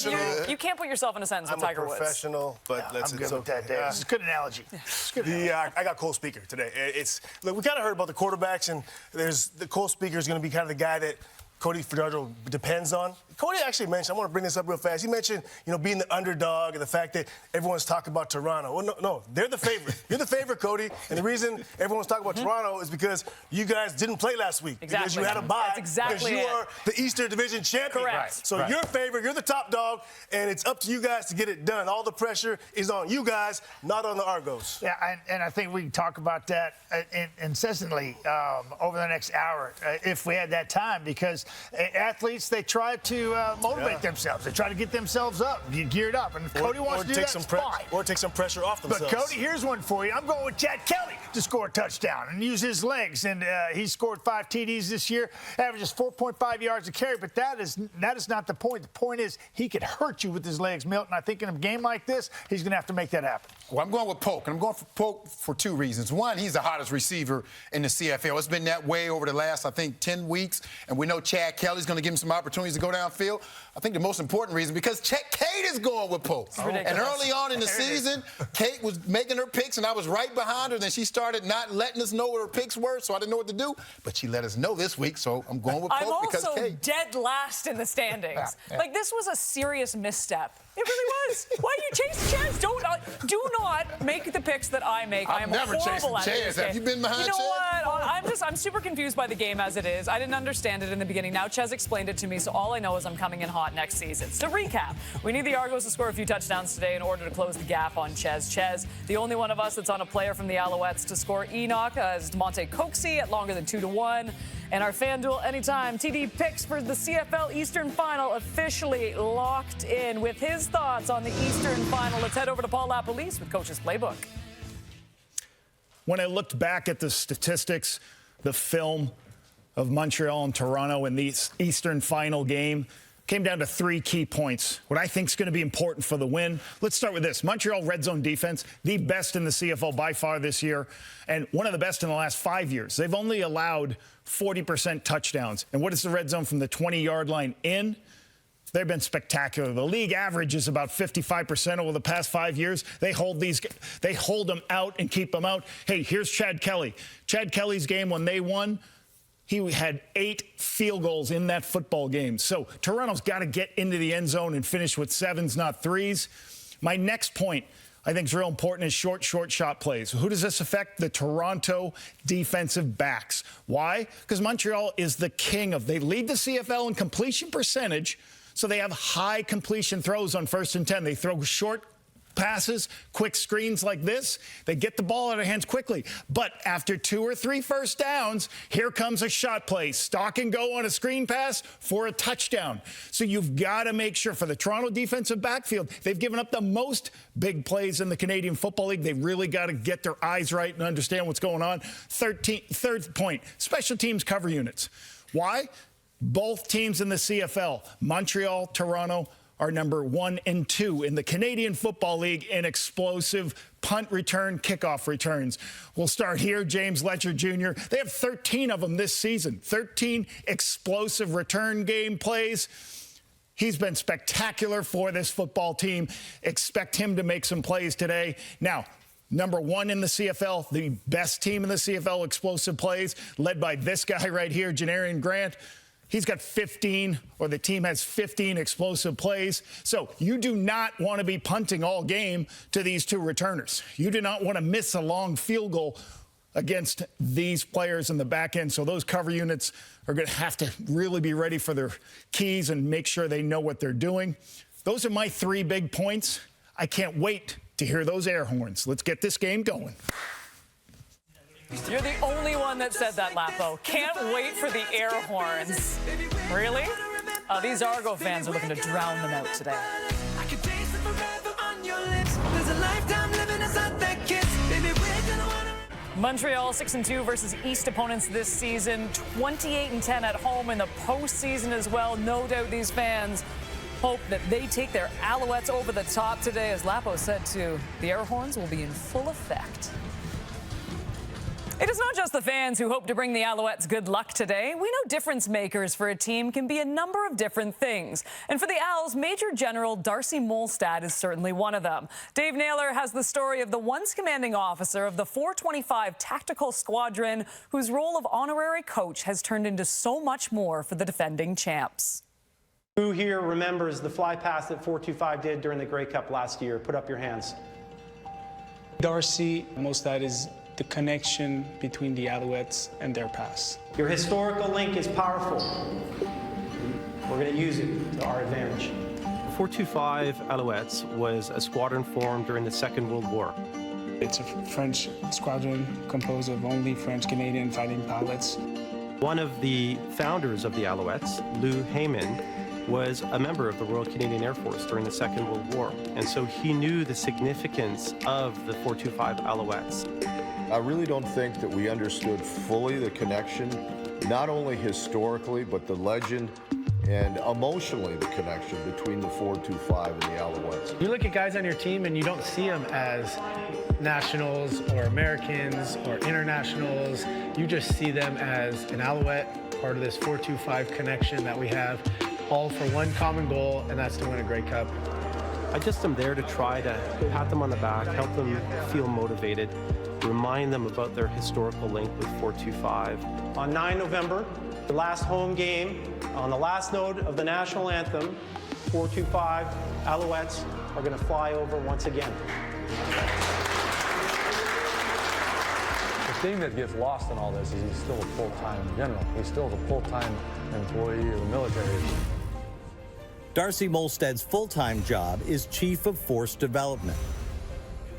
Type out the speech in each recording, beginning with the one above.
You can't put yourself in a sentence with Tiger Woods. I'm a professional, but I'm good with that, Dave. This is a good analogy. I got Cole Speaker today. Look, we kind of heard about the quarterbacks, and the Cole Speaker is going to be kind of the guy that Cody Fajardo depends on. Cody actually mentioned, I want to bring this up real fast. He mentioned, being the underdog and the fact that everyone's talking about Toronto. Well, no, they're the favorite. You're the favorite, Cody. And the reason everyone's talking about Toronto is because you guys didn't play last week. Exactly. Because you had a bye. That's exactly because you are the Eastern Division champion. Correct. So you're favorite, you're the top dog, and it's up to you guys to get it done. All the pressure is on you guys, not on the Argos. Yeah, and I think we can talk about that incessantly over the next hour if we had that time, because athletes, they try to motivate themselves. They try to get themselves up, get geared up. And if Cody wants to do that, fine. Or take some pressure off themselves. But Cody, here's one for you. I'm going with Chad Kelly to score a touchdown and use his legs. And he scored 5 TDs this year, averages 4.5 yards a carry. But that is not the point. The point is he could hurt you with his legs, Milton. I think in a game like this, he's going to have to make that happen. Well, I'm going with Polk, and I'm going for Polk for 2 reasons. One, he's the hottest receiver in the CFL. It's been that way over the last, 10 weeks, and we know Chad Kelly's going to give him some opportunities to go downfield. I think the most important reason, because Kate is going with Polk. And early on in the season, Kate was making her picks, and I was right behind her. Then she started not letting us know what her picks were, so I didn't know what to do. But she let us know this week, so I'm going with Polk because Kate. I'm also dead last in the standings. Like, this was a serious misstep. It really was. Why do you chase Chance? Do not make the picks that I make. I am never horrible at Chance. Have you been behind Chance? You know Chance? what? I'm super confused by the game as it is. I didn't understand it in the beginning. Now Ches explained it to me, so all I know is I'm coming in hot next season. So to recap, we need the Argos to score a few touchdowns today in order to close the gap on Ches. Ches, the only one of us that's on a player from the Alouettes to score Enoch, is Demonte Coxey at longer than 2-1. And our FanDuel Anytime TD picks for the CFL Eastern Final officially locked in. With his thoughts on the Eastern Final, let's head over to Paul LaPolice with Coach's Playbook. When I looked back at the statistics, the film of Montreal and Toronto in the Eastern Final game, came down to 3 key points. What I think is going to be important for the win. Let's start with this. Montreal red zone defense, the best in the CFL by far this year, and one of the best in the last 5 years. They've only allowed 40% touchdowns. And what is the red zone from the 20-yard line in? They've been spectacular. The league average is about 55% over the past 5 years. They hold them out and keep them out. Hey, here's Chad Kelly. Chad Kelly's game when they won, he had 8 field goals in that football game. So Toronto's got to get into the end zone and finish with 7s, not 3s. My next point I think is real important is short shot plays. Who does this affect? The Toronto defensive backs. Why? Because Montreal is the king of, they lead the CFL in completion percentage, so they have high completion throws on 1st and 10. They throw short passes, quick screens like this. They get the ball out of hands quickly. But after 2 or 3 first downs, here comes a shot play. Stock and go on a screen pass for a touchdown. So you've got to make sure for the Toronto defensive backfield, they've given up the most big plays in the Canadian Football League. They've really got to get their eyes right and understand what's going on. Third point, special teams cover units. Why? Both teams in the CFL, Montreal, Toronto, are number 1 and 2 in the Canadian Football League in explosive punt return, kickoff returns. We'll start here. James Letcher Jr. They have 13 of them this season. 13 explosive return game plays. He's been spectacular for this football team. Expect him to make some plays today. Now, number 1 in the CFL, the best team in the CFL explosive plays, led by this guy right here, Janarian Grant. He's got 15, or the team has 15 explosive plays. So you do not want to be punting all game to these 2 returners. You do not want to miss a long field goal against these players in the back end. So those cover units are going to have to really be ready for their keys and make sure they know what they're doing. Those are my 3 big points. I can't wait to hear those air horns. Let's get this game going. You're the only one that said that, Lapo. Can't wait for the air horns. Really? These Argo fans are looking to drown them out today. Montreal 6-2 versus East opponents this season. 28-10 at home in the postseason as well. No doubt these fans hope that they take their Alouettes over the top today. As Lapo said, too, the air horns will be in full effect. It is not just the fans who hope to bring the Alouettes good luck today. We know difference makers for a team can be a number of different things. And for the Owls, Major General Darcy Molstad is certainly one of them. Dave Naylor has the story of the once commanding officer of the 425 Tactical Squadron, whose role of honorary coach has turned into so much more for the defending champs. Who here remembers the fly pass that 425 did during the Grey Cup last year? Put up your hands. Darcy Molstad is the connection between the Alouettes and their past. Your historical link is powerful. We're going to use it to our advantage. 425 Alouettes was a squadron formed during the Second World War. It's a French squadron composed of only French-Canadian fighting pilots. One of the founders of the Alouettes, Lou Hayman, was a member of the Royal Canadian Air Force during the Second World War, and so he knew the significance of the 425 Alouettes. I really don't think that we understood fully the connection, not only historically, but the legend and emotionally the connection between the 425 and the Alouettes. You look at guys on your team and you don't see them as nationals or Americans or internationals. You just see them as an Alouette, part of this 425 connection that we have, all for one common goal, and that's to win a Grey Cup. I just am there to try to pat them on the back, help them feel motivated, remind them about their historical link with 425. On 9 November, the last home game, on the last note of the national anthem, 425 Alouettes are going to fly over once again. The thing that gets lost in all this is he's still a full-time general. He's still a full-time employee of the military. Darcy Molstad's full-time job is Chief of Force Development.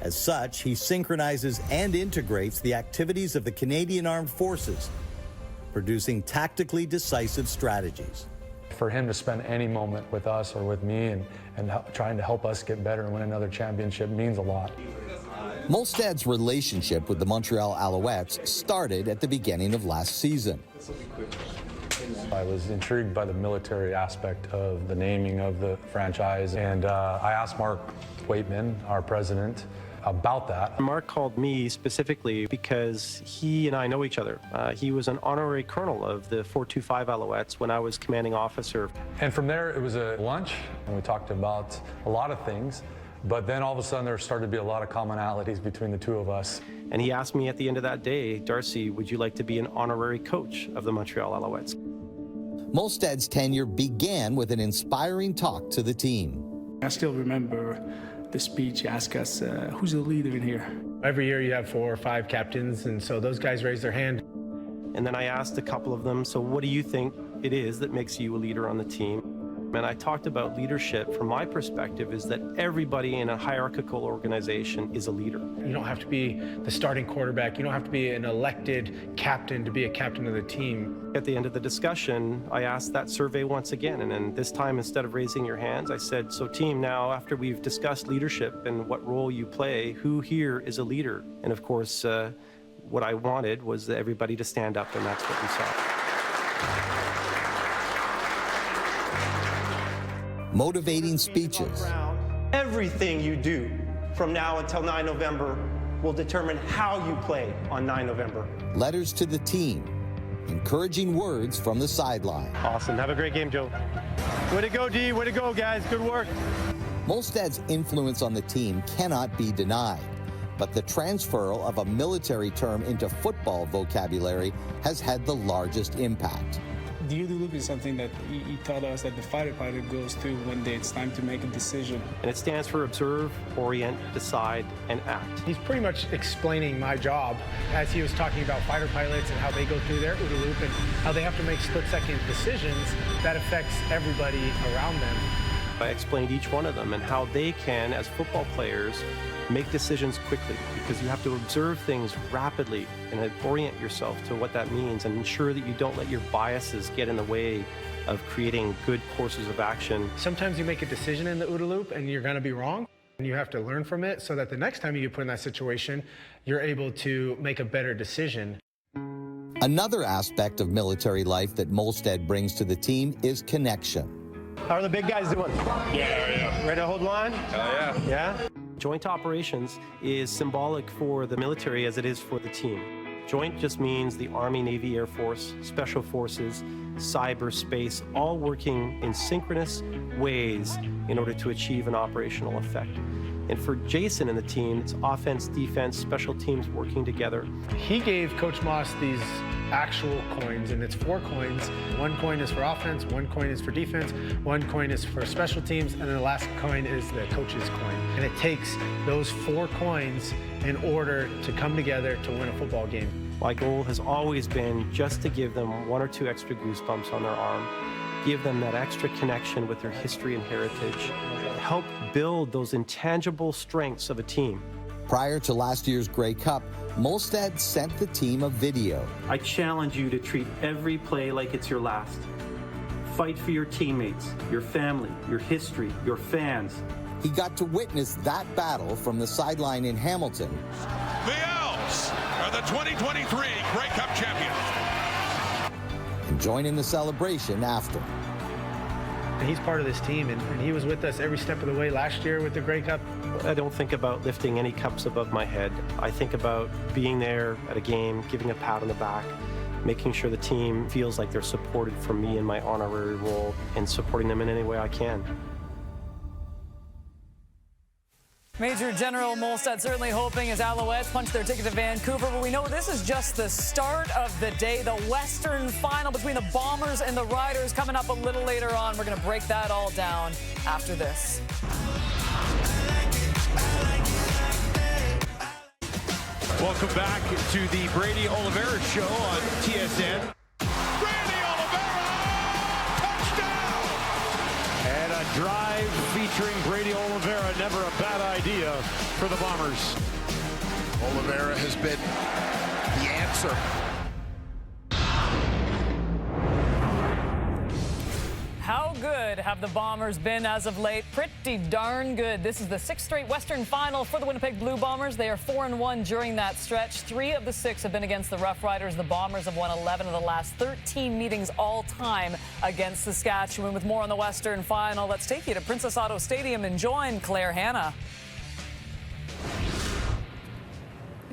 As such, he synchronizes and integrates the activities of the Canadian Armed Forces, producing tactically decisive strategies. For him to spend any moment with us or with me and trying to help us get better and win another championship means a lot. Molstad's relationship with the Montreal Alouettes started at the beginning of last season. I was intrigued by the military aspect of the naming of the franchise, and I asked Mark Waitman, our president, about that. Mark called me specifically because he and I know each other. He was an honorary colonel of the 425 Alouettes when I was commanding officer. And from there, it was a lunch, and we talked about a lot of things, but then all of a sudden there started to be a lot of commonalities between the two of us. And he asked me at the end of that day, Darcy, would you like to be an honorary coach of the Montreal Alouettes? Molstad's tenure began with an inspiring talk to the team. I still remember the speech. He asked us, who's the leader in here? Every year you have 4 or 5 captains, and so those guys raise their hand. And then I asked a couple of them, so what do you think it is that makes you a leader on the team? And I talked about leadership from my perspective is that everybody in a hierarchical organization is a leader. You don't have to be the starting quarterback. You don't have to be an elected captain to be a captain of the team. At the end of the discussion, I asked that survey once again, and then this time, instead of raising your hands, I said, so team, now after we've discussed leadership and what role you play, who here is a leader? And of course, what I wanted was everybody to stand up, and that's what we saw. Motivating speeches. Everything you do from now until 9 November will determine how you play on 9 November. Letters to the team. Encouraging words from the sideline. Awesome. Have a great game, Joe. Way to go, D. Way to go, guys. Good work. Molstad's influence on the team cannot be denied, but the transfer of a military term into football vocabulary has had the largest impact. The OODA loop is something that he taught us that the fighter pilot goes through when it's time to make a decision. And it stands for observe, orient, decide, and act. He's pretty much explaining my job as he was talking about fighter pilots and how they go through their OODA loop and how they have to make split-second decisions that affects everybody around them. I explained each one of them and how they can, as football players, make decisions quickly because you have to observe things rapidly and orient yourself to what that means and ensure that you don't let your biases get in the way of creating good courses of action. Sometimes you make a decision in the OODA loop and you're going to be wrong, and you have to learn from it so that the next time you get put in that situation, you're able to make a better decision. Another aspect of military life that Molstad brings to the team is connection. How are the big guys doing? Yeah. Ready to hold line? Yeah. Joint operations is symbolic for the military as it is for the team. Joint just means the Army, Navy, Air Force, Special Forces, cyberspace, all working in synchronous ways in order to achieve an operational effect. And for Jason and the team, it's offense, defense, special teams working together. He gave Coach Moss these actual coins, and it's 4 coins. 1 coin is for offense, 1 coin is for defense, 1 coin is for special teams, and then the last coin is the coach's coin. And it takes those 4 coins in order to come together to win a football game. My goal has always been just to give them 1 or 2 extra goosebumps on their arm, give them that extra connection with their history and heritage, help build those intangible strengths of a team. Prior to last year's Grey Cup, Molstad sent the team a video. I challenge you to treat every play like it's your last. Fight for your teammates, your family, your history, your fans. He got to witness that battle from the sideline in Hamilton. The Elves are the 2023 Grey Cup champions. And join in the celebration after. And he's part of this team, and he was with us every step of the way last year with the Grey Cup. I don't think about lifting any cups above my head. I think about being there at a game, giving a pat on the back, making sure the team feels like they're supported for me in my honorary role, and supporting them in any way I can. Major General Molstad certainly hoping his Alouettes punch their ticket to Vancouver, but we know this is just the start of the day. The Western Final between the Bombers and the Riders coming up a little later on. We're going to break that all down after this. Welcome back to the Brady Oliveira Show on TSN. Drive featuring Brady Oliveira, never a bad idea for the Bombers. Oliveira has been the answer. How good have the Bombers been as of late? Pretty darn good. This is the 6th straight Western Final for the Winnipeg Blue Bombers. They are 4-1 during that stretch. 3 of the 6 have been against the Rough Riders. The Bombers have won 11 of the last 13 meetings all time against Saskatchewan. With more on the Western Final, let's take you to Princess Auto Stadium and join Claire Hanna.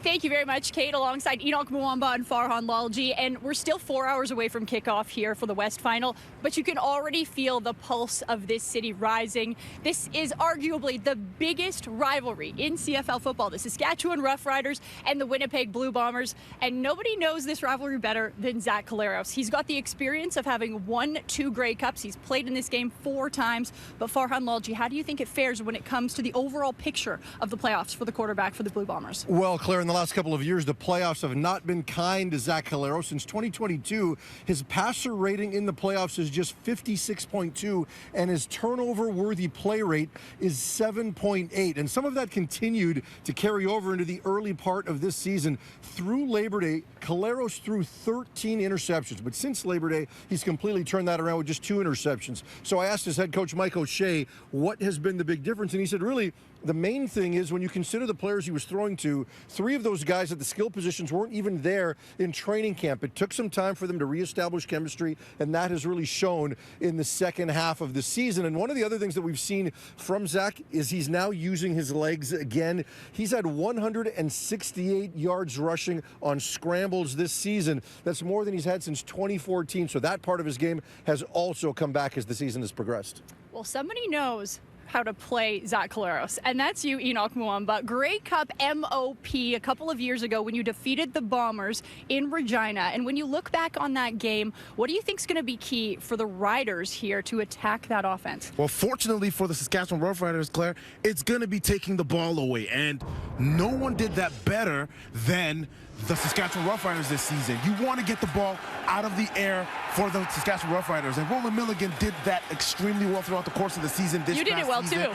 Thank you very much, Kate, alongside Enoch Mwamba and Farhan Lalji. And we're still 4 hours away from kickoff here for the West Final, but you can already feel the pulse of this city rising. This is arguably the biggest rivalry in CFL football, the Saskatchewan Roughriders and the Winnipeg Blue Bombers. And nobody knows this rivalry better than Zach Collaros. He's got the experience of having won 2 Grey Cups. He's played in this game 4 times. But Farhan Lalji, how do you think it fares when it comes to the overall picture of the playoffs for the quarterback for the Blue Bombers? Well, Claire, in the last couple of years, the playoffs have not been kind to Zach Collaros. Since 2022, his passer rating in the playoffs is just 56.2, and his turnover-worthy play rate is 7.8. And some of that continued to carry over into the early part of this season. Through Labor Day, Collaros threw 13 interceptions, but since Labor Day, he's completely turned that around with just 2 interceptions. So I asked his head coach, Mike O'Shea, what has been the big difference, and he said, really, the main thing is when you consider the players he was throwing to, 3 of those guys at the skill positions weren't even there in training camp. It took some time for them to reestablish chemistry, and that has really shown in the second half of the season. And one of the other things that we've seen from Zach is he's now using his legs again. He's had 168 yards rushing on scrambles this season. That's more than he's had since 2014. So that part of his game has also come back as the season has progressed. Well, somebody knows how to play Zach Collaros, and that's you, Enoch Mwamba. Grey Cup MOP a couple of years ago when you defeated the Bombers in Regina. And when you look back on that game, what do you think is going to be key for the Riders here to attack that offense? Well, fortunately for the Saskatchewan Roughriders, Claire, it's going to be taking the ball away, and no one did that better than the Saskatchewan Roughriders this season. You want to get the ball out of the air for the Saskatchewan Roughriders, and Roland Milligan did that extremely well throughout the course of the season. You did it well season. too.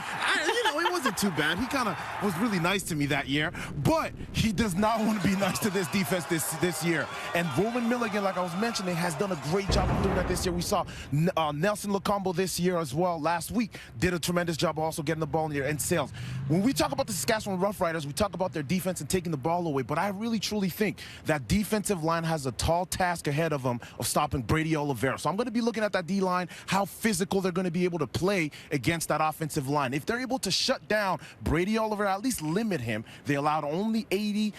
It wasn't too bad. He kind of was really nice to me that year, but he does not want to be nice to this defense this year. And Roland Milligan, like I was mentioning, has done a great job of doing that this year. We saw Nelson Lacombo this year as well. Last week did a tremendous job also getting the ball in the air and sales. When we talk about the Saskatchewan Roughriders, we talk about their defense and taking the ball away, but I really truly think that defensive line has a tall task ahead of them of stopping Brady Oliveira. So I'm going to be looking at that D-line, how physical they're going to be able to play against that offensive line. If they're able to shut down Brady Oliveira, at least limit him. They allowed only 80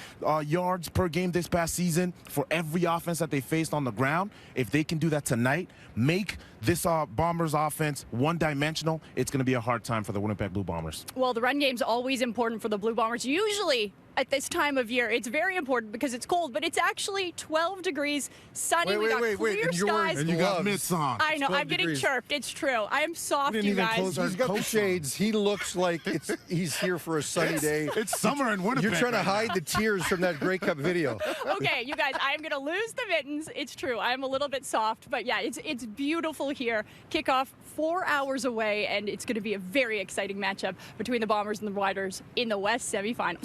yards per game this past season for every offense that they faced on the ground. If they can do that tonight, make this Bombers offense one-dimensional, it's going to be a hard time for the Winnipeg Blue Bombers. Well, the run game's always important for the Blue Bombers. Usually at this time of year, it's very important because it's cold, but it's actually 12 degrees, sunny. We got clear skies. And you got mitts on. I know, I'm getting chirped. It's true. I am soft, you guys. He's got the shades. He looks like he's here for a sunny day. It's summer in Winnipeg. You're trying to hide the tears from that Grey Cup video. Okay, you guys, I'm going to lose the mittens. It's true. I'm a little bit soft, but yeah, it's beautiful here. Kickoff 4 hours away, and it's going to be a very exciting matchup between the Bombers and the Riders in the West semifinal.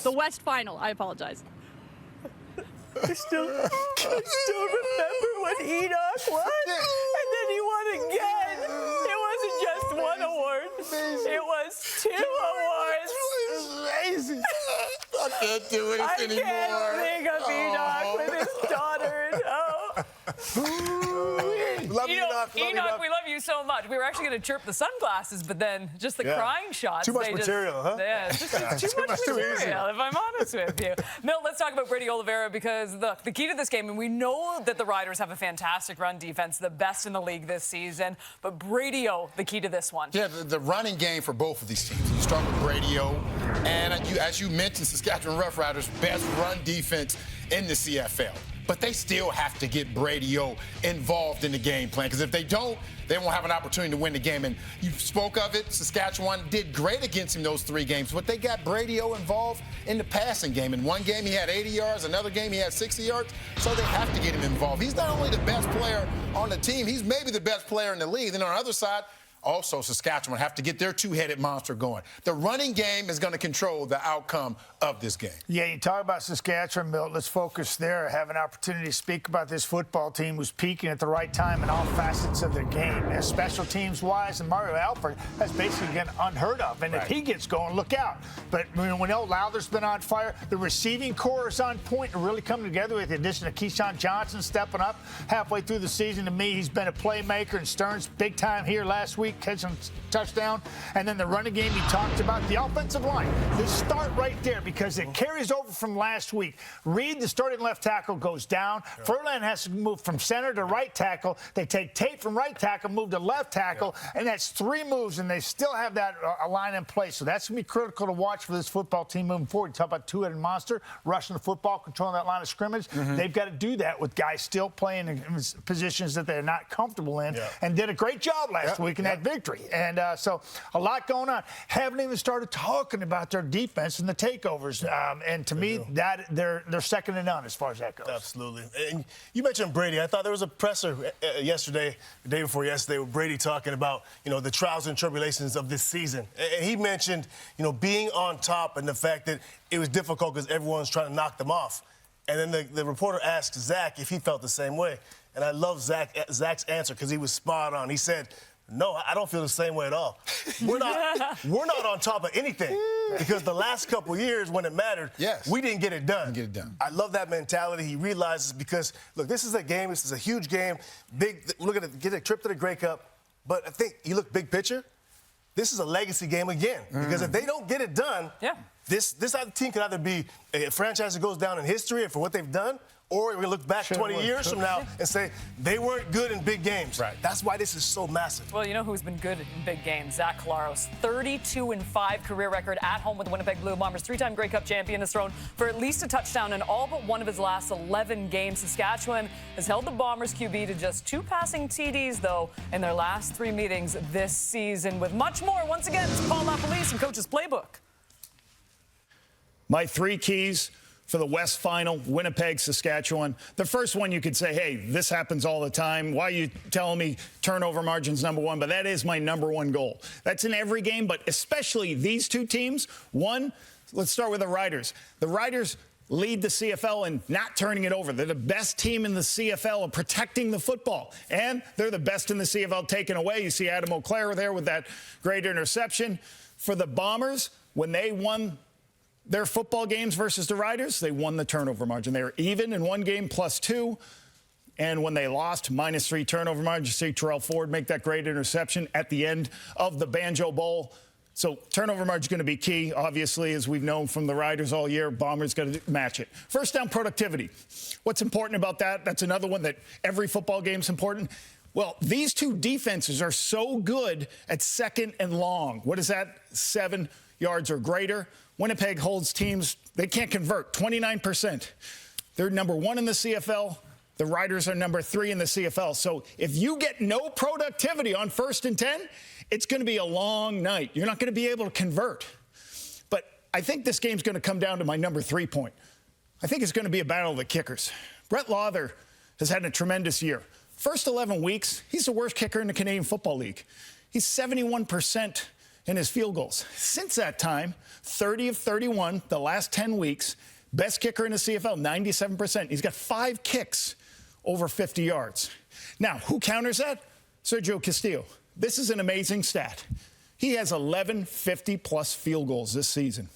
The West final. I apologize. I still remember when Enoch won, and then he won again. It wasn't just one award. It was 2 awards. It's amazing. I can't do it anymore. I can't think of Enoch with his daughter. Love you, Enoch. Enoch, we love you so much. We were actually going to chirp the sunglasses, but then just the crying shots. Too much material, huh? Yeah, it's just too much material, if I'm honest with you. Milt, let's talk about Brady Oliveira because the key to this game, and we know that the Riders have a fantastic run defense, the best in the league this season, but Brady-O, the key to this one. Yeah, the running game for both of these teams. You start with Brady-O, and as you mentioned, Saskatchewan Roughriders, best run defense in the CFL. But they still have to get Brady-O involved in the game plan, because if they don't, they won't have an opportunity to win the game. And you spoke of it, Saskatchewan did great against him those 3 games, but they got Brady-O involved in the passing game. In one game, he had 80 yards. Another game, he had 60 yards. So they have to get him involved. He's not only the best player on the team, he's maybe the best player in the league. Then on the other side, also, Saskatchewan have to get their 2-headed monster going. The running game is going to control the outcome of this game. Yeah, you talk about Saskatchewan, Milt. Let's focus there. Have an opportunity to speak about this football team who's peaking at the right time in all facets of their game. And special teams-wise, and Mario Alford has basically been unheard of. And if he gets going, look out. But we know Lowther's been on fire. The receiving core is on point and really coming together with the addition of Keyshawn Johnson stepping up halfway through the season. To me, he's been a playmaker, and Stearns big time here last week, catching touchdown. And then the running game he talked about, the offensive line. Let's start right there because it carries over from last week. Reed, the starting left tackle, goes down. Furlan has to move from center to right tackle. They take Tate from right tackle, move to left tackle, and that's 3 moves, and they still have that line in place. So that's going to be critical to watch for this football team moving forward. You talk about 2-headed monster, rushing the football, controlling that line of scrimmage. They've got to do that with guys still playing in positions that they're not comfortable in, and did a great job last week in that victory. And so a lot going on. Haven't even started talking about their defense and the takeovers. And to me, that they're second to none as far as that goes. Absolutely. And you mentioned Brady. I thought there was a presser yesterday, the day before yesterday, with Brady talking about, the trials and tribulations of this season. And he mentioned, being on top and the fact that it was difficult because everyone's trying to knock them off. And then the reporter asked Zach if he felt the same way. And I love Zach's answer because he was spot on. He said, no, I don't feel the same way at all. We're not on top of anything because the last couple of years when it mattered, we didn't get it done. I love that mentality. He realizes because, look, this is a game. This is a huge game. Look at it, get a trip to the Grey Cup. But I think you look big picture, this is a legacy game again because if they don't get it done, this team could either be a franchise that goes down in history for what they've done, or we're going to look back 20 years from now and say they weren't good in big games. That's why this is so massive. Well, you know who's been good in big games? Zach Collaros. 32-5 career record at home with the Winnipeg Blue Bombers. 3-time Grey Cup champion, has thrown for at least a touchdown in all but one of his last 11 games. Saskatchewan has held the Bombers QB to just 2 passing TDs, though, in their last 3 meetings this season. With much more, once again, it's Paul LaPolice and Coach's Playbook. My 3 keys for the West Final, Winnipeg, Saskatchewan. The first one you could say, hey, this happens all the time. Why are you telling me turnover margin's #1? But that is my #1 goal. That's in every game, but especially these 2 teams. One, let's start with the Riders. The Riders lead the CFL in not turning it over. They're the best team in the CFL of protecting the football. And they're the best in the CFL taking away. You see Adam O'Clair there with that great interception. For the Bombers, when they won their football games versus the Riders, they won the turnover margin. They were even in one game, +2. And when they lost, -3 turnover margin. You see Terrell Ford make that great interception at the end of the Banjo Bowl. So turnover margin is going to be key, obviously, as we've known from the Riders all year. Bombers got to match it. First down productivity. What's important about that? That's another one that every football game is important. Well, these two defenses are so good at second and long. What is that? 7 yards or greater. Winnipeg holds teams, they can't convert, 29%. They're number 1 in the CFL. The Riders are number 3 in the CFL. So if you get no productivity on 1st and 10, it's going to be a long night. You're not going to be able to convert. But I think this game's going to come down to my number 3 point. I think it's going to be a battle of the kickers. Brett Lawther has had a tremendous year. First 11 weeks, he's the worst kicker in the Canadian Football League. He's 71% in his field goals. Since that time, 30 of 31, the last 10 weeks, best kicker in the CFL, 97%. He's got 5 kicks over 50 yards. Now, who counters that? Sergio Castillo. This is an amazing stat. He has 11 50-plus field goals this season.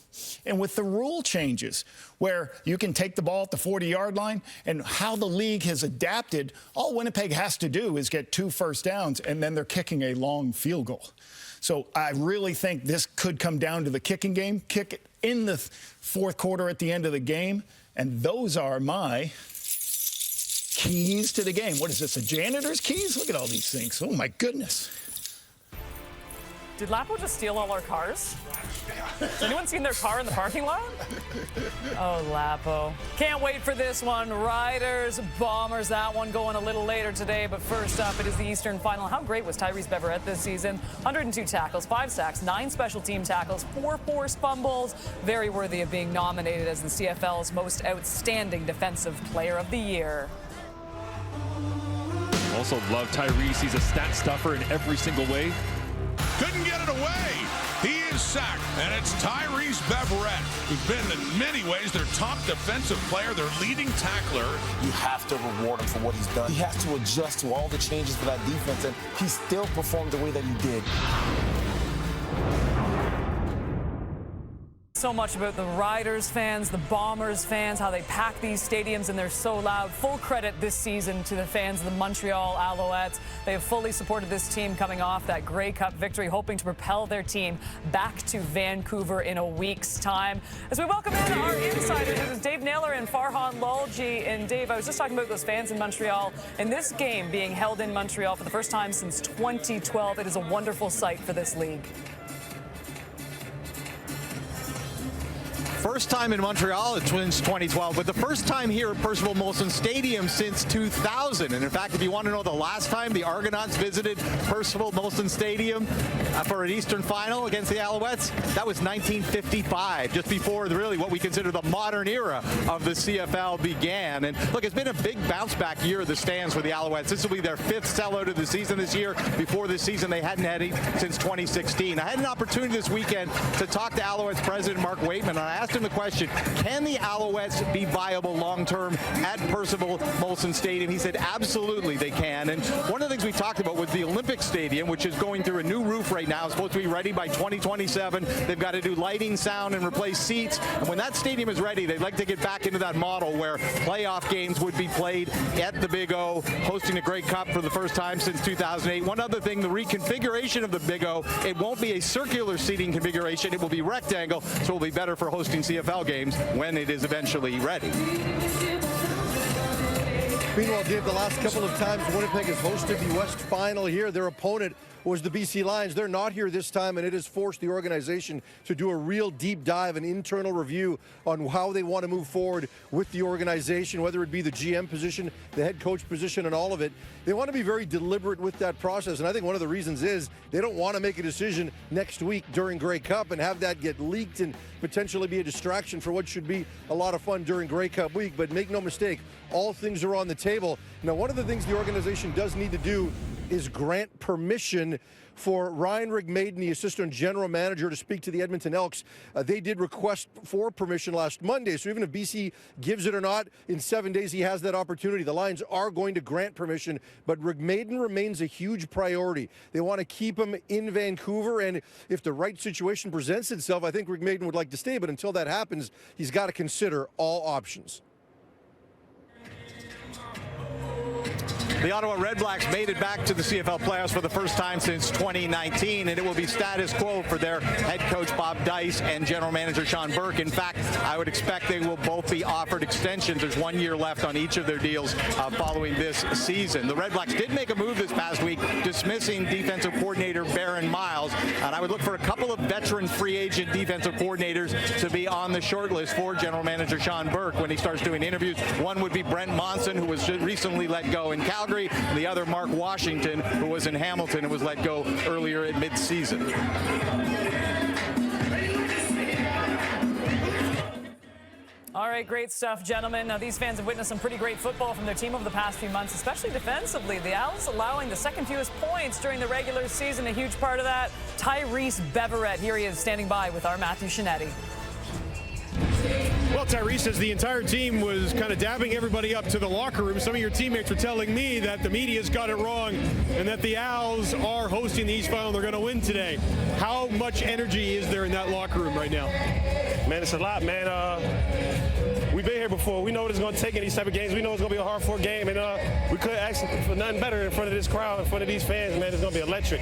And with the rule changes, where you can take the ball at the 40-yard line, and how the league has adapted, all Winnipeg has to do is get 2 first downs, and then they're kicking a long field goal. So I really think this could come down to the kicking game. Kick it in the 4th quarter at the end of the game. And those are my keys to the game. What is this, a janitor's keys? Look at all these things. Oh, my goodness. Did Lapo just steal all our cars? Has anyone seen their car in the parking lot? Oh, Lapo. Can't wait for this one. Riders, Bombers, that one going a little later today. But first up, it is the Eastern Final. How great was Tyrese Beverette this season? 102 tackles, 5 sacks, 9 special team tackles, 4 forced fumbles. Very worthy of being nominated as the CFL's most outstanding defensive player of the year. Also love Tyrese. He's a stat stuffer in every single way. Couldn't get it away. He is sacked, and it's Tyrese Beverette, who's been in many ways their top defensive player, their leading tackler. You have to reward him for what he's done. He has to adjust to all the changes for that defense, and he still performed the way that he did. So much about the Riders fans, the Bombers fans, how they pack these stadiums and they're so loud. Full credit this season to the fans of the Montreal Alouettes. They have fully supported this team coming off that Grey Cup victory, hoping to propel their team back to Vancouver in a week's time. As we welcome in our insiders, it is Dave Naylor and Farhan Lalji. And Dave, I was just talking about those fans in Montreal. And this game being held in Montreal for the first time since 2012, it is a wonderful sight for this league. First time in Montreal since 2012, but the first time here at Percival Molson Stadium since 2000. And in fact, if you want to know the last time the Argonauts visited Percival Molson Stadium for an Eastern Final against the Alouettes, that was 1955, just before really what we consider the modern era of the CFL began. And look, it's been a big bounce back year of the stands for the Alouettes. This will be their 5th sellout of the season this year. Before this season, they hadn't had it since 2016. I had an opportunity this weekend to talk to Alouettes president Mark Waitman, and I asked him the question, can the Alouettes be viable long-term at Percival Molson Stadium? He said, absolutely they can. And one of the things we talked about was the Olympic Stadium, which is going through a new roof right now. It's supposed to be ready by 2027. They've got to do lighting, sound, and replace seats. And when that stadium is ready, they'd like to get back into that model where playoff games would be played at the Big O, hosting the Grey Cup for the first time since 2008. One other thing, the reconfiguration of the Big O, it won't be a circular seating configuration. It will be rectangle, so it'll be better for hosting CFL games when it is eventually ready. Meanwhile, Dave, the last couple of times Winnipeg has hosted the West Final here, their opponent was the BC Lions. They're not here this time, and it has forced the organization to do a real deep dive, an internal review on how they want to move forward with the organization, whether it be the GM position, the head coach position, and all of it. They want to be very deliberate with that process, and I think one of the reasons is they don't want to make a decision next week during Grey Cup and have that get leaked and potentially be a distraction for what should be a lot of fun during Grey Cup week. But make no mistake, all things are on the table. Now, one of the things the organization does need to do is grant permission for Ryan Rigmaiden, the assistant general manager, to speak to the Edmonton Elks. They did request for permission last Monday, so even if BC gives it or not, in 7 days he has that opportunity. The Lions are going to grant permission, but Rigmaiden remains a huge priority. They want to keep him in Vancouver, and if the right situation presents itself, I think Rigmaiden would like to stay, but until that happens, he's got to consider all options. The Ottawa Redblacks made it back to the CFL playoffs for the first time since 2019, and it will be status quo for their head coach Bob Dice and general manager Sean Burke. In fact, I would expect they will both be offered extensions. There's 1 year left on each of their deals following this season. The Redblacks did make a move this past week, dismissing defensive coordinator Baron Miles, and I would look for a couple of veteran free agent defensive coordinators to be on the short list for general manager Sean Burke when he starts doing interviews. One would be Brent Monson, who was recently let go in Calgary, and the other Mark Washington, who was in Hamilton and was let go earlier in mid-season. All right, great stuff, gentlemen. Now, these fans have witnessed some pretty great football from their team over the past few months, especially defensively. The Owls allowing the second fewest points during the regular season. A huge part of that, Tyrese Beverette. Here he is standing by with our Matthew Shinetti. Well, Tyrese says the entire team was kind of dabbing everybody up to the locker room. Some of your teammates were telling me that the media's got it wrong and that the Owls are hosting the East Final and they're going to win today. How much energy is there in that locker room right now? Man, it's a lot, man. We've been here before. We know what it's going to take in these type of games. We know it's going to be a hard-fought game, and we couldn't ask for nothing better in front of this crowd, in front of these fans, man. It's going to be electric.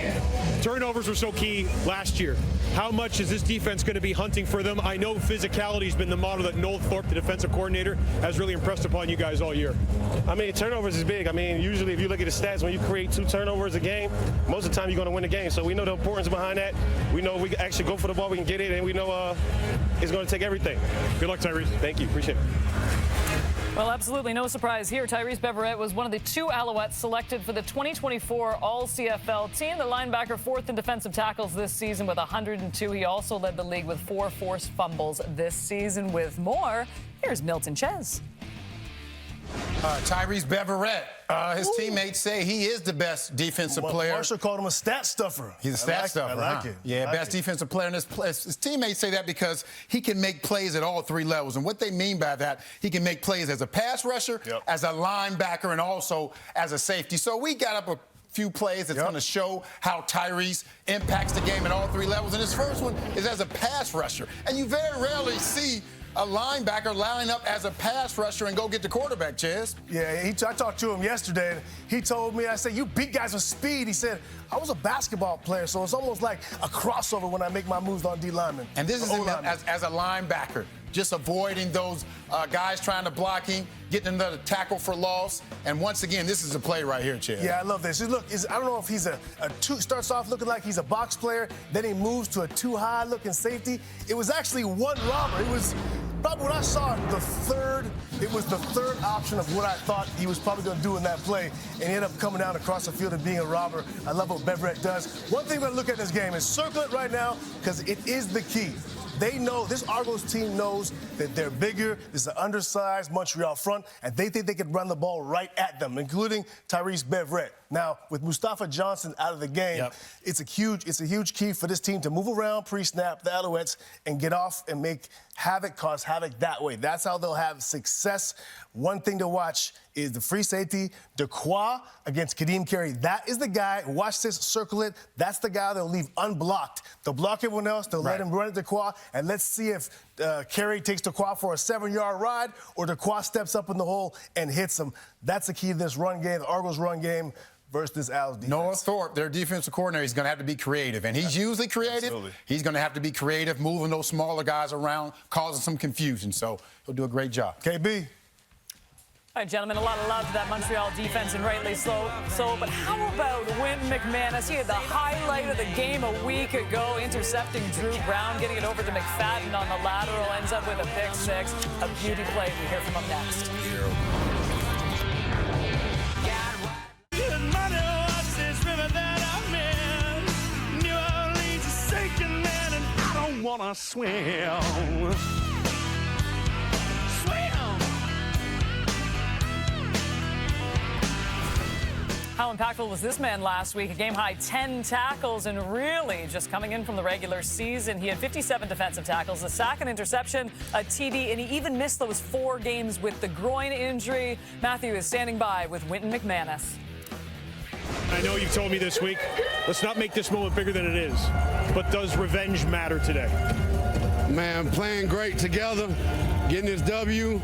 Turnovers were so key last year. How much is this defense going to be hunting for them? I know physicality has been the motto that Noel Thorpe, the defensive coordinator, has really impressed upon you guys all year. I mean, turnovers is big. I mean, usually if you look at the stats, when you create 2 turnovers a game, most of the time you're going to win the game. So we know the importance behind that. We know we can actually go for the ball, we can get it, and we know it's going to take everything. Good luck, Tyrese. Thank you. Appreciate it. Well, absolutely no surprise here. Tyrese Beverette was one of the 2 Alouettes selected for the 2024 All-CFL team. The linebacker 4th in defensive tackles this season with 102. He also led the league with 4 forced fumbles this season. With more, here's Milton Ches. Tyrese Beverette. His teammates say he is the best defensive player. Marshall called him a stat stuffer. He's a stat stuffer. I like it. Yeah, best defensive player in this place. His teammates say that because he can make plays at all 3 levels. And what they mean by that, he can make plays as a pass rusher, as a linebacker, and also as a safety. So we got up a few plays that's going to show how Tyrese impacts the game at all 3 levels. And his first one is as a pass rusher. And you very rarely see a linebacker line up as a pass rusher and go get the quarterback, Ches. Yeah, I talked to him yesterday, and he told me, I said, you beat guys with speed. He said, I was a basketball player, so it's almost like a crossover when I make my moves on D linemen. And this is him as a linebacker, just avoiding those guys trying to block him, getting another tackle for loss. And once again, this is a play right here, Ches. Yeah, I love this. Look, I don't know if he's a 2, starts off looking like he's a box player, then he moves to a 2-high looking safety. It was actually 1 robber. It was probably when I saw it, it was the third option of what I thought he was probably going to do in that play, and he ended up coming down across the field and being a robber. I love what Beverette does. One thing we're going to look at in this game is circle it right now, because it is the key. They know, this Argos team knows that they're bigger, this is an undersized Montreal front, and they think they can run the ball right at them, including Tyrese Beverette. Now, with Mustafa Johnson out of the game, it's a huge key for this team to move around pre-snap, the Alouettes, and get off and make havoc, cause havoc that way. That's how they'll have success. One thing to watch is the free safety, Dequoy against Kadeem Carey. That is the guy, watch this, circle it, that's the guy they'll leave unblocked. They'll block everyone else, they'll let him run at Dequoy, and let's see if Carey takes Dequoy for a 7-yard ride or Dequoy steps up in the hole and hits him. That's the key to this run game, the Argos run game versus this Owls defense. Noah Thorpe, their defensive coordinator, is going to have to be creative, and he's usually creative. Absolutely. He's going to have to be creative, moving those smaller guys around, causing some confusion. So he'll do a great job. KB. All right, gentlemen, a lot of love to that Montreal defense, and rightly so. But how about Wynn McManus? He had the highlight of the game a week ago, intercepting Drew Brown, getting it over to McFadden on the lateral, ends up with a pick 6. A beauty play. We hear from him next. Wanna swim. How impactful was this man last week? A game-high 10 tackles, and really just coming in from the regular season. He had 57 defensive tackles, a sack, an interception, a TD, and he even missed those 4 games with the groin injury. Matthew is standing by with Wynton McManus. I know you've told me this week, let's not make this moment bigger than it is. But does revenge matter today? Man, playing great together, getting this W,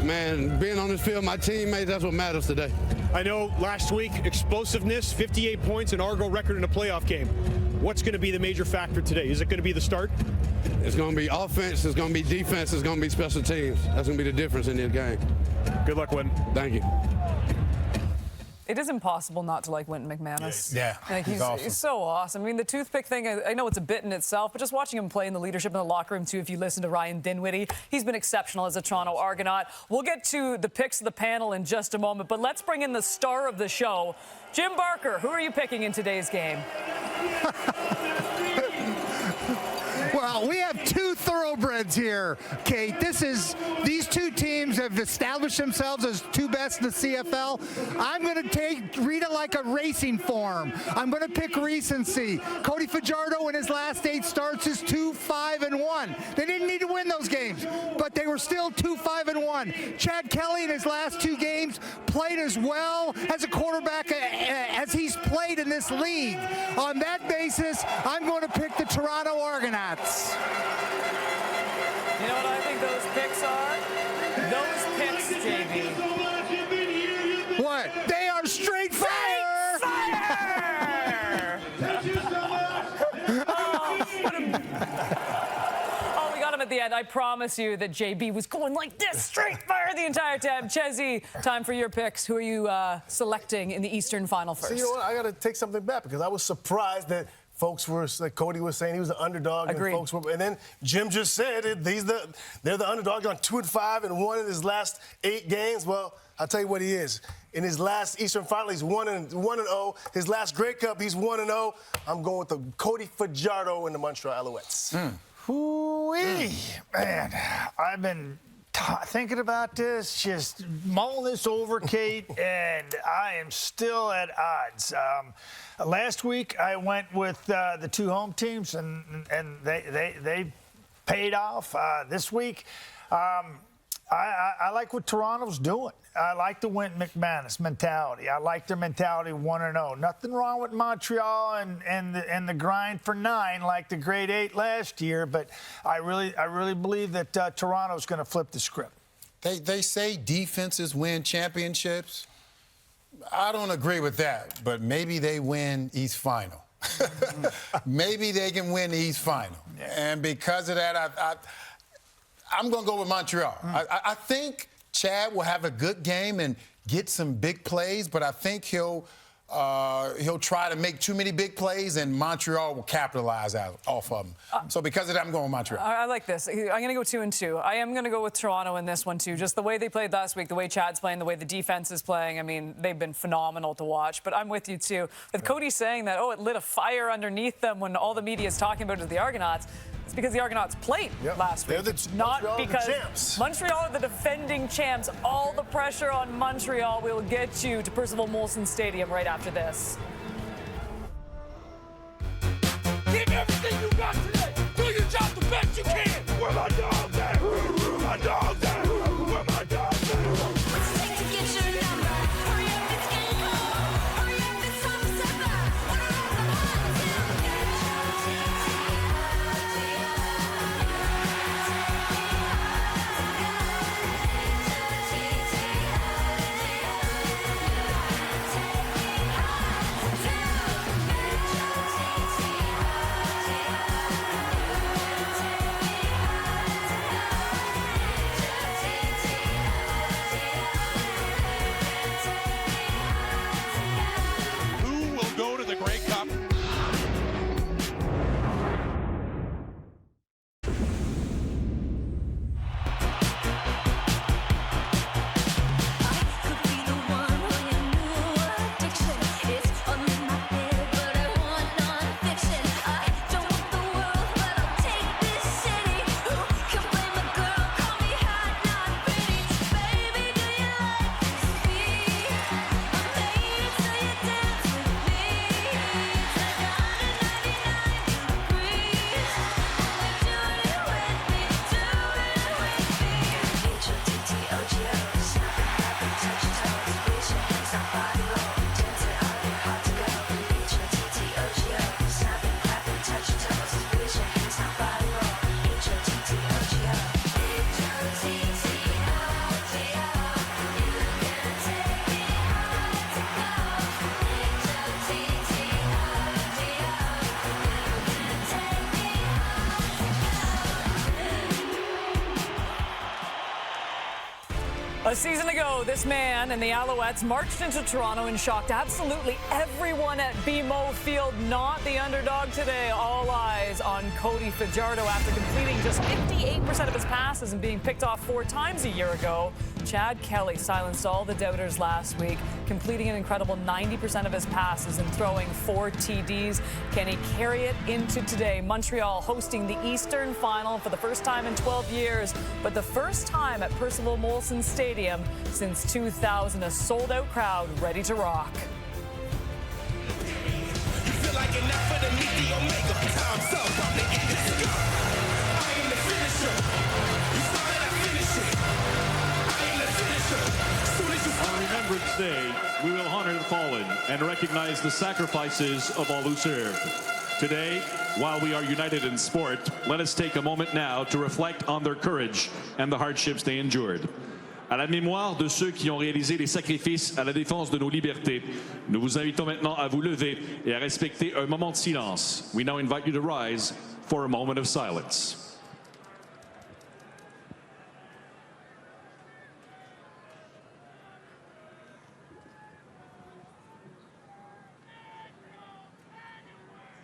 man, being on this field, my teammates, that's what matters today. I know last week, explosiveness, 58 points, and Argo record in a playoff game. What's going to be the major factor today? Is it going to be the start? It's going to be offense, it's going to be defense, it's going to be special teams. That's going to be the difference in this game. Good luck, Wynton. Thank you. It is impossible not to like Wynton McManus. Yeah, like he's awesome. He's so awesome. I mean, the toothpick thing, I know it's a bit in itself, but just watching him play in the leadership in the locker room, too, if you listen to Ryan Dinwiddie, he's been exceptional as a Toronto Argonaut. We'll get to the picks of the panel in just a moment, but let's bring in the star of the show, Jim Barker. Who are you picking in today's game? Well, we have 2 thoroughbreds here, Kate. These 2 teams have established themselves as 2 best in the CFL. I'm going to read it like a racing form. I'm going to pick recency. Cody Fajardo in his last 8 starts is 2-5-1. They didn't need to win those games, but they were still 2-5-1. Chad Kelly in his last 2 games played as well as a quarterback as he's played in this league. On that basis, I'm going to pick the Toronto Argonauts. You know what I think those picks are? Those picks, JB. What? They are straight fire! Fire! Oh, we got him at the end. I promise you that JB was going like this, straight fire the entire time. Chezzy, time for your picks. Who are you selecting in the Eastern Final first? So you know what? I got to take something back because I was surprised that folks were, like Cody was saying, he was an underdog. Agreed. And then Jim just said they're the underdog on 2-5 and 1 in his last 8 games. Well, I'll tell you what he is. In his last Eastern Final, he's 1-0. His last Grey Cup, he's 1-0. I'm going with the Cody Fajardo and the Montreal Alouettes. Hoo-wee. Man, I've been thinking about this, just mulling this over, Kate, and I am still at odds. Last week, I went with the 2 home teams, and they paid off. This week, I like what Toronto's doing. I like the Wynton McManus mentality. I like their mentality 1-0. Nothing wrong with Montreal and the grind for 9 like the grade 8 last year, but I really believe that Toronto's going to flip the script. They say defenses win championships. I don't agree with that, but maybe they win East Final. Maybe they can win the East Final. Yeah. And because of that, I'm going to go with Montreal. I think Chad will have a good game and get some big plays, but I think he'll try to make too many big plays, and Montreal will capitalize off of them. So because of that, I'm going with Montreal. I like this. I'm going to go 2-2. I am going to go with Toronto in this one, too. Just the way they played last week, the way Chad's playing, the way the defense is playing. I mean, they've been phenomenal to watch. But I'm with you, too. With Cody saying that, it lit a fire underneath them when all the media is talking about it, the Argonauts. It's because the Argonauts played last week. Not because Montreal are the defending champs. All the pressure on Montreal will get you to Percival Molson Stadium right after this. Give everything you got today. Do your job the best you can. Where my dogs at? Where my dogs at? Where my dogs at? A season ago, this man and the Alouettes marched into Toronto and shocked absolutely everyone at BMO Field. Not the underdog today. All eyes on Cody Fajardo after completing just 58% of his passes and being picked off 4 times a year ago. Chad Kelly silenced all the doubters last week, completing an incredible 90% of his passes and throwing 4 TDs. Can he carry it into today? Montreal hosting the Eastern Final for the first time in 12 years, but the first time at Percival Molson Stadium since 2000, a sold-out crowd ready to rock. On Remembrance Day, we will honor the fallen and recognize the sacrifices of all who served. Today, while we are united in sport, let us take a moment now to reflect on their courage and the hardships they endured. À la mémoire de ceux qui ont réalisé les sacrifices à la défense de nos libertés, nous vous invitons maintenant à vous lever et à respecter un moment de silence. We now invite you to rise for a moment of silence.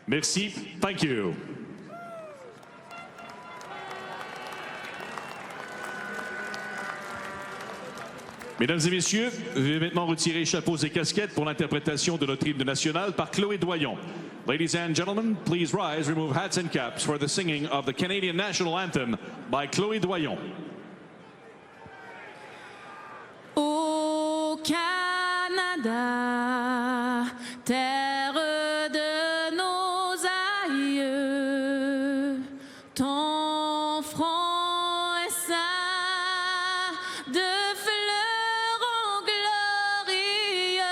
Merci. Thank you. Mesdames et messieurs, veuillez maintenant retirer chapeaux et casquettes pour l'interprétation de notre hymne national par Chloé Doyon. Ladies and gentlemen, please rise, remove hats and caps for the singing of the Canadian National Anthem by Chloé Doyon. Au Canada, terre de nos aïeux, ton front est ceint de fleurons glorieux,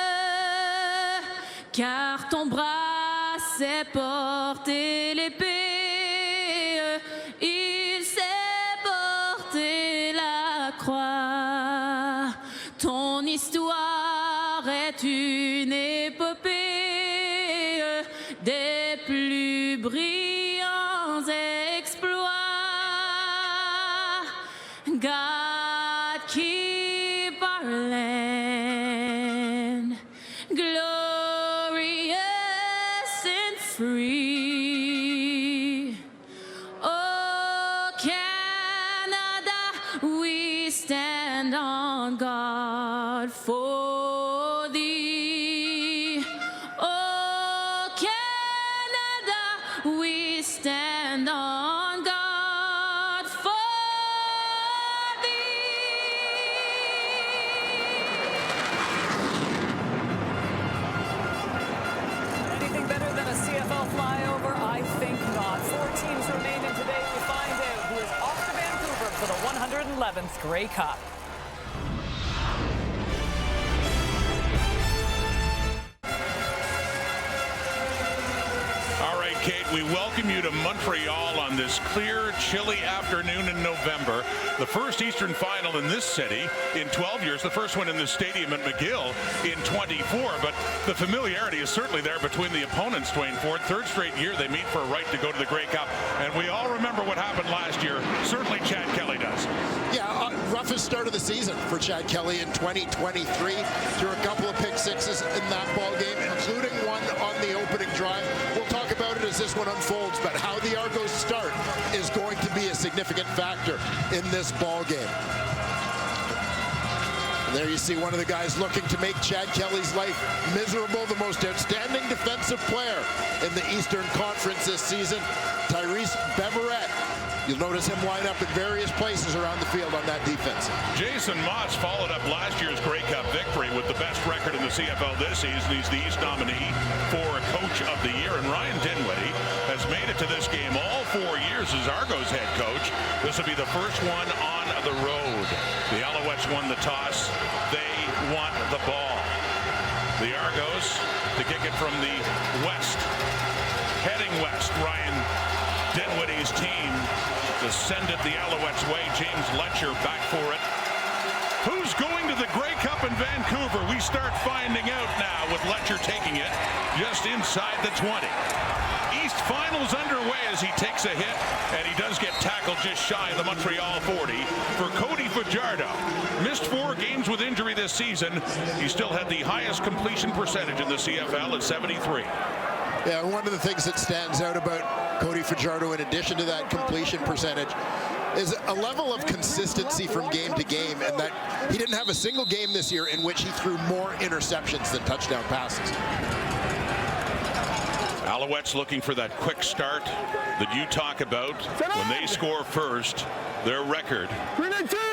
car ton bras sait porter l'épée, il sait porter la croix. Ton histoire est une épopée des plus brillants exploits. God keep our land glorious and free. Oh Canada, we stand on guard for thee. Oh Canada, we stand on guard for Anything better than a CFL flyover? I think not. 4 teams remain, and today we find out who is off to Vancouver for the 111th Grey Cup. All right, Kate, we welcome you to Montreal on this clear, chilly afternoon in November. The first Eastern Final in this city in 12 years, the first one in the stadium at McGill in 24. But the familiarity is certainly there between the opponents, Dwayne Ford. 3rd straight year they meet for a right to go to the Grey Cup. And we all remember what happened last year. Certainly Chad Kelly does. Yeah, roughest start of the season for Chad Kelly in 2023. Threw a couple of pick sixes in that ball game, including one on the opening drive. We'll talk about it as this one unfolds, but how the Argos start is going to be a significant factor in this ball game. And there you see one of the guys looking to make Chad Kelly's life miserable, the most outstanding defensive player in the Eastern Conference this season, Tyrese Beverette. You'll notice him line up in various places around the field on that defense. Jason Moss followed up last year's Grey Cup victory with the best record in the CFL this season. He's the East nominee for Coach of the Year. And Ryan Dinwiddie has made it to this game all 4 years as Argos head coach. This will be the first one on the road. The Alouettes won the toss. They want the ball. The Argos to kick it from the west. Heading west, Ryan Dinwiddie's team to send it the Alouettes' way. James Letcher back for it. Who's going to the Grey Cup in Vancouver? We start finding out now with Letcher taking it just inside the 20. East Finals underway as he takes a hit, and he does get tackled just shy of the Montreal 40. For Cody Fajardo missed 4 games with injury this season. He still had the highest completion percentage in the CFL at 73. Yeah, one of the things that stands out about Cody Fajardo, in addition to that completion percentage, is a level of consistency from game to game, and that he didn't have a single game this year in which he threw more interceptions than touchdown passes. Alouettes looking for that quick start that you talk about. When they score first, their record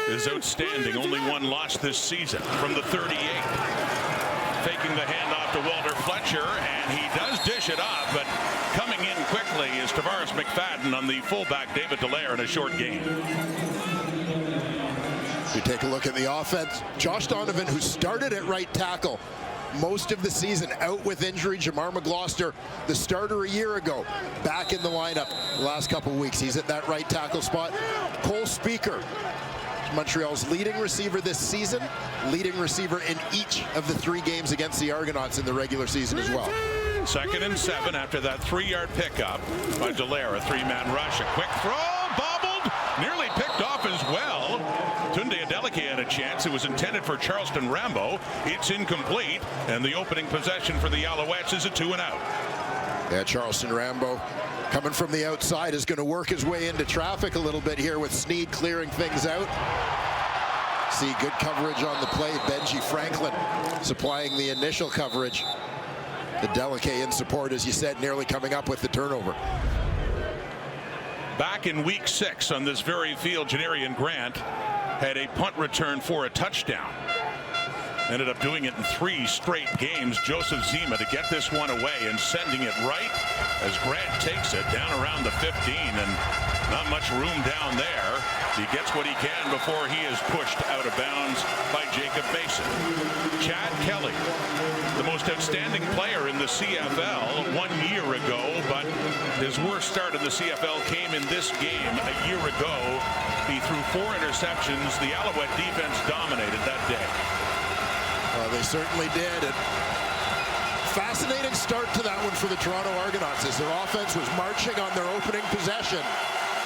is outstanding. Only 1 loss this season from the 38. Faking the handoff to Walter Fletcher, and he does dish it off, but coming in quickly is Tavares McFadden on the fullback David Dallaire in a short game. You take a look at the offense. Josh Donovan, who started at right tackle most of the season, out with injury. Jamar McGloster, the starter a year ago, back in the lineup the last couple of weeks. He's at that right tackle spot. Cole Speaker, Montreal's leading receiver this season, leading receiver in each of the 3 games against the Argonauts in the regular season as well. 2nd and 7 after that 3-yard pickup by Dallaire. A 3-man rush, a quick throw, bobbled, nearly picked off as well. Tunde Adeleke had a chance. It was intended for Charleston Rambo. It's incomplete, and the opening possession for the Alouettes is a 2-and-out. Yeah, Charleston Rambo coming from the outside is going to work his way into traffic a little bit here with Sneed clearing things out. See good coverage on the play. Benji Franklin supplying the initial coverage. Adeleke in support, as you said, nearly coming up with the turnover. Back in week 6 on this very field, Janarian Grant had a punt return for a touchdown. Ended up doing it in 3 straight games. Joseph Zima to get this one away and sending it right as Grant takes it down around the 15, and not much room down there. He gets what he can before he is pushed out of bounds by Jacob Mason. Chad Kelly, the most outstanding player in the CFL 1 year ago, but his worst start in the CFL came in this game a year ago. He threw 4 interceptions. The Alouette defense dominated that day. They certainly did. And fascinating start to that one for the Toronto Argonauts as their offense was marching on their opening possession.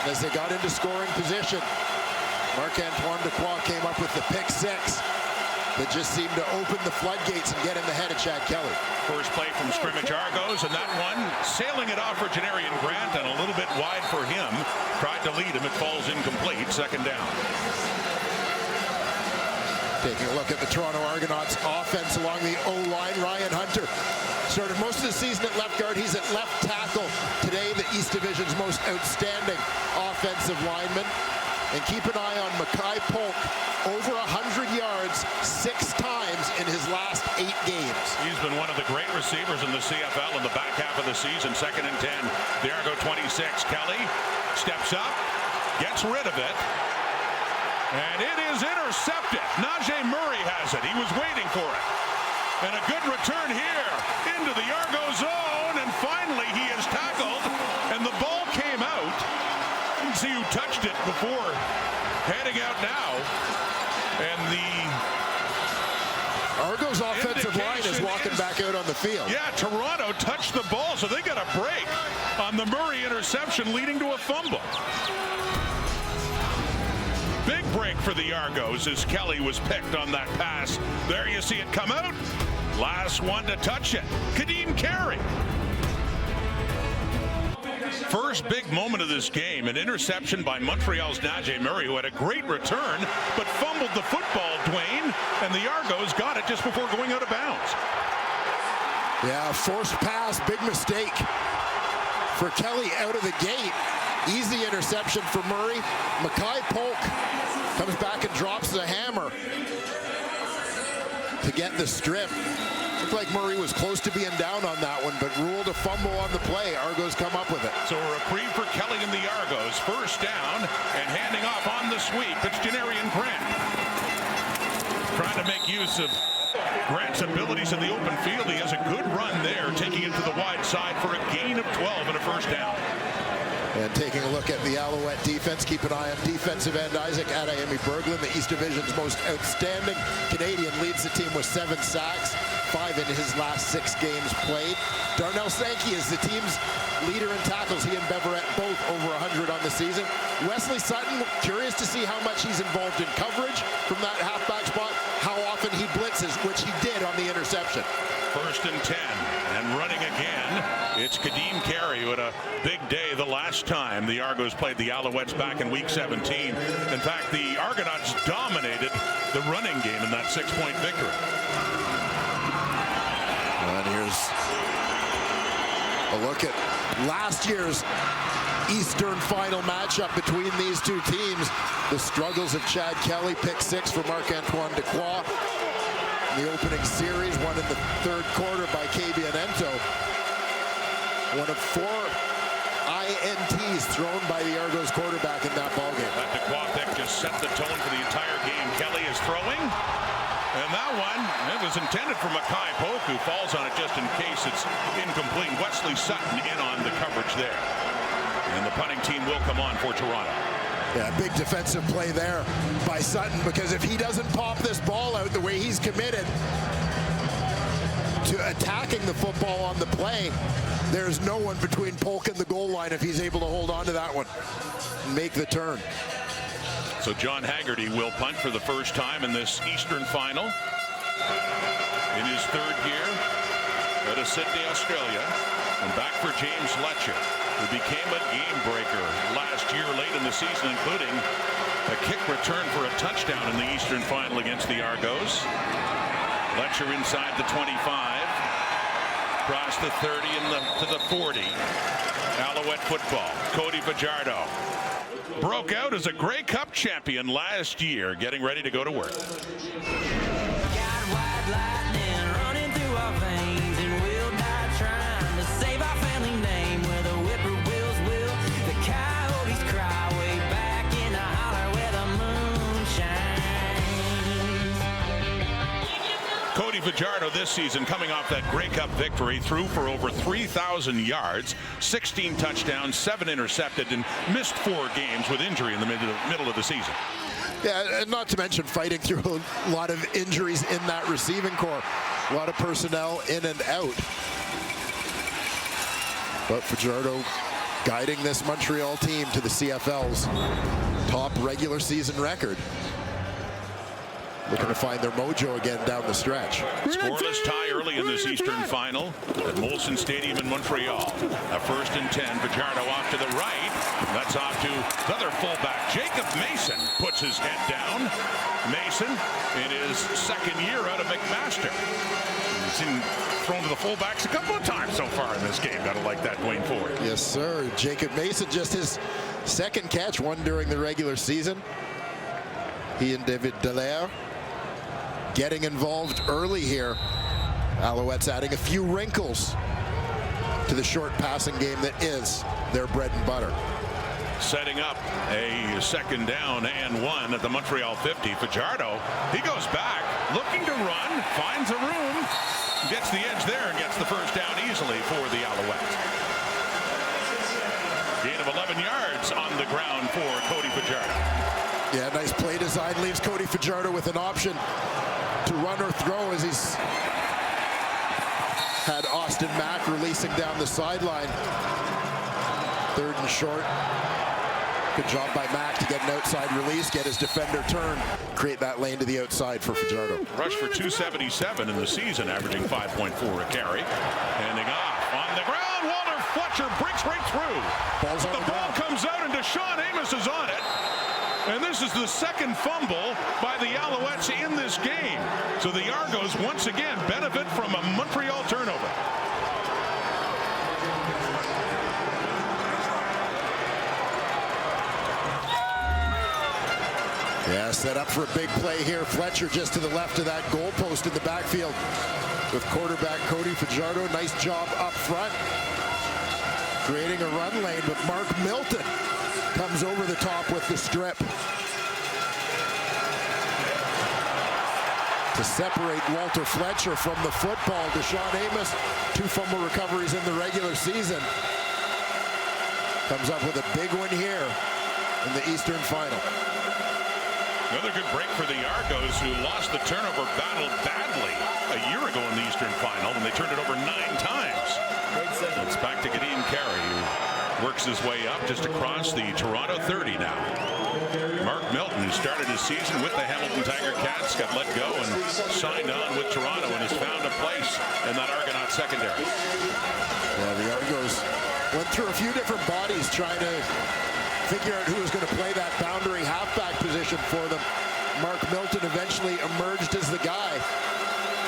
As they got into scoring position, Marc-Antoine Dequoy came up with the pick 6 that just seemed to open the floodgates and get in the head of Chad Kelly. First play from scrimmage Argos, and that one sailing it off for Janarian Grant and a little bit wide for him. Tried to lead him, it falls incomplete. 2nd down. Taking a look at the Toronto Argonauts offense along the O-line. Ryan Hunter started most of the season at left guard. He's at left tackle today, the East Division's most outstanding offensive lineman. And keep an eye on Mackay Polk, over 100 yards 6 times in his last 8 games. He's been one of the great receivers in the CFL in the back half of the season. 2nd and 10. The Argo 26. Kelly steps up, gets rid of it. And it is intercepted. Najee Murray has it. He was waiting for it. And a good return here into the Argo zone. And finally he is tackled. And the ball came out. You can see who touched it before heading out now. And the Argo's offensive line is walking back out on the field. Yeah, Toronto touched the ball, so they got a break on the Murray interception leading to a fumble. Big break for the Argos as Kelly was picked on that pass. There you see it come out. Last one to touch it, Kadeem Carey. First big moment of this game, an interception by Montreal's Najee Murray, who had a great return, but fumbled the football, Dwayne, and the Argos got it just before going out of bounds. Yeah, forced pass, big mistake for Kelly out of the gate. Easy interception for Murray. Mackay Polk comes back and drops the hammer to get the strip. Looked like Murray was close to being down on that one, but ruled a fumble on the play. Argos come up with it. So a reprieve for Kelly and the Argos. First down and handing off on the sweep. It's Janarian Grant. Trying to make use of Grant's abilities in the open field. He has a good run there, taking it to the wide side for a gain of 12 and a first down. And taking a look at the Alouette defense, keep an eye on defensive end Isaac Adeyemi-Berglund, the East Division's most outstanding Canadian, leads the team with 7 sacks, 5 in his last 6 games played. Darnell Sankey is the team's leader in tackles. He and Beverett both over 100 on the season. Wesley Sutton, curious to see how much he's involved in coverage from that halfback spot, how often he blitzes, which he did on the interception. 1st and 10, and running again. It's Kadeem Carey who had a big day the last time the Argos played the Alouettes back in Week 17. In fact, the Argonauts dominated the running game in that 6-point victory. And here's a look at last year's Eastern Final matchup between these two teams. The struggles of Chad Kelly, pick 6 for Marc-Antoine Dequoy. The opening series, won in the 3rd quarter by Cabianento. One of 4 INTs thrown by the Argos quarterback in that ballgame. That Dequoy pick just set the tone for the entire game. Kelly is throwing. And that one, it was intended for Mackay Polk, who falls on it just in case it's incomplete. Wesley Sutton in on the coverage there. And the punting team will come on for Toronto. Yeah, big defensive play there by Sutton, because if he doesn't pop this ball out the way he's committed to attacking the football on the play, there's no one between Polk and the goal line if he's able to hold on to that one and make the turn. So John Haggerty will punt for the first time in this Eastern Final. In his 3rd year out of Sydney, Australia. And back for James Letcher, who became a game breaker last year late in the season, including a kick return for a touchdown in the Eastern Final against the Argos. Letcher inside the 25, across the 30 and to the 40. Alouette football. Cody Fajardo broke out as a Grey Cup champion last year, getting ready to go to work. Cody Fajardo this season, coming off that Grey Cup victory, threw for over 3,000 yards, 16 touchdowns, 7 intercepted, and missed 4 games with injury in the middle of the season. Yeah, and not to mention fighting through a lot of injuries in that receiving corps. A lot of personnel in and out. But Fajardo guiding this Montreal team to the CFL's top regular season record. Looking to find their mojo again down the stretch. Scoreless tie early in this Eastern Final at Molson Stadium in Montreal. A 1st and 10. Fajardo off to the right. That's off to another fullback. Jacob Mason puts his head down. Mason in his 2nd year out of McMaster. He's seen thrown to the fullbacks a couple of times so far in this game. Gotta like that going forward. Yes, sir. Jacob Mason, just his 2nd catch, one during the regular season. He and David Dallaire getting involved early here. Alouettes adding a few wrinkles to the short passing game that is their bread and butter. Setting up a 2nd down and 1 at the Montreal 50. Fajardo, he goes back, looking to run, finds a room, gets the edge there and gets the 1st down easily for the Alouettes. Gain of 11 yards on the ground for Cody Fajardo. Yeah, nice play design. Leaves Cody Fajardo with an option to run or throw, as he's had Austin Mack releasing down the sideline. 3rd and short. Good job by Mack to get an outside release, get his defender turned, create that lane to the outside for Fajardo. Rush for 277 in the season, averaging 5.4 a carry. Handing off on the ground. Walter Fletcher breaks right through. Ball's on the ball comes out and Deshaun Amos is on it. And this is the 2nd fumble by the Alouettes in this game. So the Argos once again benefit from a Montreal turnover. Yeah, set up for a big play here. Fletcher just to the left of that goalpost in the backfield with quarterback Cody Fajardo. Nice job up front, creating a run lane, but Mark Milton comes over the top with the strip to separate Walter Fletcher from the football. Deshaun Amos, 2 fumble recoveries in the regular season. Comes up with a big one here in the Eastern Final. Another good break for the Argos, who lost the turnover battle badly a year ago in the Eastern Final when they turned it over 9 times. It's back to Kadeem Carey, who works his way up just across the Toronto 30 now. Mark Milton, who started his season with the Hamilton Tiger Cats, got let go and signed on with Toronto and has found a place in that Argonaut secondary. Yeah, the Argos went through a few different bodies trying to figure out who was going to play that boundary halfback position for them. Mark Milton eventually emerged as the guy.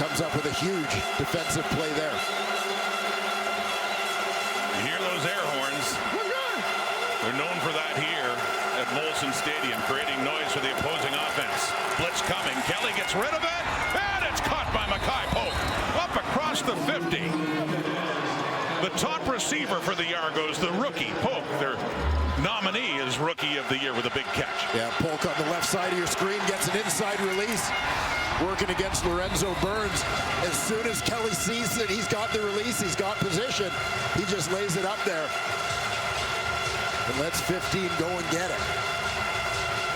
Comes up with a huge defensive play there. You hear those air horns. They're known for that here at Molson Stadium, creating noise for the opposing offense. Blitz coming. Kelly gets rid of it, and it's caught by Mackay Polk. Up across the 50. The top receiver for the Argos, the rookie, Polk, their nominee, is Rookie of the Year with a big catch. Yeah, Polk on the left side of your screen gets an inside release. Working against Lorenzo Burns. As soon as Kelly sees that he's got the release, he's got position, he just lays it up there. And lets 15 go and get it.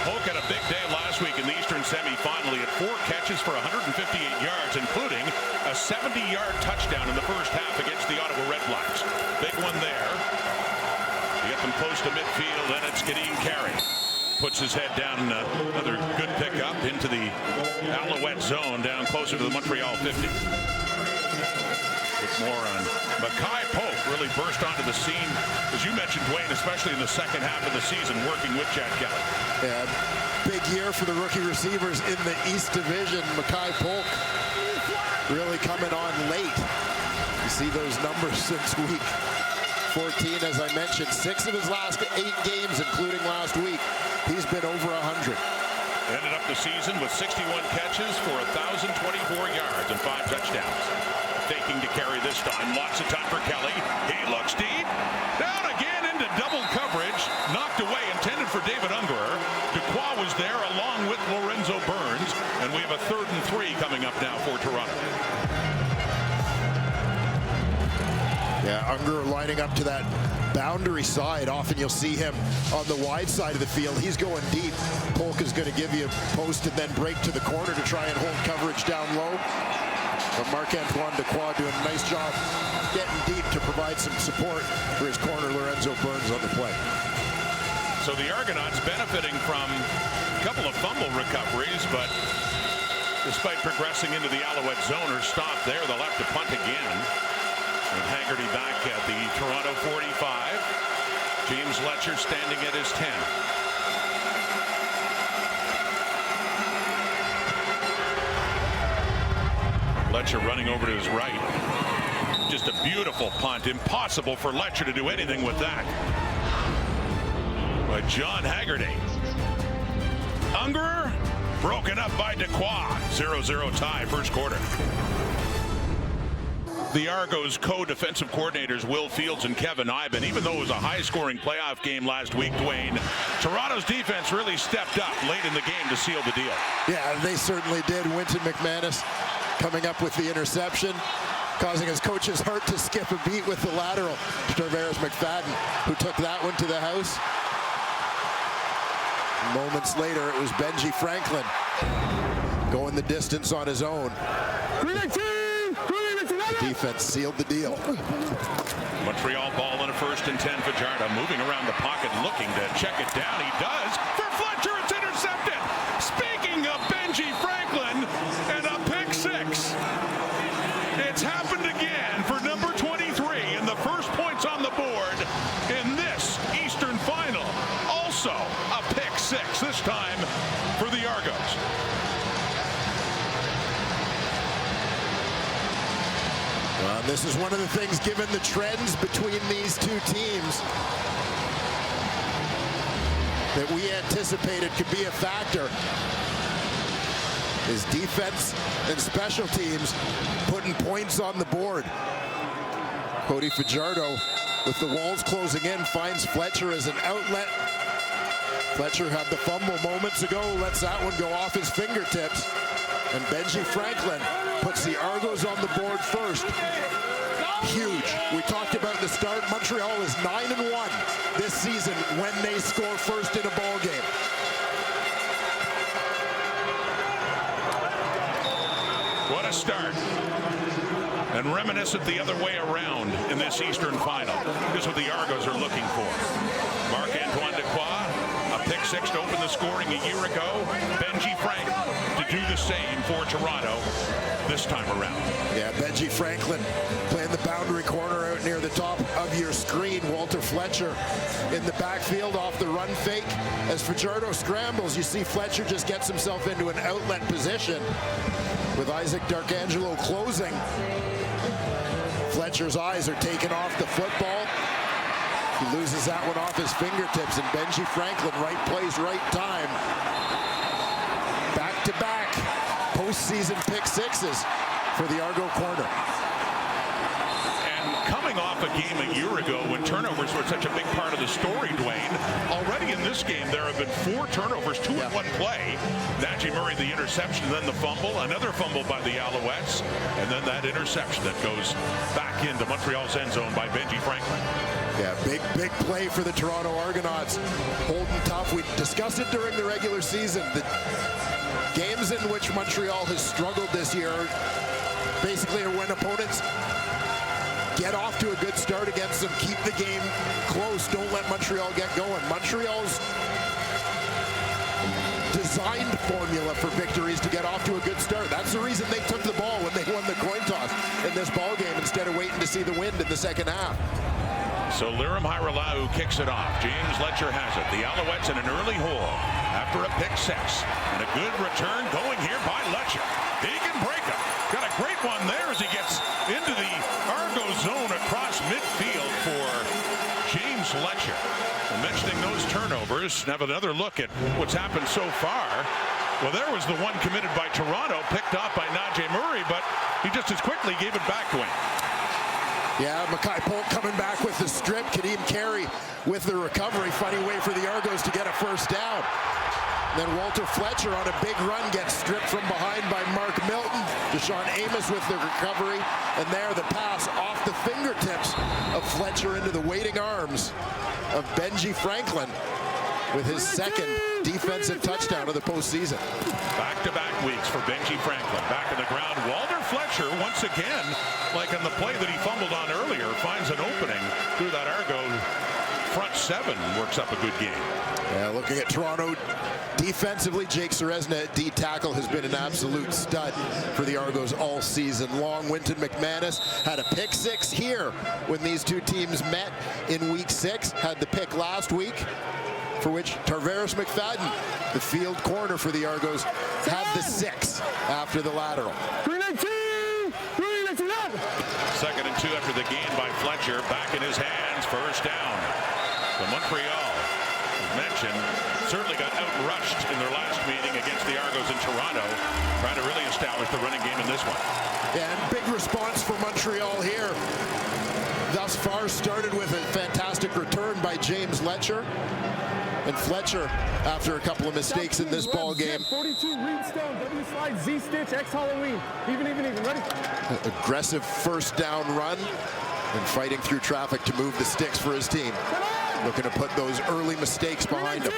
Polk had a big day last week in the Eastern semifinal. He had 4 catches for 158 yards, including a 70-yard touchdown in the first half against the Ottawa Redblacks. Big one there. You get them close to midfield, and it's Kadeem Carey. Puts his head down, another good pickup into the Alouette zone, down closer to the Montreal 50. With more on Mackay Polk, really burst onto the scene, as you mentioned, Dwayne, especially in the second half of the season, working with Chad Kelly. Yeah, big year for the rookie receivers in the East Division. Mackay Polk really coming on late. You see those numbers since week 14, as I mentioned, 6 of his last 8 games, including last week. He's been over 100. Ended up the season with 61 catches for 1,024 yards and 5 touchdowns. Faking to carry this time. Lots of time for Kelly. He looks deep. Down again into double coverage. Knocked away. Intended for David Ungerer. Duquois was there along with Lorenzo Burns. And we have a 3rd and 3 coming up now for Toronto. Yeah, Ungerer lining up to that boundary side. Often you'll see him on the wide side of the field. He's going deep. Polk is going to give you a post and then break to the corner to try and hold coverage down low. But Marc-Antoine Duquois doing a nice job getting deep to provide some support for his corner, Lorenzo Burns, on the play. So the Argonauts benefiting from a couple of fumble recoveries, but despite progressing into the Alouette zone or stop there, they'll have to punt again. And Haggerty back at the Toronto 45. James Letcher standing at his 10. Letcher running over to his right. Just a beautiful punt. Impossible for Letcher to do anything with that. But John Haggerty. Ungerer broken up by Duquois. 0-0 tie, first quarter. The Argos co-defensive coordinators Will Fields and Kevin Iben. Even though it was a high-scoring playoff game last week, Dwayne, Toronto's defense really stepped up late in the game to seal the deal. Yeah, they certainly did. Winton McManus coming up with the interception, causing his coach's heart to skip a beat with the lateral. Tavares McFadden, who took that one to the house. Moments later, it was Benji Franklin going the distance on his own. The defense sealed the deal. Montreal ball on a 1st and 10. Fajardo moving around the pocket, looking to check it down. He does. For Fletcher, it's intercepted. Speaking of Benji Franklin and a pick 6. It's happened again for number 23, and the first points on the board in this Eastern Final. Also a pick 6, this time for the Argos. This is one of the things, given the trends between these two teams, that we anticipated could be a factor, is defense and special teams putting points on the board. Cody Fajardo, with the walls closing in, finds Fletcher as an outlet. Fletcher had the fumble moments ago, lets that one go off his fingertips. And Benji Franklin puts the Argos on the board first. Huge. We talked about the start. Montreal is 9-1 this season when they score first in a ball game. What a start. and reminiscent the other way around in this Eastern Final. This is what the Argos are looking for. Marc-Antoine Dequoy, a pick six to open the scoring a year ago. Benji Franklin to do the same for Toronto this time around. Yeah, Benji Franklin playing the boundary corner out near the top of your screen. Walter Fletcher in the backfield off the run fake. As Fajardo scrambles, you see Fletcher just gets himself into an outlet position with Isaac Darkangelo closing. Fletcher's eyes are taken off the football. He loses that one off his fingertips, and Benji Franklin, right place, right time. Back-to-back postseason pick sixes for the Argo corner. And coming off a game a year ago when turnovers were such a big part of the story, Dwayne, already in this game there have been 4 turnovers, 2 in one play. Najee Murray, the interception, then the fumble, another fumble by the Alouettes, and then that interception that goes back into Montreal's end zone by Benji Franklin. Yeah, big play for the Toronto Argonauts. Holding tough. We discussed it during the regular season. The games in which Montreal has struggled this year basically are when opponents get off to a good start against them, keep the game close, don't let Montreal get going. Montreal's designed formula for victories to get off to a good start. That's the reason they took the ball when they won the coin toss in this ball game instead of waiting to see the wind in the second half. So Lirim Hajrullahu kicks it off. James Letcher has it. The Alouettes in an early hole after a pick six. And a good return going here by Letcher. He can break it. Got a great one there as he gets into the Argo zone across midfield for James Letcher. And mentioning those turnovers, have another look at what's happened so far. Well, there was the one committed by Toronto, picked off by Najee Murray, but he just as quickly gave it back to him. Yeah, Mackay Polk coming back with the strip. Kadeem Carey with the recovery. Funny way for the Argos to get a first down. And then Walter Fletcher on a big run gets stripped from behind by Mark Milton. Deshaun Amos with the recovery. And there the pass off the fingertips of Fletcher into the waiting arms of Benji Franklin with his second defensive touchdown of the postseason. Back-to-back weeks for Benji Franklin. Back in the ground. Walter Fletcher, once again, like on the play that he fumbled on earlier, finds an opening through that Argo front seven, works up a good game. Yeah, looking at Toronto defensively, Jake Seresna at D-tackle has been an absolute stud for the Argos all season long. Winton McManus had a pick six here when these two teams met in week 6. Had the pick last week, for which Tarvaris McFadden, the field corner for the Argos, had the 6 after the lateral. 2nd and 2 after the gain by Fletcher. Back in his hands, first down. So Montreal, as mentioned, certainly got outrushed in their last meeting against the Argos in Toronto, trying to really establish the running game in this one. Yeah, and big response for Montreal here. Thus far started with a fantastic return by James Letcher. And Fletcher, after a couple of mistakes in this ball game. 42, read stone, W slide, Z stitch, X Halloween. Even, ready? Aggressive first down run and fighting through traffic to move the sticks for his team. Looking to put those early mistakes behind him.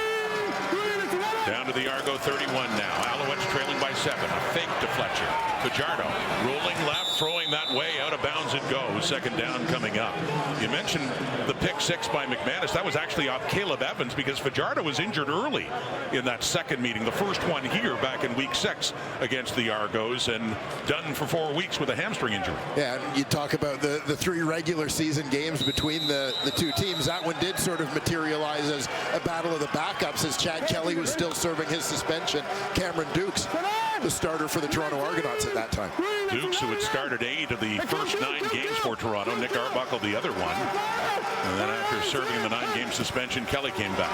Down to the Argo 31 now. Alouettes trailing by 7. A fake to Fletcher. Fajardo rolling left, throwing that way, out of bounds it goes. Second down coming up. You mentioned the pick 6 by McManus. That was actually off Caleb Evans because Fajardo was injured early in that second meeting. The first one here back in week 6 against the Argos, and done for 4 weeks with a hamstring injury. Yeah, and you talk about the 3 regular season games between the two teams. That one did sort of materialize as a battle of the backups as Chad Kelly was still serving his suspension. Cameron Dukes, the starter for the Toronto Argonauts at that time. Dukes, who had started 8 of the first 9 games for Toronto. Nick Arbuckle, the other one. And then after serving the 9-game suspension, Kelly came back.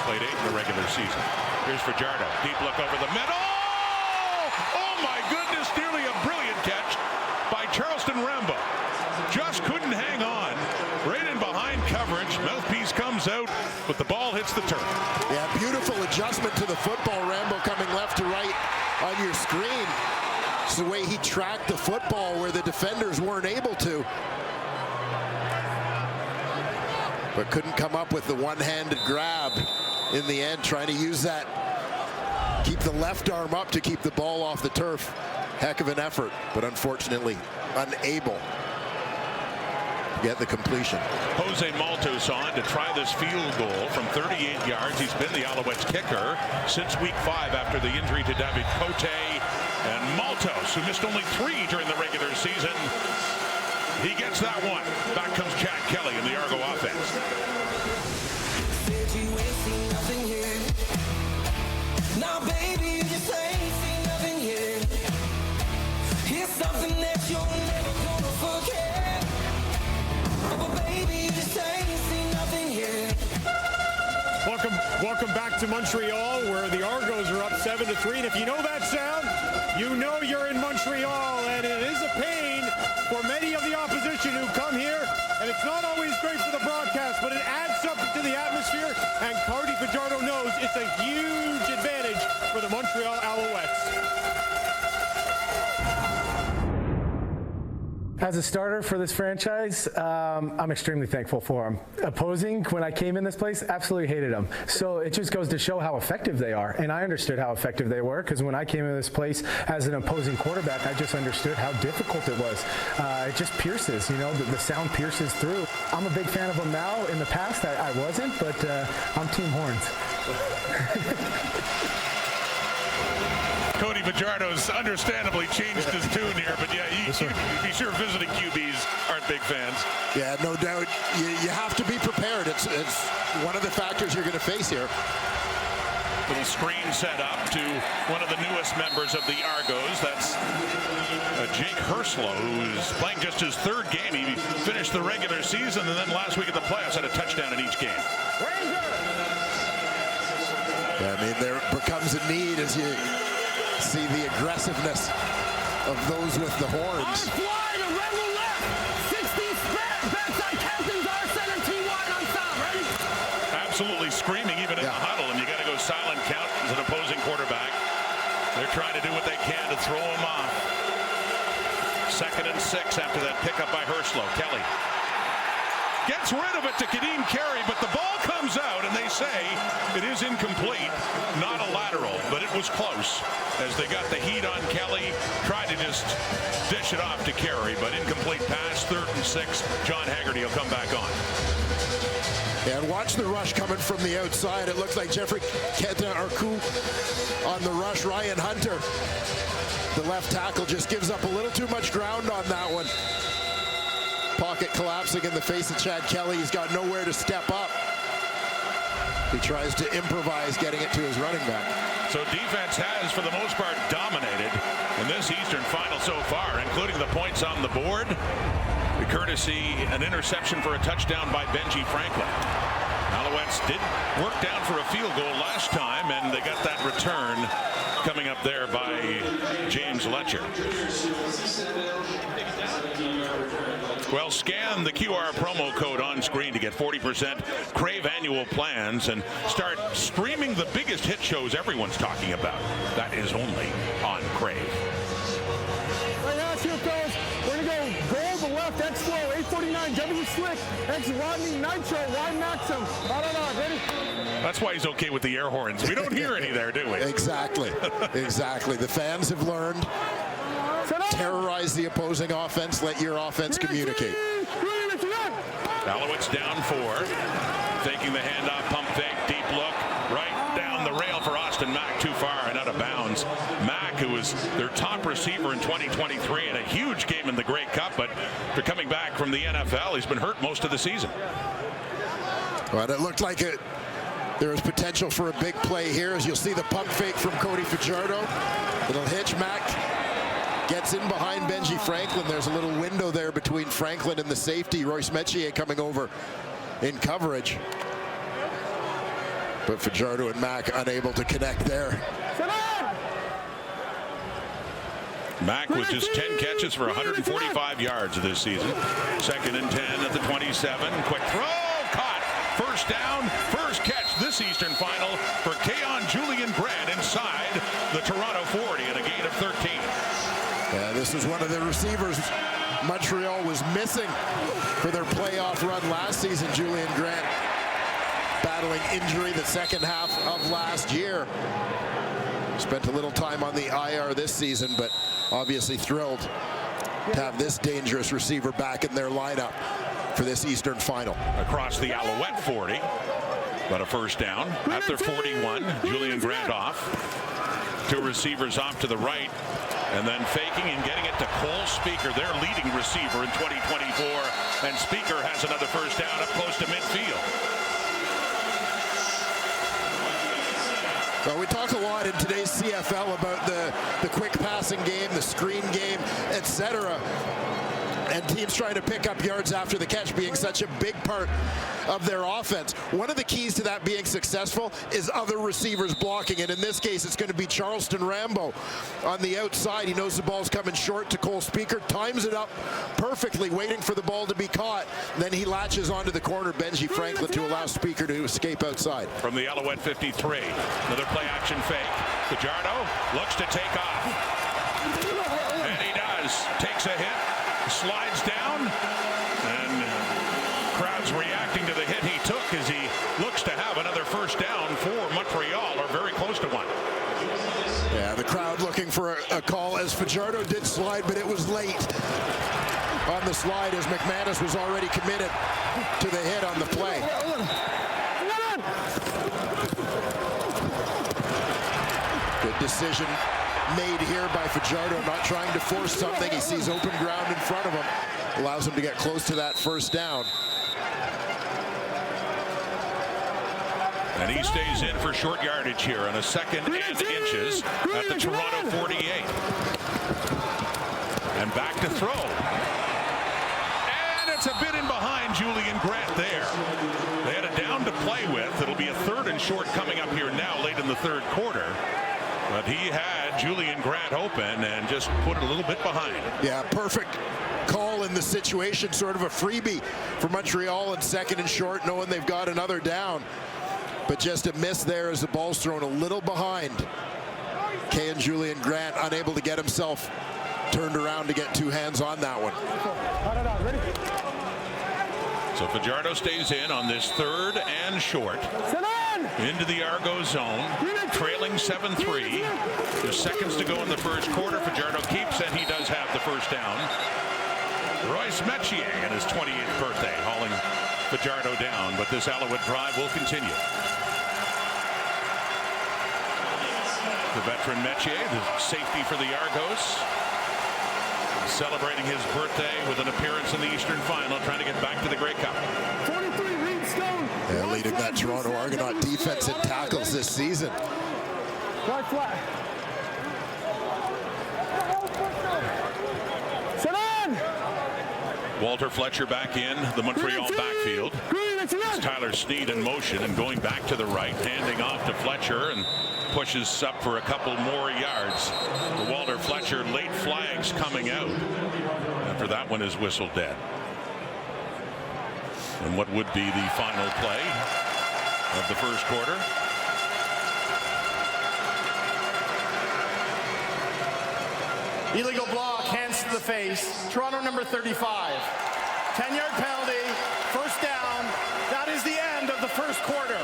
Played 8 in the regular season. Here's Fajardo. Deep look over the middle. Oh my goodness, nearly a brilliant catch by Charleston Rambo. Just couldn't hang on. Right in behind coverage. Mouthpiece comes out, but the ball hits the turf. Yeah, beautiful adjustment to the football. Rambo coming left to right on your screen. It's the way he tracked the football where the defenders weren't able to. But couldn't come up with the one-handed grab in the end, trying to use that. Keep the left arm up to keep the ball off the turf. Heck of an effort, but unfortunately unable to get the completion. Jose Maltos on to try this field goal from 38 yards. He's been the Alouettes kicker since week 5 after the injury to David Cote. And Maltos, who missed only 3 during the regular season, he gets that one. Back comes Chad Kelly in the Argo offense. Now, baby, you just ain't seen nothing yet. Here's something that you're never gonna forget. Oh, baby, you just ain't seen nothing yet. Welcome back to Montreal, where the Argos are up 7-3. And if you know that sound, you know you're in Montreal, and it is a pain for many of the opposition who come here. And it's not always great for the broadcast, but it adds something to the atmosphere. And Cody Fajardo knows it's a huge advantage for the Montreal Alouettes. As a starter for this franchise, I'm extremely thankful for them. Opposing, when I came in this place, absolutely hated them. So it just goes to show how effective they are. And I understood how effective they were, because when I came in this place as an opposing quarterback, I just understood how difficult it was. It just pierces, you know, the sound pierces through. I'm a big fan of them now. In the past, I wasn't, but I'm Team Horns. Cody Fajardo's understandably changed his tune here, but yeah, you'd be sure visiting QBs aren't big fans. Yeah, no doubt. You have to be prepared. It's one of the factors you're going to face here. Little screen set up to one of the newest members of the Argos. That's Jake Herslow, who's playing just his 3rd game. He finished the regular season, and then last week at the playoffs had a touchdown in each game. Yeah, I mean, there becomes a need as you see the aggressiveness of those with the horns. Absolutely screaming even in the huddle, and you got to go silent count as an opposing quarterback. They're trying to do what they can to throw him off. 2nd and 6 after that pickup by Herslow. Kelly gets rid of it to Kadeem Carey, but the ball comes out, and they say it is incomplete, not a lateral, but it was close as they got the heat on Kelly, tried to just dish it off to Carey, but incomplete pass, 3rd and 6. John Haggerty will come back on. And watch the rush coming from the outside. It looks like Jeffrey Keta-Arku on the rush. Ryan Hunter, the left tackle, just gives up a little too much ground on that one. Pocket collapsing in the face of Chad Kelly. He's got nowhere to step up. He tries to improvise getting it to his running back. So defense has, for the most part, dominated in this Eastern final so far, including the points on the board. The courtesy, an interception for a touchdown by Benji Franklin. Alouettes did work down for a field goal last time, and they got that return coming up there by James Letcher. Well, scan the QR promo code on screen to get 40% Crave annual plans and start streaming the biggest hit shows everyone's talking about. That is only on Crave. Right now, here, fellas. We're going to go gold to left, X slow, 849, W slick, X Rodney, Nitro, Y Maxim. I don't know, ready? That's why he's okay with the air horns. We don't hear any there, do we? Exactly. Exactly. The fans have learned. Terrorize the opposing offense. Let your offense communicate. Alouettes down 4. Taking the handoff, pump fake, deep look. Right down the rail for Austin Mack. Too far and out of bounds. Mack, who was their top receiver in 2023 in a huge game in the Grey Cup, but they're coming back from the NFL. He's been hurt most of the season. Well, it looked like there was potential for a big play here, as you'll see the pump fake from Cody Fajardo. It'll hitch. Mack gets in behind Benji Franklin. There's a little window there between Franklin and the safety. Royce Metier coming over in coverage. But Fajardo and Mack unable to connect there. Mack with just 10 catches for 145 yards this season. 2nd and 10 at the 27. Quick throw, caught. First down, first catch this Eastern final for Keon Julian Grant inside the Toronto 40 and a gain of 13. Yeah, this was one of the receivers Montreal was missing for their playoff run last season. Julian Grant battling injury the second half of last year. Spent a little time on the IR this season, but obviously thrilled to have this dangerous receiver back in their lineup for this Eastern Final. Across the Alouette 40, but a first down at their 41. Julian Grant off. 2 receivers off to the right, and then faking and getting it to Cole Speaker, their leading receiver in 2024. And Speaker has another first down up close to midfield. Well, we talk a lot in today's CFL about the quick passing game, the screen game, etc. And teams trying to pick up yards after the catch being such a big part of their offense. One of the keys to that being successful is other receivers blocking. And in this case, it's going to be Charleston Rambo on the outside. He knows the ball's coming short to Cole Speaker, times it up perfectly, waiting for the ball to be caught. Then he latches onto the corner, Benji Franklin, to allow Speaker to escape outside. From the Alouette 53, another play action fake. Fajardo looks to take off. And he does. Takes a hit, slides down, and crowd's reacting to the hit he took as he looks to have another first down for Montreal, or very close to one. Yeah, the crowd looking for a call as Fajardo did slide, but it was late on the slide as McManus was already committed to the hit on the play. Good decision made here by Fajardo, not trying to force something. He sees open ground in front of him, allows him to get close to that first down. And he stays in for short yardage here on a second and inches at the Toronto 48. And back to throw. And it's a bit in behind Julian Grant there. They had a down to play with. It'll be a third and short coming up here now late in the third quarter. But he had Julian Grant open and just put it a little bit behind. Yeah, perfect call in the situation, sort of a freebie for Montreal in second and short, knowing they've got another down. But just a miss there as the ball's thrown a little behind. Kay and Julian Grant unable to get himself turned around to get two hands on that one. So Fajardo stays in on this third and short. Into the Argo zone, trailing 7-3. There's seconds to go in the first quarter. Fajardo keeps, and he does have the first down. Royce Metier in his 28th birthday, hauling Fajardo down, but this Alouette drive will continue. The veteran Metier, the safety for the Argos, celebrating his birthday with an appearance in the Eastern Final, trying to get back to the Grey Cup. Yeah, leading that Toronto Argonaut defense in tackles this season. Flat. Walter Fletcher back in the Montreal backfield. It's Tyler Sneed in motion and going back to the right, handing off to Fletcher and pushes up for a couple more yards. For Walter Fletcher, late flags coming out after that one is whistled dead. And what would be the final play of the first quarter? Illegal block, hands to the face. Toronto number 35. 10-yard penalty, first down. That is the end of the first quarter.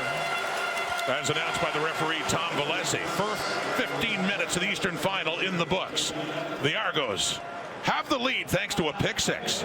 As announced by the referee, Tom Valesi. First 15 minutes of the Eastern Final in the books. The Argos have the lead thanks to a pick six.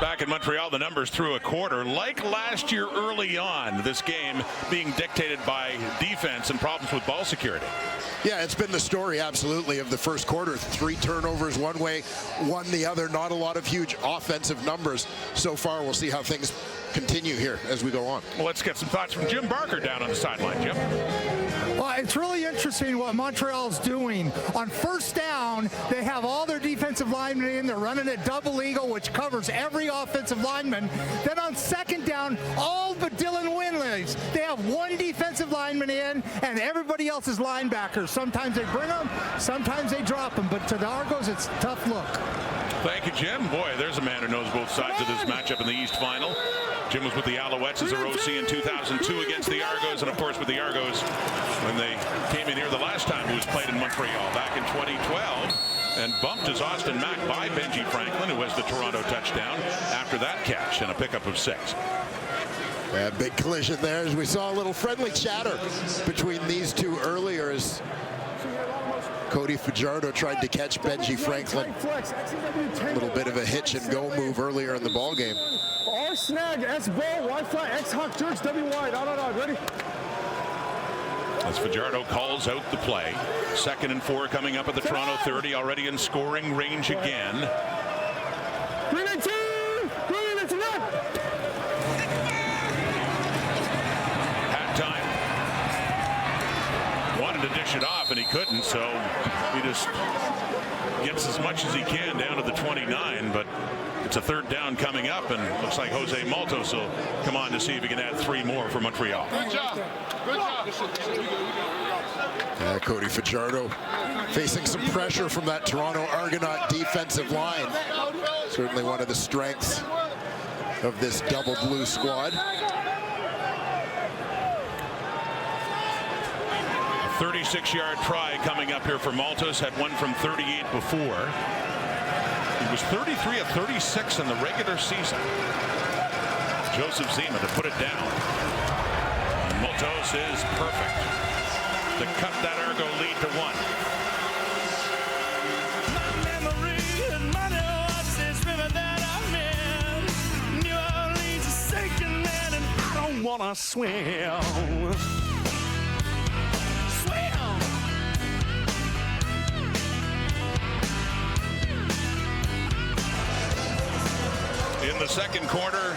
Back in Montreal, the numbers through a quarter. Like last year early on, this game being dictated by defense and problems with ball security. Yeah, it's been the story, absolutely, of the first quarter. 3 turnovers one way, 1 the other. Not a lot of huge offensive numbers so far. We'll see how things continue here as we go on. Well, let's get some thoughts from Jim Barker down on the sideline. Jim? Well, it's really interesting what Montreal's doing. On first down, they have all their defensive linemen in. They're running a double eagle, which covers every offensive lineman. Then on second down, all but Dylan Winley's. They have 1 defensive lineman in, and everybody else is linebackers. Sometimes they bring them, sometimes they drop them. But to the Argos, it's a tough look. Thank you, Jim. Boy, there's a man who knows both sides of this matchup in the East Final. Jim was with the Alouettes as a OC in 2002 against the Argos, and of course with the Argos when they came in here the last time it was played in Montreal back in 2012, and bumped as Austin Mack by Benji Franklin, who has the Toronto touchdown after that catch and a pickup of 6. Yeah, big collision there as we saw a little friendly chatter between these two earlier as Cody Fajardo tried to catch Benji Franklin. A little bit of a hitch and go move earlier in the ball game. R snag, S ball, Y fly, X hawk, church, W wide. On, ready? As Fajardo calls out the play. 2nd and 4 coming up at the Toronto 30, already in scoring range again. 3 and 2, 3 and 2. Halftime. Wanted to dish it off and he couldn't, so he just gets as much as he can down to the 29, but it's a 3rd down coming up, and looks like Jose Maltos will come on to see if he can add 3 more for Montreal. Good job. Good job. Yeah, Cody Fajardo facing some pressure from that Toronto Argonaut defensive line. Certainly one of the strengths of this double blue squad. A 36-yard try coming up here for Maltos. Had one from 38 before. He was 33 of 36 in the regular season. Joseph Zima to put it down. And Maltos is perfect to cut that Argo lead to 1. Wanna swim. In the second quarter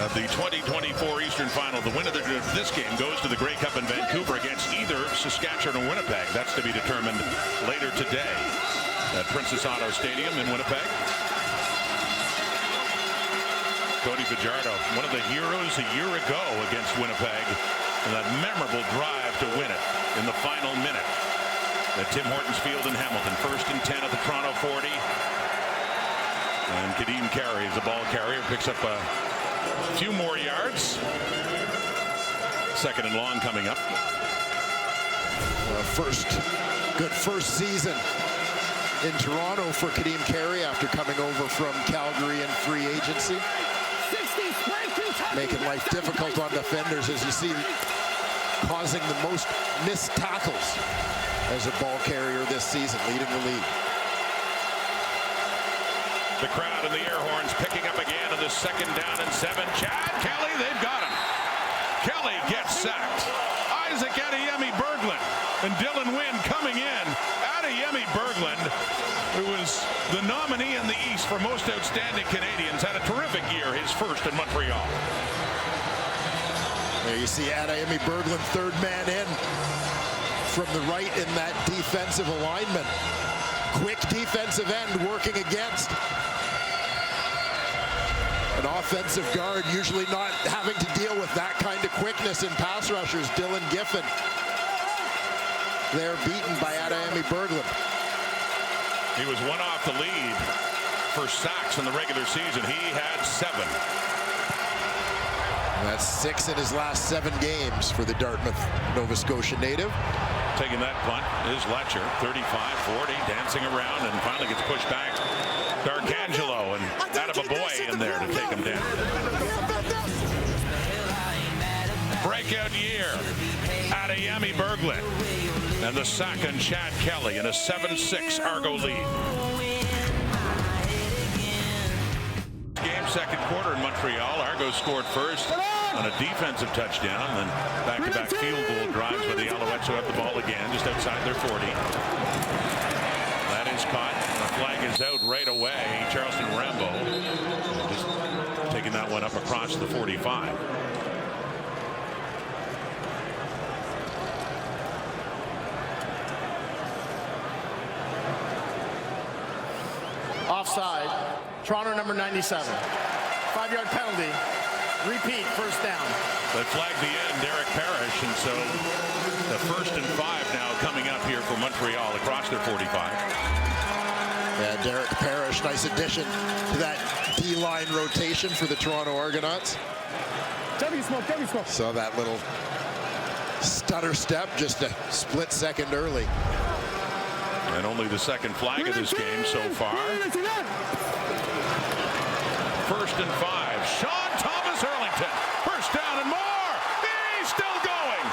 of the 2024 Eastern Final, the winner of this game goes to the Grey Cup in Vancouver against either Saskatchewan or Winnipeg. That's to be determined later today at Princess Auto Stadium in Winnipeg. Cody Fajardo, one of the heroes a year ago against Winnipeg, and that memorable drive to win it in the final minute at Tim Hortons Field in Hamilton. 1st and 10 at the Toronto 40. And Kadeem Carey is the ball carrier, picks up a few more yards. 2nd and long coming up. Good first season in Toronto for Kadeem Carey after coming over from Calgary in free agency. Making life difficult on defenders, as you see, causing the most missed tackles as a ball carrier this season, leading the league. The crowd and the air horns picking up again in the 2nd down and 7. Chad Kelly, they've got him. Kelly gets sacked. Isaac Adeyemi Berglund and Dylan Wynn coming in. Adeyemi Berglund, who was the nominee in the East for most outstanding Canadians, had a terrific year, his first in Montreal. There you see Adeyemi Berglund, 3rd man in from the right in that defensive alignment. Quick defensive end working against an offensive guard, usually not having to deal with that kind of quickness in pass rushers. Dylan Giffen there beaten by Adeyemi Berglund. He was one off the lead for sacks in the regular season. He had 7. And that's 6 in his last 7 games for the Dartmouth, Nova Scotia native. Taking that punt is Letcher, 35-40, dancing around, and finally gets pushed back. D'Arcangelo and Adebaboy in there to take him down. Breakout year, Adeyemi Berglund, and the sack on Chad Kelly in a 7-6 Argo lead. Game 2nd quarter in Montreal. Argo scored first on a defensive touchdown, then back-to-back field goal drives by the Alouettes, who have the ball again just outside their 40. That is caught. The flag is out right away. Charleston Rambo just taking that one up across the 45. Offside. Toronto number 97. 5-yard penalty. Repeat, 1st down. They flagged the end, Derek Parrish, and so the 1st and 5 now coming up here for Montreal across their 45. And Derek Parrish, nice addition to that D-line rotation for the Toronto Argonauts. W smoke. Saw that little stutter step just a split second early. And only the second flag of this game so far. 1st and 5. Sean Thomas Erlington. First down and more. He's still going.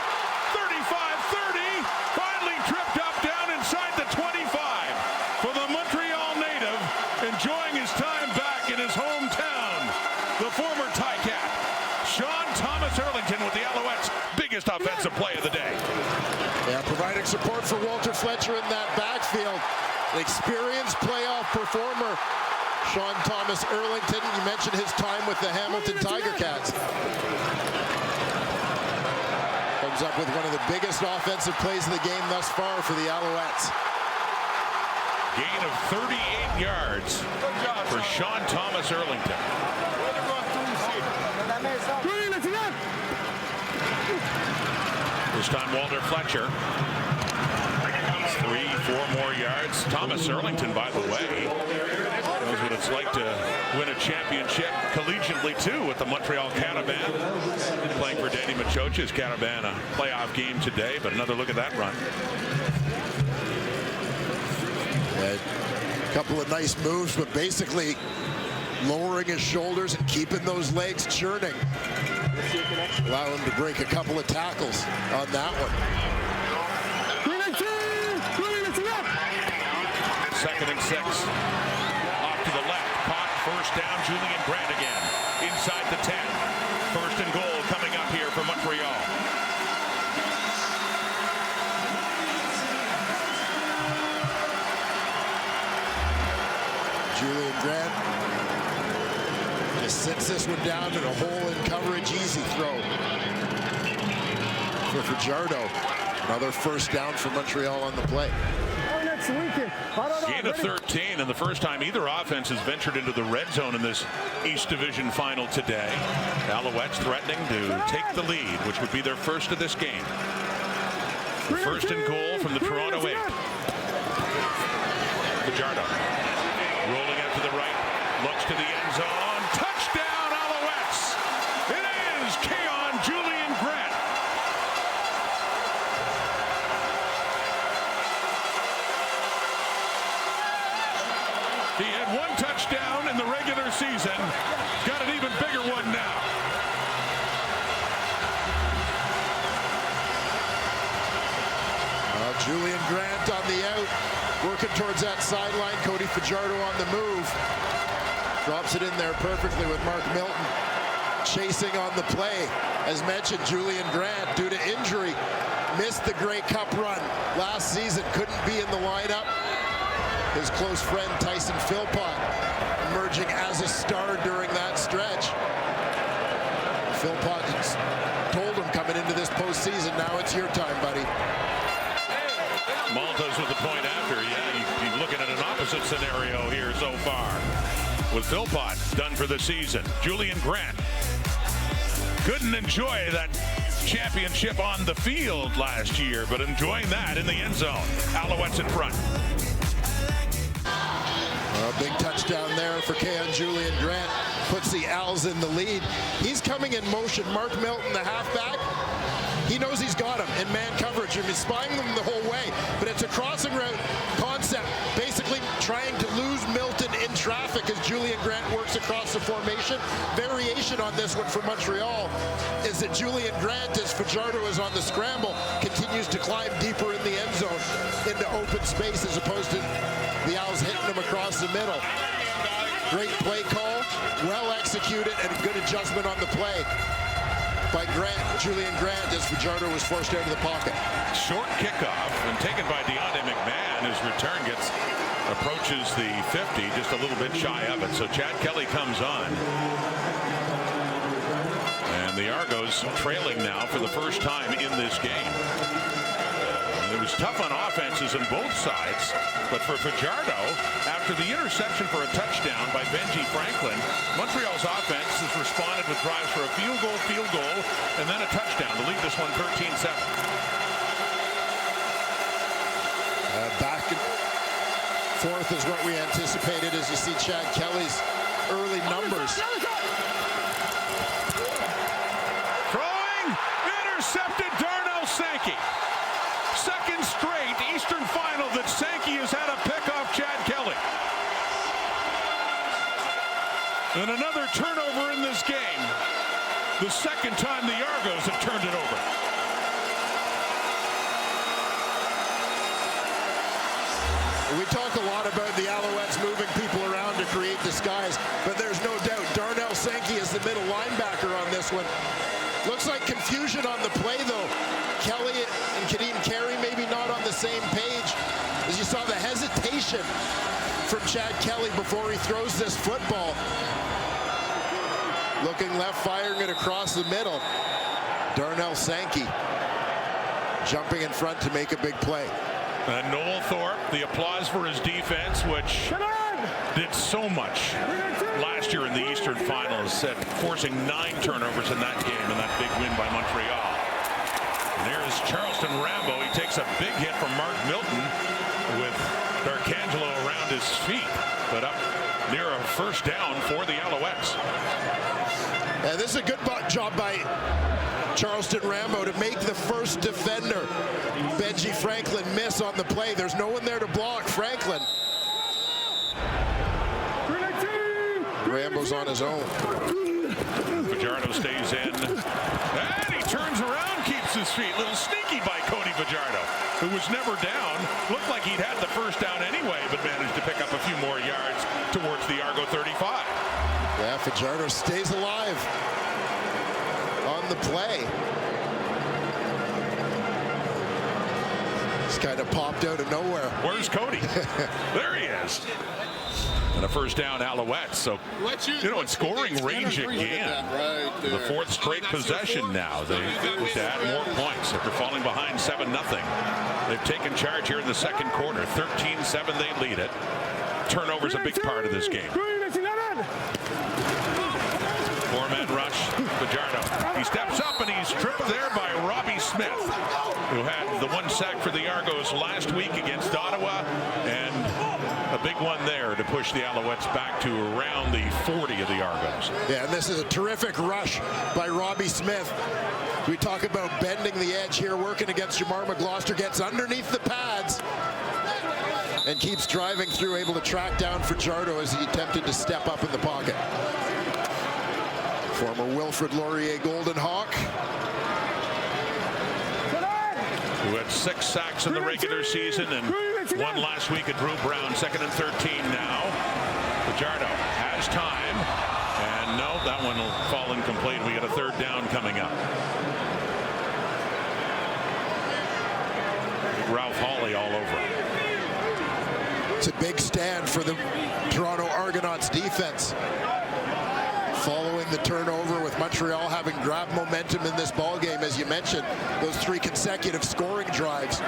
35-30. Finally tripped up down inside the 25 for the Montreal native, enjoying his time back in his hometown. The former Ticat, Sean Thomas Erlington with the Alouettes' biggest offensive play of the day. Yeah, providing support for Walter Fletcher in that backfield. An experienced playoff performer, Sean Thomas Erlington. You mentioned his time with the Hamilton Tiger Cats. Comes up with one of the biggest offensive plays of the game thus far for the Alouettes. Gain of 38 yards for Sean Thomas Erlington. This time Walter Fletcher. 3-4 more yards. Thomas Erlington, by the way, knows what it's like to win a championship collegiately too with the Montreal Cataban. Playing for Danny Machoch's Cataban, a playoff game today, but another look at that run. A couple of nice moves, but basically lowering his shoulders and keeping those legs churning. Allow him to break a couple of tackles on that one. 2nd and 6. Off to the left. Caught. First down. Julian Grant again. Inside the 10. 1st and goal coming up here for Montreal. Julian Grant just sits this one down in a hole in coverage. Easy throw for Fajardo. Another first down for Montreal on the play. Gain of 13, and the first time either offense has ventured into the red zone in this East Division final today. Alouettes threatening to take the lead, which would be their first of this game. The 1st and goal from the Toronto 8. Fajardo rolling out to the right, looks to the end zone. Touchdown, Alouettes! It is Keon Julian Grant. He had one touchdown in the regular season. Got an even bigger one now. Julian Grant on the out, working towards that sideline. Cody Fajardo on the move. Drops it in there perfectly with Mark Milton chasing on the play. As mentioned, Julian Grant, due to injury, missed the Grey Cup run last season. Couldn't be in the lineup. His close friend Tyson Philpott emerging as a star during that stretch. Philpott told him coming into this postseason, now it's your time, buddy. Malta's with the point after. Yeah, you're looking at an opposite scenario here so far. With Philpott done for the season. Julian Grant couldn't enjoy that championship on the field last year, but enjoying that in the end zone. Alouettes in front. A big touchdown there for Keon Julian Grant. Puts the Owls in the lead. He's coming in motion. Mark Milton, the halfback, he knows he's got him in man coverage and he's spying them the whole way. But it's a crossing route concept, basically trying to lose Milton in traffic as Julian Grant works across the formation. Variation on this one for Montreal is that Julian Grant, as Fajardo is on the scramble, continues to climb deeper in the end zone into open space as opposed to the Owls hitting him across the middle. Great play call, well executed, and a good adjustment on the play by Julian Grant, as Fajardo was forced out of the pocket. Short kickoff and taken by Deontay McMahon. His return approaches the 50, just a little bit shy of it. So Chad Kelly comes on. And the Argos trailing now for the first time in this game. It was tough on offenses on both sides, but for Fajardo, after the interception for a touchdown by Benji Franklin, Montreal's offense has responded with drives for a field goal, and then a touchdown to lead this one 13-7. Fourth is what we anticipated as you see Chad Kelly's early numbers. Throwing, intercepted Darnell Sankey. Second straight Eastern Final that Sankey has had a pick off Chad Kelly. And another turnover in this game. The second time the Argos have turned it over. We talk a lot about the Alouettes moving people around to create disguise, but there's no doubt Darnell Sankey is the middle linebacker on this one. Looks like confusion on the play, though. Kelly and Kadeem Carey maybe not on the same page. As you saw the hesitation from Chad Kelly before he throws this football. Looking left, firing it across the middle. Darnell Sankey jumping in front to make a big play. And Noel Thorpe, the applause for his defense, which did so much last year in the Eastern Finals, forcing 9 turnovers in that game and that big win by Montreal. And there's Charleston Rambo. He takes a big hit from Mark Milton with D'Arcangelo around his feet, but up near a first down for the Alouettes. And this is a good job by Charleston Rambo to make the first defender, Benji Franklin, miss on the play. There's no one there to block Franklin. Rambo's on his own. Fajardo stays in. And he turns around, keeps his feet. Little sneaky by Cody Fajardo, who was never down. Looked like he'd had the first down anyway, but managed to pick up a few more yards towards the Argo 35. Yeah, Fajardo stays alive on the play. Just kind of popped out of nowhere. Where's Cody? There he is. And a first down, Alouettes. So, you know, in scoring range again. The fourth straight possession now. They look to add more points after falling behind 7-0. They've taken charge here in the second quarter. 13-7, they lead it. Turnover's a big part of this game. Four-man rush, Fajardo. He steps up and he's tripped there by Robbie Smith, who had the one sack for the Argos last week against Ottawa, and a big one there to push the Alouettes back to around the 40 of the Argos. Yeah, and this is a terrific rush by Robbie Smith. We talk about bending the edge here, working against Jamar McGloster, gets underneath the pads and keeps driving through, able to track down Fajardo as he attempted to step up in the pocket. Former Wilfrid Laurier Golden Hawk, who had 6 sacks in the regular season and one last week at Drew Brown. 2nd and 13 now. Fajardo has time, and no, that one will fall incomplete. We got a third down coming up. Ralph Hawley all over it. It's a big stand for the Toronto Argonauts defense. Following the turnover, with Montreal having grabbed momentum in this ballgame, as you mentioned, those 3 consecutive scoring drives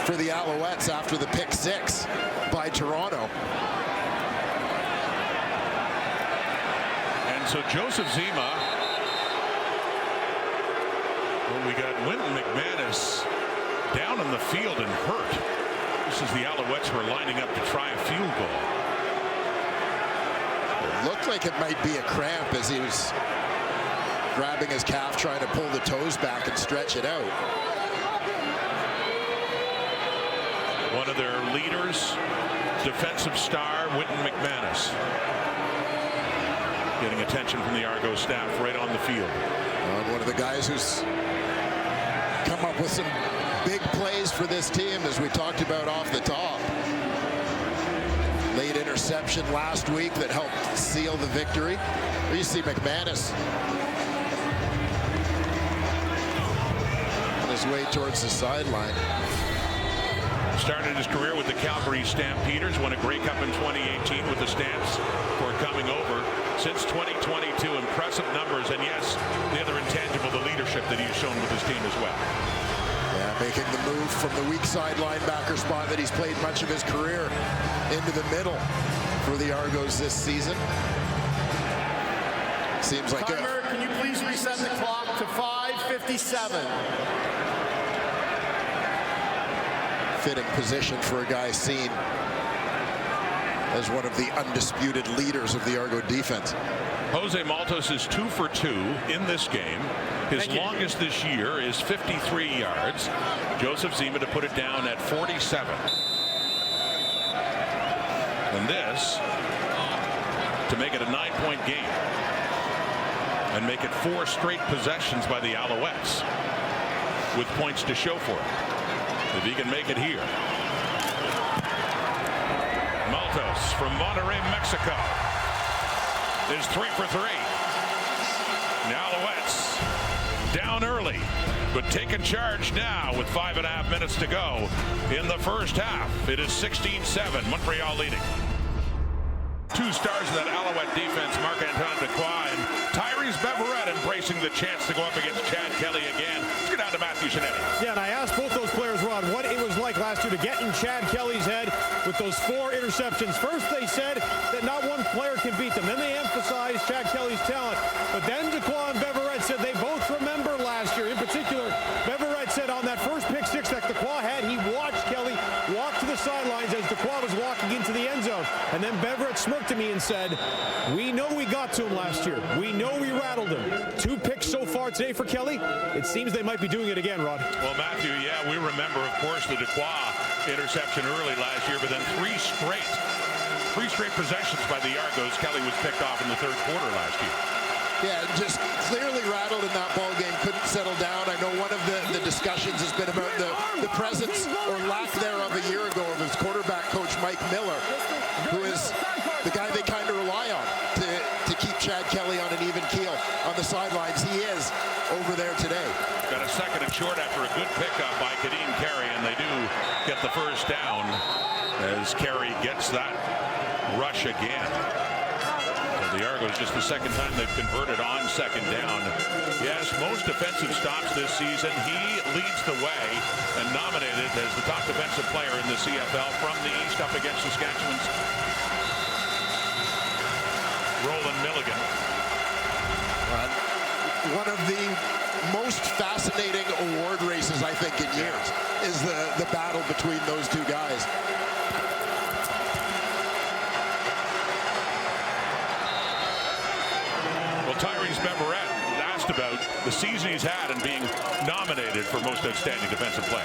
for the Alouettes after the pick 6 by Toronto. And so Joseph Zima, well, we got Wynton McManus down on the field and hurt. This is the Alouettes who are lining up to try a field goal. Looked like it might be a cramp as he was grabbing his calf, trying to pull the toes back and stretch it out. One of their leaders, defensive star, Wynton McManus, getting attention from the Argo staff right on the field. One of the guys who's come up with some big plays for this team, as we talked about off the top. Late interception last week that helped seal the victory. You see McManus on his way towards the sideline. Started his career with the Calgary Stampeders, won a Grey Cup in 2018 with the Stamps for coming over. Since 2022, impressive numbers, and yes, the other intangible, the leadership that he's shown with his team as well. Yeah, making the move from the weak side linebacker spot that he's played much of his career into the middle for the Argos this season. Seems like Timer, can you please reset the clock to 5:57? Fitting position for a guy seen as one of the undisputed leaders of the Argo defense. Jose Maltos is 2 for 2 in this game. His longest this year is 53 yards. Joseph Zima to put it down at 47. And this to make it a 9-point game and make it 4 straight possessions by the Alouettes with points to show for it. If he can make it here. Maltos from Monterrey, Mexico is 3 for 3. The Alouettes down early, but taking charge now with 5.5 minutes to go in the first half. It is 16-7, Montreal leading. 2 stars of that Alouette defense, Marc-Antoine Dequoy and Tyrese Beverette embracing the chance to go up against Chad Kelly again. Let's get down to Matthew Shinetti. Yeah, and I asked both those players, Rod, what it was like last year to get in Chad Kelly's head with those 4 interceptions. First, they said that not one player can beat them. Then they emphasized Chad Kelly's talent. But then Dequoy and Beverette said they both remember last year. In particular, Beverette said on that first pick 6 that Dequoy had, he watched Kelly walk to the sidelines as Dequoy was walking into the end zone. And then Beverette smirked at me and said, we know we got to him last year. We know we rattled him. 2 picks so far today for Kelly. It seems they might be doing it again, Rod. Well, Matthew, yeah, we remember, of course, the Dequoy interception early last year, but then 3 straight possessions by the Argos. Kelly was picked off in the 3rd quarter last year. Yeah, just clearly rattled in that ball game, couldn't settle down. I know one of the discussions has been about the presence or lack thereof a year ago of his quarterback coach, Mike Miller, who is the guy they kind of rely on to keep Chad Kelly on an even keel on the sidelines. He is over there today. Got a 2nd and short after a good pickup by Kadeem Carey, and they do get the first down as Carey gets that rush again. The Argos, just the 2nd time they've converted on 2nd down. Yes, most defensive stops this season. He leads the way and nominated as the top defensive player in the CFL from the East up against Saskatchewan's Roland Milligan. One of the most fascinating award races, I think, in years is the battle between those 2 guys. Tyrese Beverette asked about the season he's had and being nominated for most outstanding defensive player.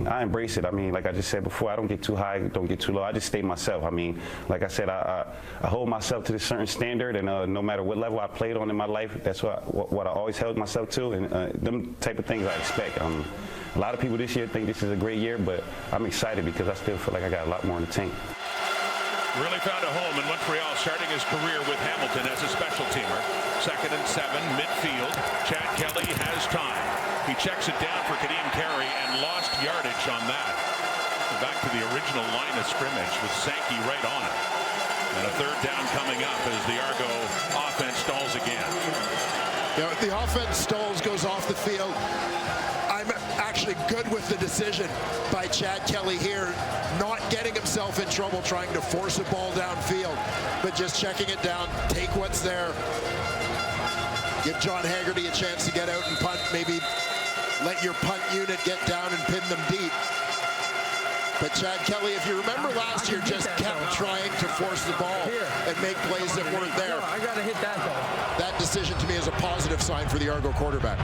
I embrace it. I mean, like I just said before, I don't get too high, don't get too low. I just stay myself. I mean, like I said, I hold myself to this certain standard, and no matter what level I played on in my life, that's what I always held myself to, and them type of things I expect. A lot of people this year think this is a great year, but I'm excited because I still feel like I got a lot more in the tank. Really found a home in Montreal, starting his career with Hamilton as a special teamer. 2nd and 7, midfield. Chad Kelly has time. He checks it down for Kadeem Carey and lost yardage on that. Back to the original line of scrimmage with Sankey right on it. And a 3rd down coming up as the Argo offense stalls again. You know, the offense stalls, goes off the field. I'm actually good with the decision by Chad Kelly here, not getting himself in trouble trying to force a ball downfield, but just checking it down, take what's there, give John Haggerty a chance to get out and punt, maybe let your punt unit get down and pin them deep. But Chad Kelly, if you remember last year, just kept trying to force the ball and make plays that weren't there. I got to hit that ball. That decision to me is a positive sign for the Argo quarterback.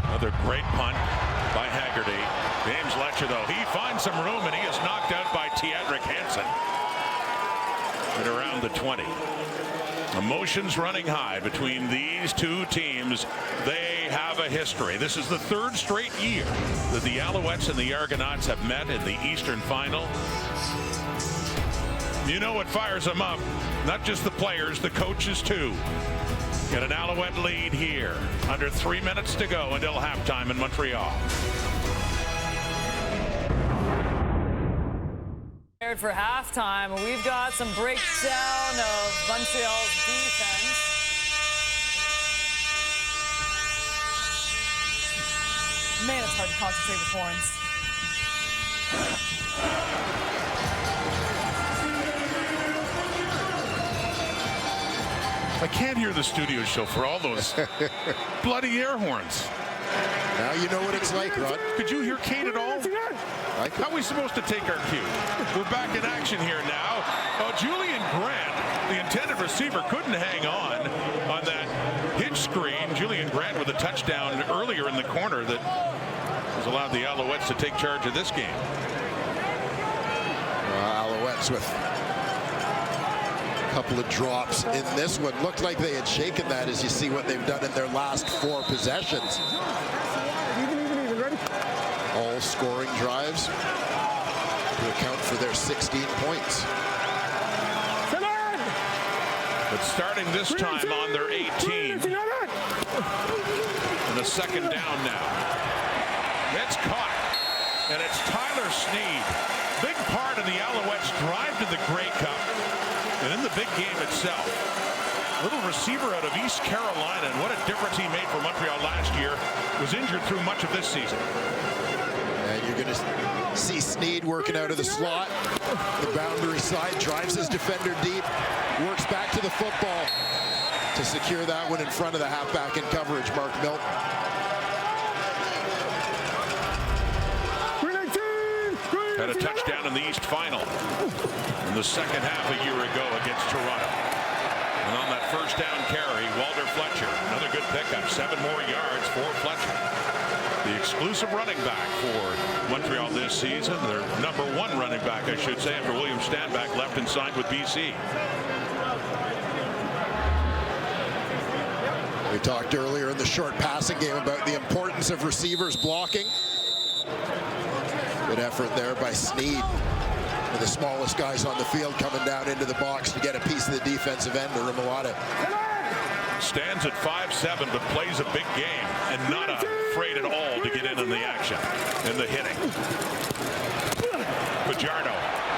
Another great punt by Haggerty. James Letcher, though, he finds some room, and he is knocked out by Teodric Hansen at around the 20. Emotions running high between these 2 teams. They have a history. This is the 3rd straight year that the Alouettes and the Argonauts have met in the Eastern Final. You know what fires them up? Not just the players, the coaches, too. Get an Alouette lead here. Under 3 minutes to go until halftime in Montreal. For halftime, we've got some breakdown of Montreal's defense. Man, it's hard to concentrate with horns. I can't hear the studio show for all those bloody air horns. Now you know what it's like, Rod. Could you hear Kate at all? How are we supposed to take our cue? We're back in action here now. Oh, Julian Grant, the intended receiver, couldn't hang on that hitch screen. Julian Grant with a touchdown earlier in the corner that has allowed the Alouettes to take charge of this game. Alouettes with a couple of drops in this one. Looked like they had shaken that as you see what they've done in their last 4 possessions. All scoring drives to account for their 16 points. But starting this time on their 18. And a second down now. It's caught. And it's Tyler Snead. Big part of the Alouettes' drive to the Grey Cup. And in the big game itself. Little receiver out of East Carolina. And what a difference he made for Montreal last year. Was injured through much of this season. And you're going to see Snead working out of the slot. The boundary side, drives his defender deep, works back to the football to secure that one in front of the halfback in coverage, Mark Milton. Had a touchdown in the East Final in the second half a year ago against Toronto. And on that first down carry, Walter Fletcher, another good pickup, 7 more yards for Fletcher. The exclusive running back for Montreal this season. Their number 1 running back, I should say, after William Stanback left and signed with BC. We talked earlier in the short passing game about the importance of receivers blocking. Good effort there by Snead. One of the smallest guys on the field coming down into the box to get a piece of the defensive end to Rimawada. Stands at 5'7", but plays a big game and not afraid at all to get in on the action and the hitting. Fajardo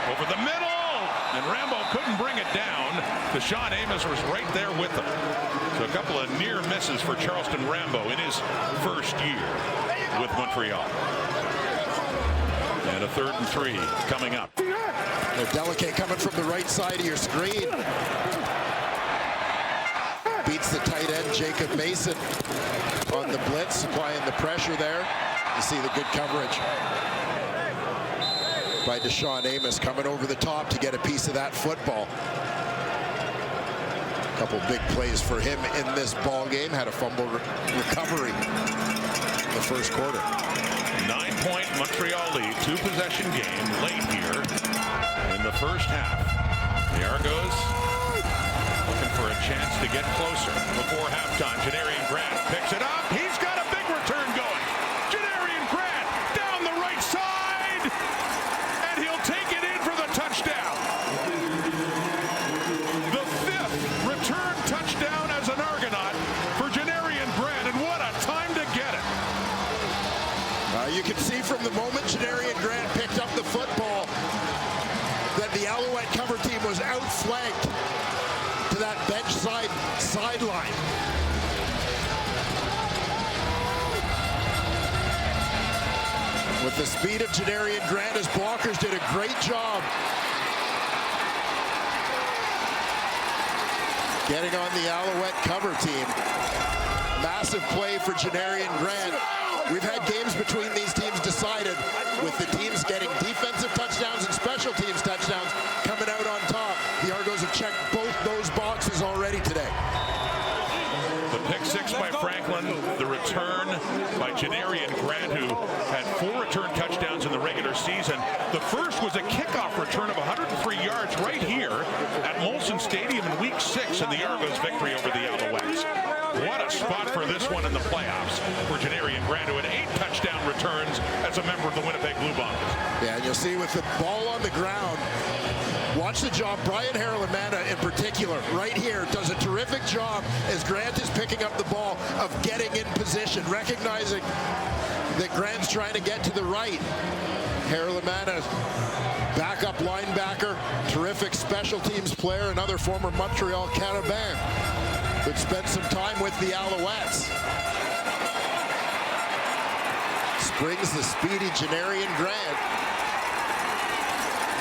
over the middle, and Rambo couldn't bring it down. Deshaun Amos was right there with him. So a couple of near misses for Charleston Rambo in his first year with Montreal. And a 3rd and 3 coming up. Delicate coming from the right side of your screen. Beats the tight end, Jacob Mason, on the blitz, supplying the pressure there. You see the good coverage by Deshaun Amos coming over the top to get a piece of that football. A couple big plays for him in this ball game. Had a fumble recovery in the first quarter. 9-point Montreal lead, 2-possession game late here in the first half. The Argos looking for a chance to get closer before halftime. Janarian Grant picks it up. He's got a big return going. Janarian Grant down the right side, and he'll take it in for the touchdown. The 5th return touchdown as an Argonaut for Janarian Grant, and what a time to get it. You can see from the moment Janarian Grant picked up the football that the Alouette cover team was outflanked to that bench sideline. With the speed of Janarian Grant, his blockers did a great job getting on the Alouette cover team. Massive play for Janarian Grant. We've had games between these teams decided with the teams getting defensive touchdowns and special teams touchdowns coming out on top. The Argos have checked both those boxes already today. The pick 6 by Franklin, the return by Janarian Grant, who had 4 return touchdowns in the regular season. The first was a kickoff return of 103 yards right here at Molson Stadium in Week 6 in the Argos' victory over the Alouettes. What a spot for this one in the playoffs for Janarian Grant, who had 8 touchdown returns as a member of the Winnipeg Blue Bombers. Yeah, and you'll see with the ball on the ground, watch the job. Brian Haralamana in particular, right here, does a terrific job as Grant is picking up the ball of getting in position, recognizing that Grant's trying to get to the right. Haralamana, backup linebacker, terrific special teams player, another former Montreal Carabin. Could spend some time with the Alouettes. Springs the speedy Janarian Grant.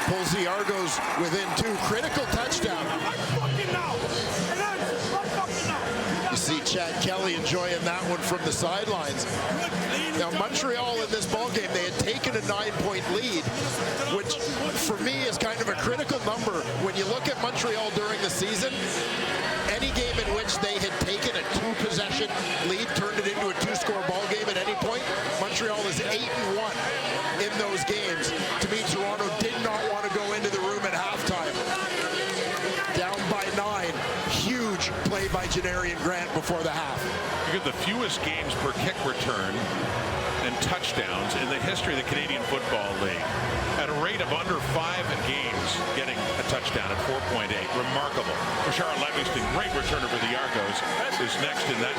Pulls the Argos within 2. Critical touchdown. You see Chad Kelly enjoying that one from the sidelines. Now, Montreal in this ballgame, they had taken a 9-point lead, which for me is kind of a critical number. When you look at Montreal during the season, any game in which they had taken a 2-possession lead, turned it into a 2-score ballgame at any point, Montreal is 8-1 in those games. To me, Toronto did not want to go into the room at halftime. Down by 9. Huge play by Janarian Grant before the half. You get the fewest games per kick return and touchdowns in the history of the Canadian Football League. At a rate of under 5 games getting a touchdown at 4.8. Remarkable. Bashar Livingston, great returner for the Argos, is next in that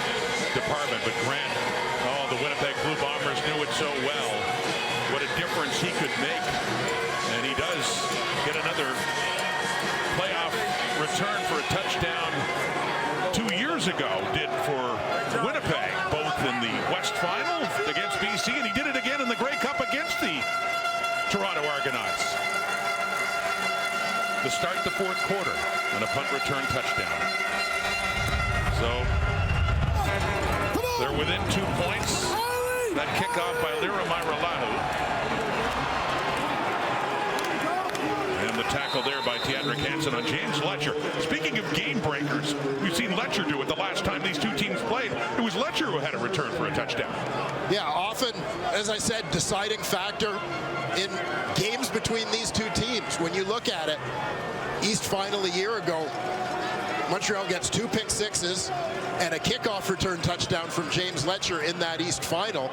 department. But Grant, the Winnipeg Blue Bombers knew it so well. What a difference he could make. And he does get another playoff return for a touchdown 2 years ago, did for Winnipeg, both in the West Final against BC, and he did it again in the Grey Cup against the Toronto Argonauts. To start the fourth quarter and a punt return touchdown. So they're within 2 points. That kickoff by Lira Mairalahu. And the tackle there by Teodric Hansen on James Letcher. Speaking of game breakers, we've seen Letcher do it the last time these two teams played. It was Letcher who had a return for a touchdown. Yeah, often, as I said, deciding factor in games between these two teams. When you look at it, East Final a year ago, Montreal gets 2 pick sixes and a kickoff return touchdown from James Letcher in that East Final.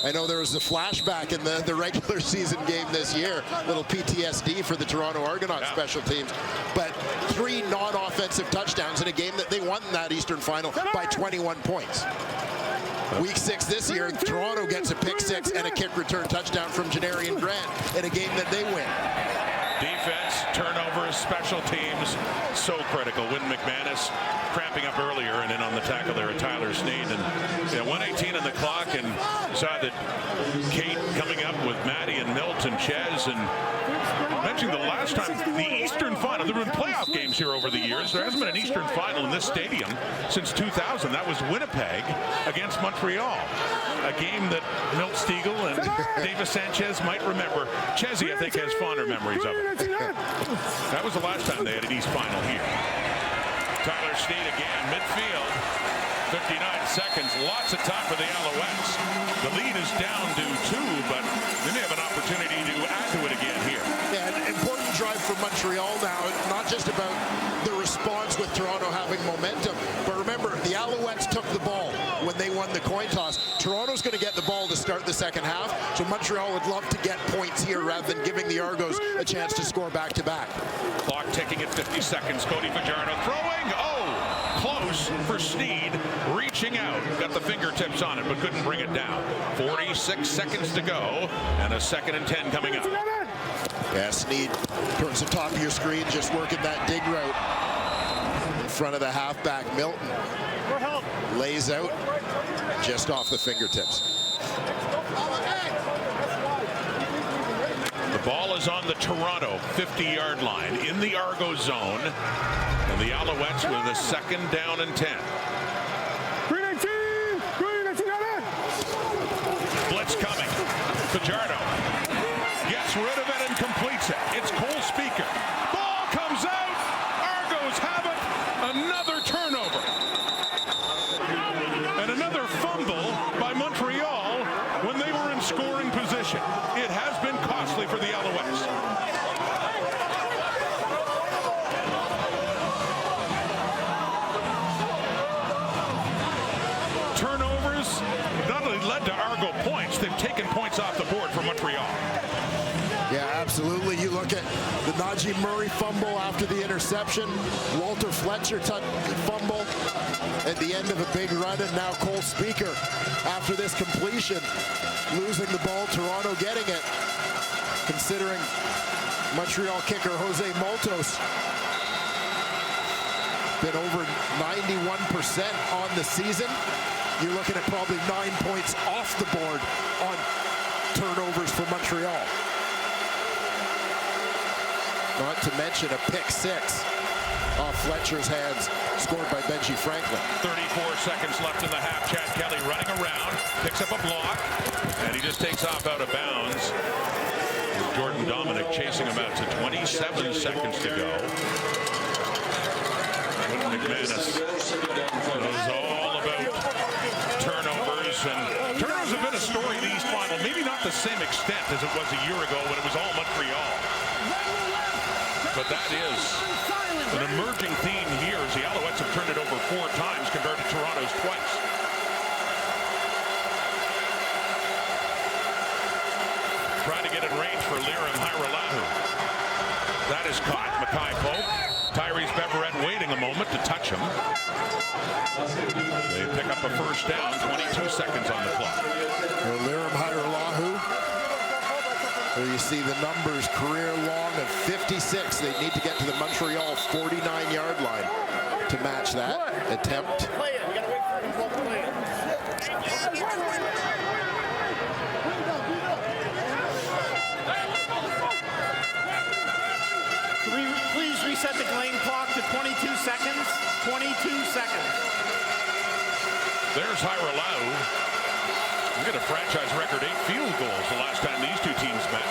I know there was a flashback in the regular season game this year, little PTSD for the Toronto Argonauts special teams, but 3 non-offensive touchdowns in a game that they won in that Eastern Final by 21 points. Week 6 this year, Toronto gets a pick 6 and a kick return touchdown from Janarian Grant in a game that they win. Defense, turnovers, special teams, so critical. Wynn McManus cramping up earlier, and then on the tackle there at Tyler Sneed. And 1:18 on the clock, and saw that Kate coming up with Maddie and Milt and Ches, and mentioning the last time, the Eastern Final. There have been playoff games here over the years. There hasn't been an Eastern Final in this stadium since 2000. That was Winnipeg against Montreal. A game that Milt Stiegel and Davis Sanchez might remember. Chesy, I think, has fonder memories of it. That was the last time they had an East Final here. Tyler Sneed again, midfield. 59 seconds, lots of time for the Alouettes. The lead is down to 2, but they may have an opportunity to add to it again here. Yeah, an important drive for Montreal now, not just about the response with Toronto having momentum, but remember, the Alouettes took the ball when they won the coin toss. Toronto's going to get the ball to start the second half, so Montreal would love to get points here rather than giving the Argos a chance to score back-to-back. Clock ticking at 50 seconds. Cody Fajardo throwing. Close for Sneed, reaching out. Got the fingertips on it, but couldn't bring it down. 46 seconds to go, and a 2nd and 10 coming up. Yeah, Sneed towards the top of your screen, just working that dig route. In front of the halfback, Milton. Lays out, just off the fingertips. The ball is on the Toronto 50-yard line in the Argo zone. And the Alouettes with a 2nd down and 10. Blitz coming. Fajardo gets rid of it and completes it. It's Cole Speaker. Ball comes out. Argos have it. Another turnover. And another fumble by Montreal when they were in scoring position. It has been costly for the Alouettes. Turnovers not only led to Argo points, they've taken points off the board for Montreal. Yeah, absolutely. You look at the Najee Murray fumble after the interception, Walter Fletcher fumble at the end of a big run, and now Cole Speaker after this completion, losing the ball, Toronto getting it, considering Montreal kicker Jose Maltos been over 91% on the season. You're looking at probably 9 points off the board on turnovers for Montreal. Not to mention a pick 6. off Fletcher's hands, scored by Benji Franklin. 34 seconds left in the half. Chad Kelly running around, picks up a block, and he just takes off out of bounds. Jordan Dominic chasing him out to 27 seconds to go. McManus knows all about turnovers, and turnovers have been a story in the East Final. Maybe not the same extent as it was a year ago when it was all Montreal. But that is an emerging theme here as the Alouettes have turned it over 4 times compared to Toronto's twice. Trying to get in range for Lirim Hajrullahu. That is caught. Mackay Pope. Tyrese Beverett waiting a moment to touch him. They pick up a first down, 22 seconds on the clock. Lirim Hajrullahu. There you see the numbers, career long of 56. They need to get to the Montreal 49-yard line to match that attempt. Please reset the game clock to 22 seconds. 22 seconds. There's Hajrullahu. We got a franchise record 8 field goals the last time these two teams met.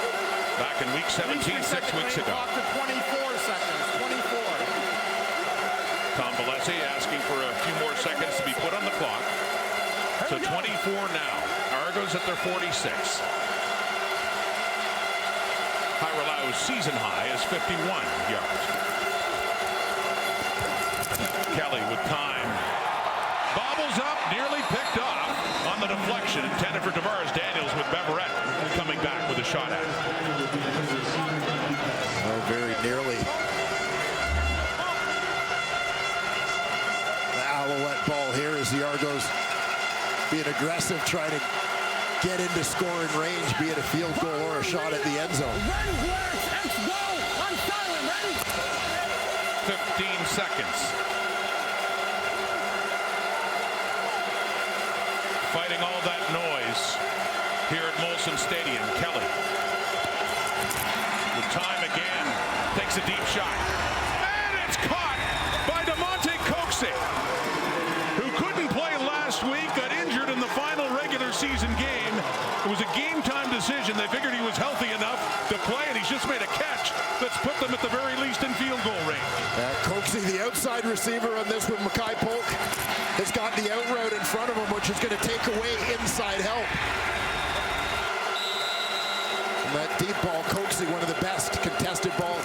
Back in week 17, 6 weeks ago. Clock to 24 seconds. 24. Convalesce asking for a few more seconds to be put on the clock. So 24 now. Argos at their 46. Hajrullahu season high is 51 yards. Kelly with time. Bobbles up, nearly picked off on the deflection. Intended for Tavares Daniels with Beverett coming back with a shot at it. Oh, very nearly. The Alouette ball here as the Argos being aggressive, trying to get into scoring range, be it a field goal or a shot at the end zone. 15 seconds. Fighting all that noise here at Molson Stadium. Kelly with time again, takes a deep shot, and it's caught by DeMonte Coxey, who couldn't play last week, got injured in the final regular season game. It was a game-time decision. They figured he was healthy enough to play, and he's just made a catch that's put them at the very least in field goal range. Coxey, the outside receiver on this with Mackay Polk, has got the out route in front of him, which is going to take away inside help. And that deep ball, Coxey, one of the best contested ball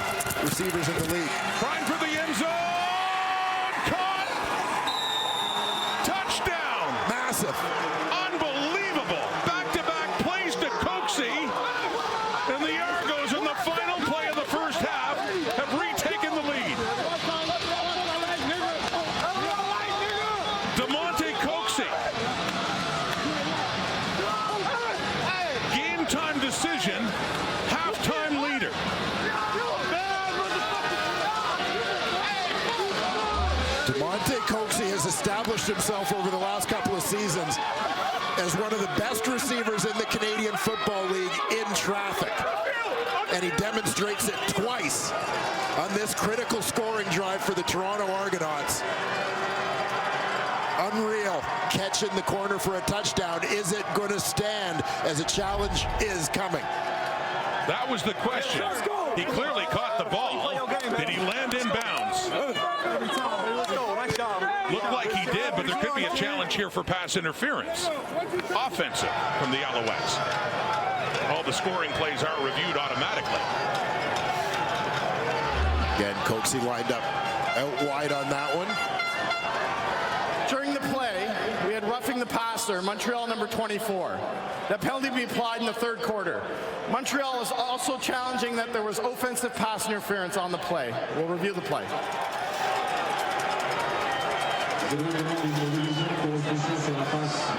receivers in the league. Trying for the end zone. Caught. Touchdown. Massive. Unbelievable. Back-to-back plays to Coxey. And the Argos in the final play of the first half have retaken the lead. DeMonte Coxey. Game-time decision. Halftime leader. DeMonte Coxey has established himself over the last couple of seasons as one of the best receivers in the Canadian Football League in traffic. And he demonstrates it twice on this critical scoring drive for the Toronto Argonauts. Unreal catch in the corner for a touchdown. Is it going to stand as a challenge is coming? That was the question. He clearly caught the ball. Did he land in bounds? Looked like he did, but there could be a challenge here for pass interference. Offensive from the Alouettes. All the scoring plays are reviewed automatically. Again, Coxey lined up out wide on that one. During the play, we had roughing the passer, Montreal number 24. That penalty be applied in the third quarter. Montreal is also challenging that there was offensive pass interference on the play. We'll review the play.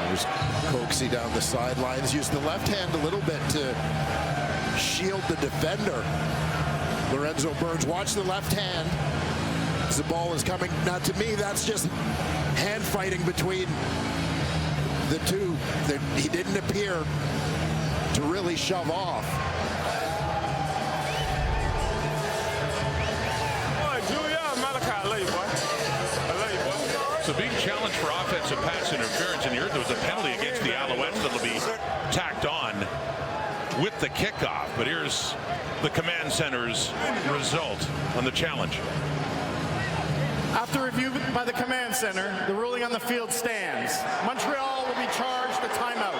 There's Coxey down the sidelines. Used the left hand a little bit to shield the defender. Lorenzo Burns, watch the left hand as the ball is coming. Now, to me, that's just hand fighting between the two. He didn't appear to really shove off. Julia, Malachi, I love you, boy. I love you, boy. So being challenged for offensive pass interference, and there was a penalty against the Alouettes that'll be tacked on with the kickoff. But here's the command center's result on the challenge. After review by the command center, the ruling on the field stands. Montreal will be charged a timeout.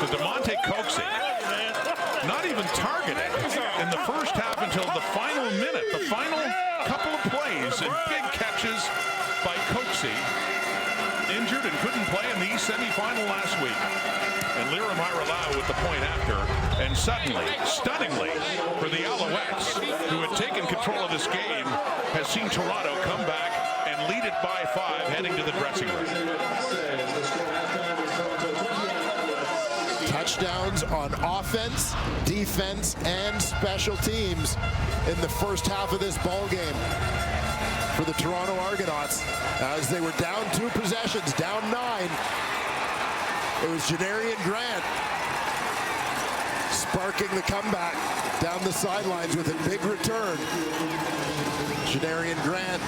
To DeMonte Coxey, not even targeted in the first half until the final minute, the final couple of plays, and big catches by Coxey. Injured and couldn't play in the semifinal last week. And Liram Hiralau with the point after. And suddenly, stunningly, for the Alouettes, who had taken control of this game, has seen Toronto come back and lead it by 5 heading to the dressing room. Touchdowns on offense, defense, and special teams in the first half of this ball game for the Toronto Argonauts, as they were down 2 possessions, down 9. It was Janarian Grant sparking the comeback down the sidelines with a big return. Janarian Grant,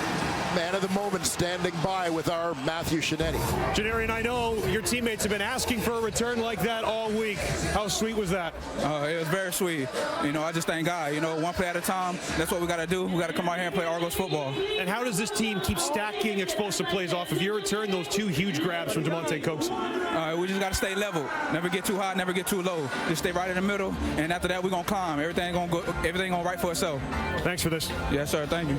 man of the moment, standing by with our Matthew Shinetti. Janarian, I know your teammates have been asking for a return like that all week. How sweet was that? It was very sweet. I just thank God. One play at a time. That's what we got to do. We got to come out here and play Argos football. And how does this team keep stacking explosive plays off of your return? Those 2 huge grabs from DeMonte Coxey. We just got to stay level. Never get too high, never get too low. Just stay right in the middle, and after that, we're gonna climb. Everything gonna right for itself. Thanks for this. Yes, sir. Thank you.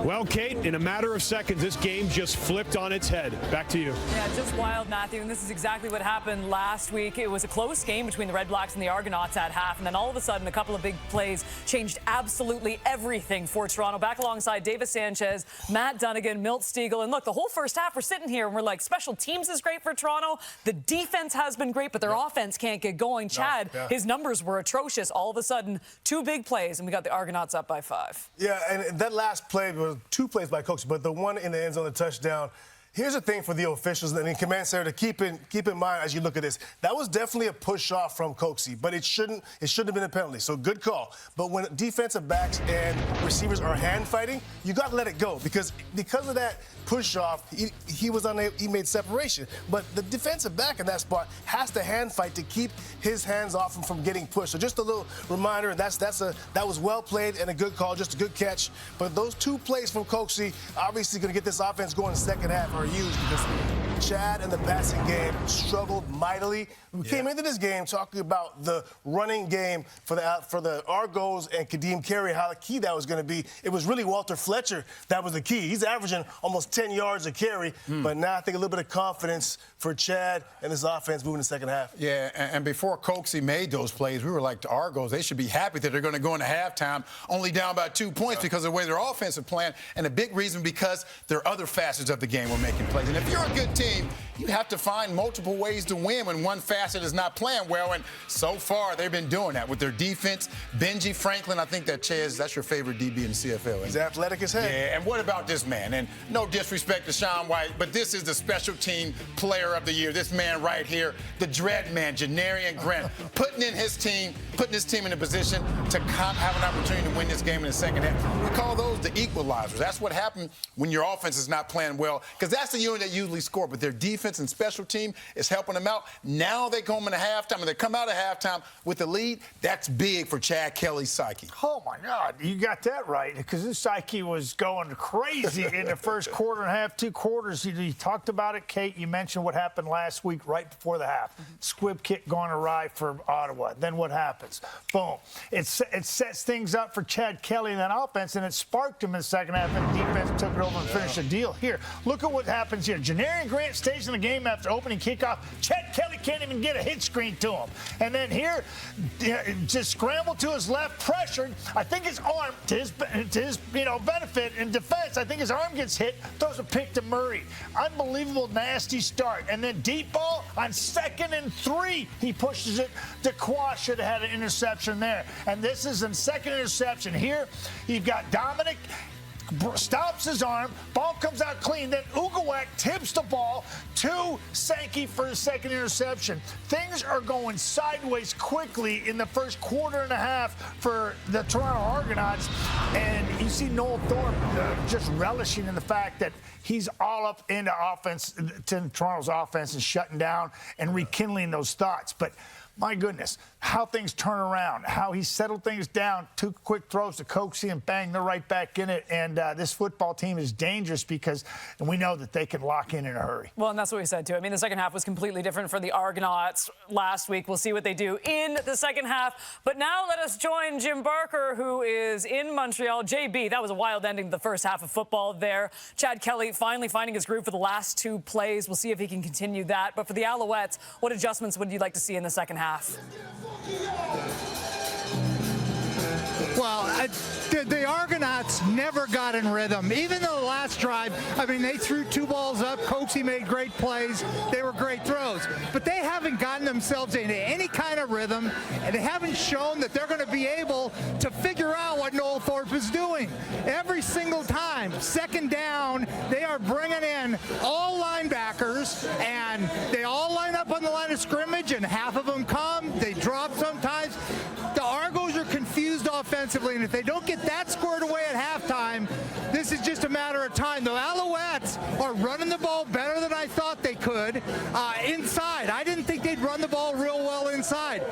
Well, Kate, in a matter of seconds, this game just flipped on its head. Back to you. Yeah, just wild, Matthew. And this is exactly what happened last week. It was a close game between the Red Blacks and the Argonauts at half. And then all of a sudden, a couple of big plays changed absolutely everything for Toronto. Back alongside Davis Sanchez, Matt Dunnigan, Milt Stegall. And look, the whole first half, we're sitting here and we're like, special teams is great for Toronto. The defense has been great, but their offense can't get going. Chad, his numbers were atrocious. All of a sudden, 2 big plays, and we got the Argonauts up by 5. Yeah, and that last play was 2 plays by Coxey, but the one in the end zone, the touchdown. Here's the thing for the officials and the command center to keep in mind as you look at this. That was definitely a push off from Coxey, but it shouldn't have been a penalty. So good call. But when defensive backs and receivers are hand fighting, you got to let it go because of that push off, he made separation. But the defensive back in that spot has to hand fight to keep his hands off him from getting pushed. So just a little reminder, that was well played and a good call, just a good catch. But those 2 plays from Coxey obviously going to get this offense going in the second half are huge because Chad in the passing game struggled mightily. We came into this game talking about the running game for the Argos and Kadeem Carey, how key that was going to be. It was really Walter Fletcher that was the key. He's averaging almost 10 yards a carry, but now I think a little bit of confidence for Chad and this offense moving in the second half. Yeah, and before Coxey made those plays, we were like, the Argos, they should be happy that they're going to go into halftime only down by 2 points because of the way their offense is playing, and a big reason because there are other facets of the game were making plays. And if you're a good team, you have to find multiple ways to win when one facet is not playing well, and so far they've been doing that with their defense. Benji Franklin, I think that's your favorite DB in the CFL. He's athletic as heck. Yeah, and what about this man? And no disrespect to Sean White, but this is the special team player of the year. This man right here, the dread man, Janarian Grant, putting his team in a position to have an opportunity to win this game in the second half. We call those the equalizers. That's what happened when your offense is not playing well, because that's the unit that usually score, but their defense and special team is helping them out. Now they come into halftime, and they come out of halftime with the lead. That's big for Chad Kelly's psyche. Oh, my God. You got that right, because his psyche was going crazy in the first quarter and a half, 2 quarters. You talked about it, Kate. You mentioned what happened last week right before the half. Squib kick gone awry for Ottawa. Then what happens? Boom. It sets things up for Chad Kelly in that offense, and it sparked him in the second half, and the defense took it over and finished the deal. Here, look at what happens here. Janarian Grant stays in the game after opening kickoff. Chad Kelly can't even get a hit screen to him. And then here, just scrambled to his left, pressured. I think his arm, to his benefit in defense, I think his arm gets hit, throws a pick to Murray. Unbelievable, nasty start. And then deep ball on 2nd and 3. He pushes it to Quash. Should have had an interception there. And this is a second interception. Here, you've got Dominic stops his arm, ball comes out clean, then Ugawak tips the ball to Sankey for his second interception. Things are going sideways quickly in the first quarter and a half for the Toronto Argonauts, and you see Noel Thorpe just relishing in the fact that he's all up into offense, to Toronto's offense, and shutting down and rekindling those thoughts. But my goodness, how things turn around, how he settled things down, 2 quick throws to Coxie, and bang, they're right back in it. And this football team is dangerous because we know that they can lock in a hurry. Well, and that's what we said, too. I mean, the second half was completely different for the Argonauts last week. We'll see what they do in the second half. But now let us join Jim Barker, who is in Montreal. JB, that was a wild ending to the first half of football there. Chad Kelly finally finding his groove for the last 2 plays. We'll see if he can continue that. But for the Alouettes, what adjustments would you like to see in the second half? Well, the Argonauts never got in rhythm. Even though the last drive, I mean, they threw 2 balls up. Coxie made great plays. They were great throws. But they haven't gotten themselves into any kind of rhythm, and they haven't shown that they're going to be able to figure out what Noel Thorpe is doing. Every single time, second down, they are bringing in all linebackers, and they all line up on the line of scrimmage, and half of them come. They drop sometimes. The Argos are confused offensively, and if they don't get that squared away at halftime, this is just a matter of time. The Alouettes are running the ball better than I thought they could inside. I didn't think they'd run the ball real well inside.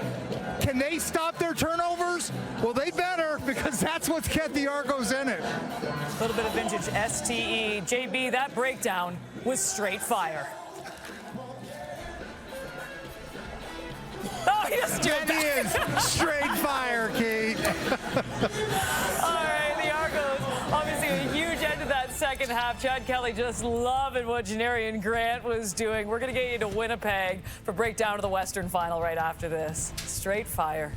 Can they stop their turnovers? Well, they better, because that's what's kept the Argos in it. A little bit of vintage STE. JB, that breakdown was straight fire. Oh, he just That is straight fire, Kate. All right, the Argos, obviously a huge end to that second half. Chad Kelly just loving what Janarian Grant was doing. We're going to get you to Winnipeg for breakdown of the Western Final right after this. Straight fire.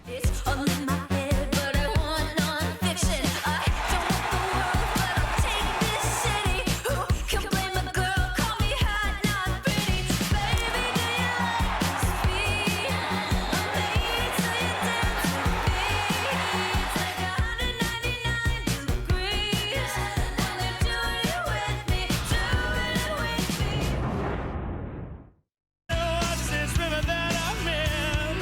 It's all in my head, but I want non-fiction. I don't want the world, but I'll take this city. Who can blame a girl? Call me hot, not pretty. Baby, do you like to be? I'm made so you dance with me. It's like 199 degrees when you do it with me, do it with me. What's this river that I'm in?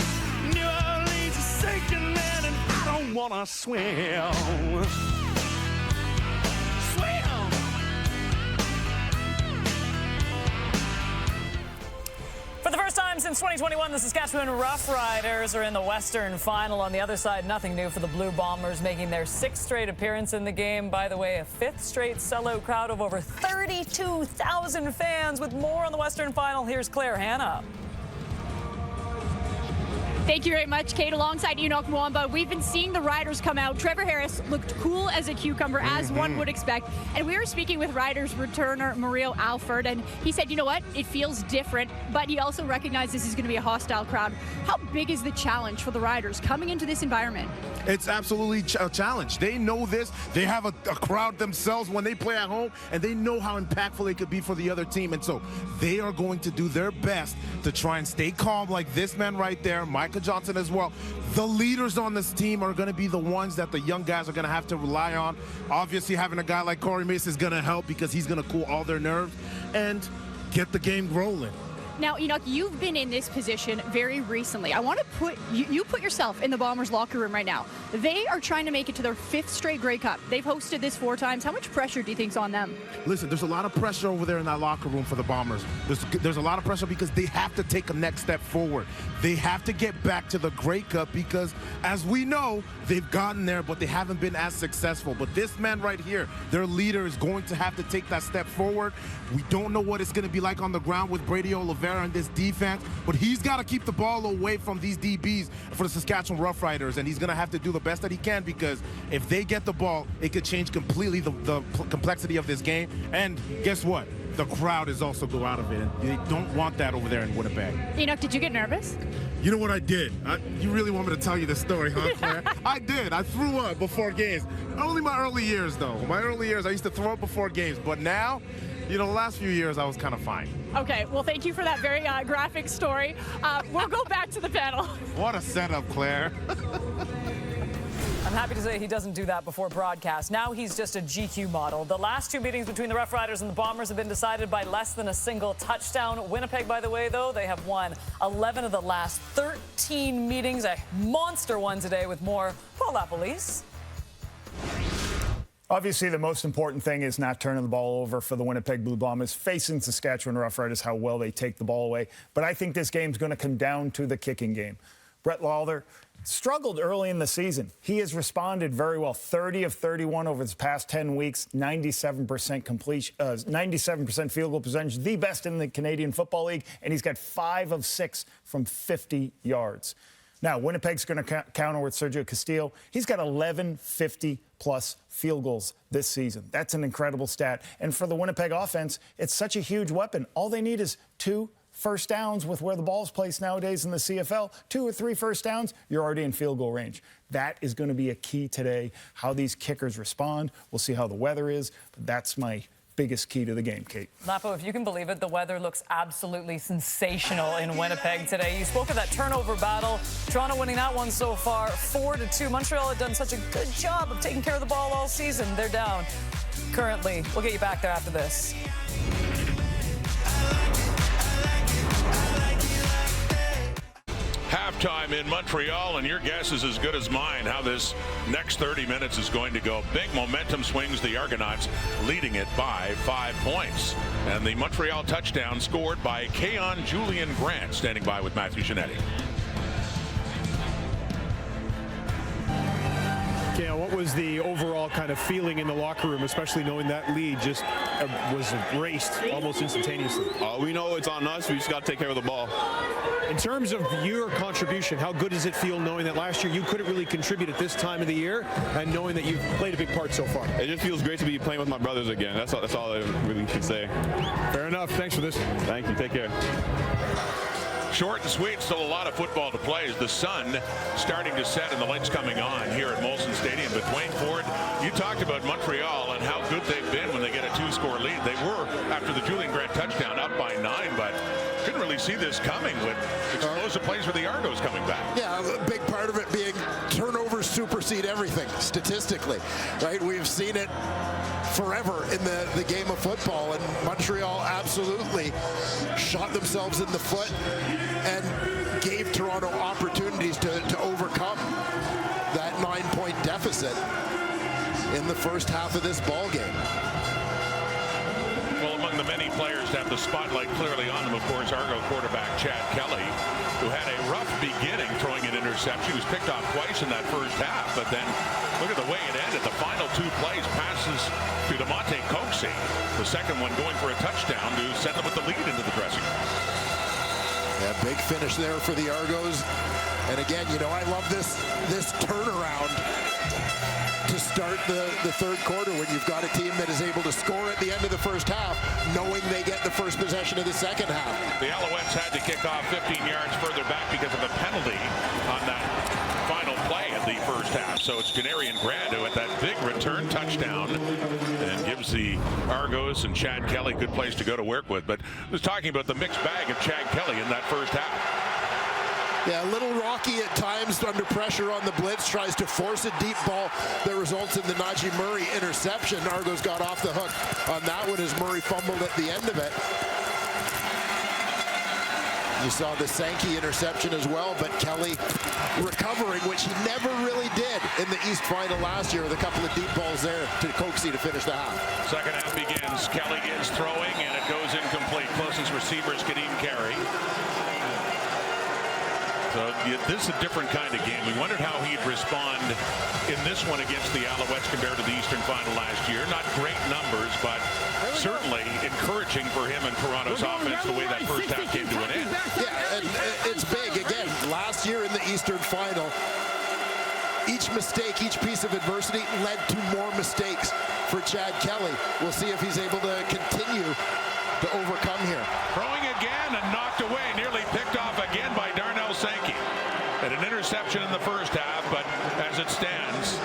New Orleans is sinking, man, and I don't wanna swim. For the first time since 2021, the Saskatchewan Roughriders are in the Western Final. On the other side, nothing new for the Blue Bombers, making their 6th straight appearance in the game. By the way, a 5th straight sellout crowd of over 32,000 fans. With more on the Western Final, here's Claire Hanna. Thank you very much, Kate. Alongside Enoch Mwamba, we've been seeing the riders come out. Trevor Harris looked cool as a cucumber, as one would expect. And we were speaking with riders returner Montreal Alouettes, and he said, you know what, it feels different, but he also recognized this is going to be a hostile crowd. How big is the challenge for the riders coming into this environment? It's absolutely a challenge. They know this. They have a crowd themselves when they play at home, and they know how impactful they could be for the other team. And so they are going to do their best to try and stay calm, like this man right there, Micah Johnson as well. The leaders on this team are going to be the ones that the young guys are going to have to rely on. Obviously, having a guy like Corey Mace is going to help because he's going to cool all their nerves and get the game rolling. Now, Enoch, you've been in this position very recently. I want to put you put yourself in the Bombers' locker room right now. They are trying to make it to their 5th straight Grey Cup. They've hosted this 4 times. How much pressure do you think's on them? Listen, there's a lot of pressure over there in that locker room for the Bombers. There's a lot of pressure because they have to take a next step forward. They have to get back to the Grey Cup because, as we know, they've gotten there, but they haven't been as successful. But this man right here, their leader, is going to have to take that step forward. We don't know what it's going to be like on the ground with Brady Oliveira and this defense, but he's got to keep the ball away from these DBs for the Saskatchewan Roughriders, and he's going to have to do the best that he can because if they get the ball, it could change completely the complexity of this game. And guess what? The crowd is also go out of it. And they don't want that over there in Winnipeg. Enoch, did you get nervous? You know what I did? You really want me to tell you the story, huh, Claire? I did. I threw up before games. Only my early years, though. My early years, I used to throw up before games. But now, you know, the last few years, I was kind of fine. Okay, well, thank you for that very graphic story. We'll go back to the panel. What a setup, Claire. I'm happy to say he doesn't do that before broadcast. Now he's just a GQ model. The last 2 meetings between the Rough Riders and the Bombers have been decided by less than a single touchdown. Winnipeg, by the way, though, they have won 11 of the last 13 meetings. A monster one today with more Paul Lapalisse. Obviously, the most important thing is not turning the ball over for the Winnipeg Blue Bombers. Facing Saskatchewan Rough Riders, how well they take the ball away. But I think this game's going to come down to the kicking game. Brett Lawler struggled early in the season. He has responded very well. 30 of 31 over his past 10 weeks, 97% completion, 97% field goal percentage, the best in the Canadian Football League, and he's got 5 of 6 from 50 yards. Now, Winnipeg's going to counter with Sergio Castillo. He's got 11 50-plus field goals this season. That's an incredible stat. And for the Winnipeg offense, it's such a huge weapon. All they need is 2 first downs with where the ball's placed nowadays in the CFL. 2 or 3 first downs, you're already in field goal range. That is going to be a key today, how these kickers respond. We'll see how the weather is, but that's my biggest key to the game, Kate. Lapo, if you can believe it, the weather looks absolutely sensational in Winnipeg today. You spoke of that turnover battle. Toronto winning that one so far, 4-2. Montreal had done such a good job of taking care of the ball all season. They're down currently. We'll get you back there after this. Halftime in Montreal, and your guess is as good as mine how this next 30 minutes is going to go. Big momentum swings, the Argonauts leading it by 5 points. And the Montreal touchdown scored by Keon Julian Grant, standing by with Matthew Giannetti. Yeah, what was the overall kind of feeling in the locker room, especially knowing that lead just was erased almost instantaneously? We know it's on us. We just got to take care of the ball. In terms of your contribution, how good does it feel knowing that last year you couldn't really contribute at this time of the year and knowing that you've played a big part so far? It just feels great to be playing with my brothers again. That's all I really can say. Fair enough. Thanks for this. Thank you. Take care. Short and sweet, still a lot of football to play as the sun starting to set and the lights coming on here at Molson Stadium. But Dwayne Ford, you talked about Montreal and how good they've been when they get a 2-score lead. They were, after the Julian Grant touchdown, up by 9, but couldn't really see this coming with explosive plays for the Argos coming back. Yeah, a big part of it being turnovers supersede everything statistically, right? We've seen it forever in the game of football, and Montreal absolutely shot themselves in the foot and gave Toronto opportunities to overcome that 9-point deficit in the first half of this ball game. Well, among the many players to have the spotlight clearly on them, of course, Argo quarterback Chad Kelly, who had a rough beginning throwing an interception. He was picked off twice in that first half, but then look at the way it ended. The final 2 plays, passes to DeMonte Coxey, the second one going for a touchdown to send them with the lead into the dressing room. Yeah, big finish there for the Argos. And again, you know, I love this turnaround to start the third quarter when you've got a team that is able to score at the end of the first half, knowing they get the first possession of the second half. The Alouettes had to kick off 15 yards further back because of a penalty on that final play at the first half. So it's Janarian Grant who had that big return touchdown and gives the Argos and Chad Kelly good place to go to work with. But I was talking about the mixed bag of Chad Kelly in that first half. Yeah, a little rocky at times under pressure on the blitz, tries to force a deep ball that results in the Najee Murray interception. Argos got off the hook on that one as Murray fumbled at the end of it. You saw the Sankey interception as well, but Kelly recovering, which he never really did in the East Final last year with a couple of deep balls there to Coxey to finish the half. Second half begins. Kelly is throwing, and it goes incomplete. Closest receiver is Kadeem Carey. So this is a different kind of game. We wondered how he'd respond in this one against the Alouettes compared to the Eastern Final last year. Not great numbers, but certainly encouraging for him and Toronto's offense the way that first half came to an end. Yeah, and it's big. Again, last year in the Eastern Final, each mistake, each piece of adversity led to more mistakes for Chad Kelly. We'll see if he's able to continue to overcome here. Throwing again and knocked away, nearly picked off again by Darnell Sankey. And an interception in the first half, but as it stands,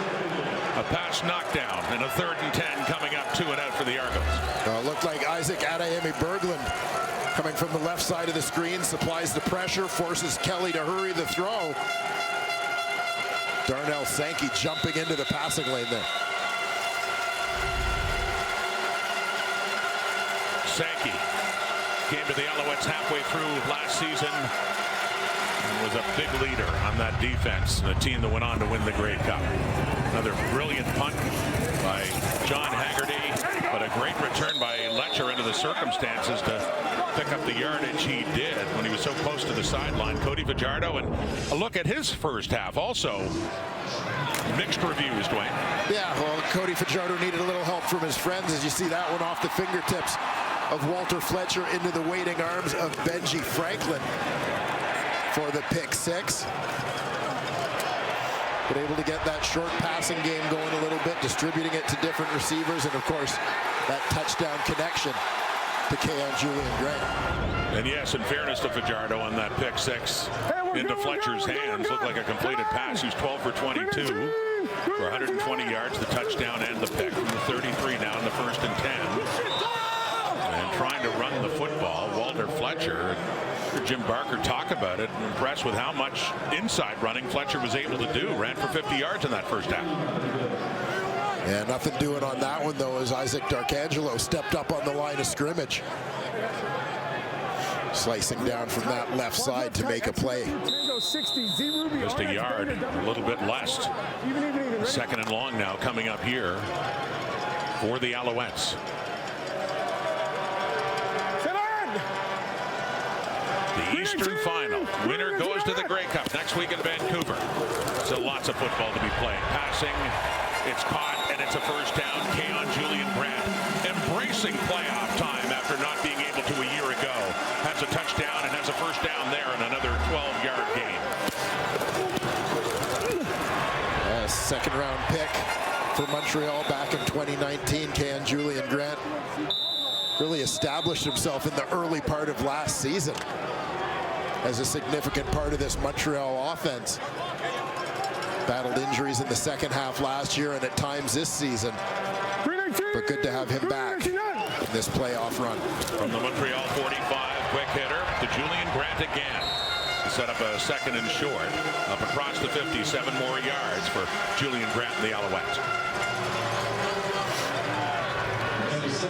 a pass knockdown and a 3rd and 10 coming up 2 and out for the Argos. Looked like Isaac Adeyemi Berglund coming from the left side of the screen, supplies the pressure, forces Kelly to hurry the throw. Darnell Sankey jumping into the passing lane there. Sankey came to the Alouettes halfway through last season and was a big leader on that defense, and a team that went on to win the Grey Cup. Another brilliant punt by John Haggerty, but a great return by Letcher into the circumstances to pick up the yardage he did when he was so close to the sideline. Cody Fajardo, and a look at his first half. Also, mixed reviews, Dwayne. Yeah, well, Cody Fajardo needed a little help from his friends, as you see that one off the fingertips of Walter Fletcher into the waiting arms of Benji Franklin for the pick six. But able to get that short passing game going a little bit, distributing it to different receivers, and of course, that touchdown connection to Keon Julian Grant. And yes, in fairness to Fajardo on that pick six into Fletcher's hands, looked like a completed pass. He was 12 for 22 for 120 yards, the touchdown and the pick from the 33 now in the 1st and 10. And trying to run the football, Walter Fletcher. Jim Barker talk about it, and impressed with how much inside running Fletcher was able to do. Ran for 50 yards in that first half. Yeah, nothing doing on that one, though, as Isaac D'Arcangelo stepped up on the line of scrimmage. Slicing down from that left side to make a play. Just a yard, a little bit less. 2nd and long now coming up here for the Alouettes. The Eastern Final. Winner goes to the Grey Cup next week in Vancouver. So lots of football to be played. Passing, it's caught, and it's a first down. Keon Julian Grant embracing playoff time after not being able to a year ago. Has a touchdown and has a first down there and another 12-yard gain. Second-round pick for Montreal back in 2019. Keon Julian Grant really established himself in the early part of last season as a significant part of this Montreal offense. Battled injuries in the second half last year and at times this season. But good to have him back in this playoff run. From the Montreal 45, quick hitter to Julian Grant again. Set up a 2nd and short. Up across the 50, 7 more yards for Julian Grant and the Alouettes.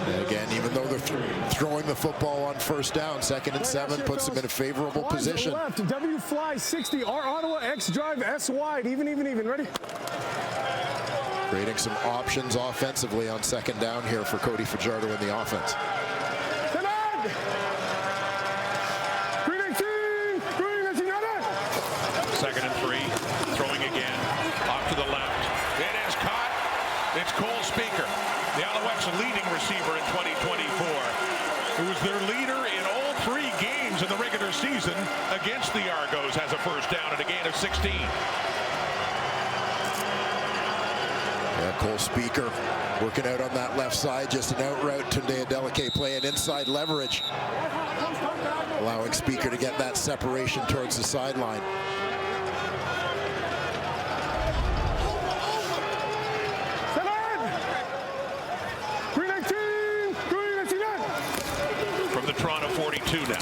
And again, even though they're throwing the football on first down, 2nd and 7 puts them in a favorable position. Left, W fly 60, R Ottawa, X drive, S wide, even, ready? Creating some options offensively on 2nd down here for Cody Fajardo in the offense. 2nd and 3, throwing again, off to the left. It is caught. It's Cole Speaker, the Alouettes' leading receiver in 2024, who was their leader in all 3 games in the regular season against the Argos, has a first down and a gain of 16. Yeah, Cole Speaker working out on that left side, just an out route. Tunde Adeleke playing inside leverage, allowing Speaker to get that separation towards the sideline. From the Toronto 42 now.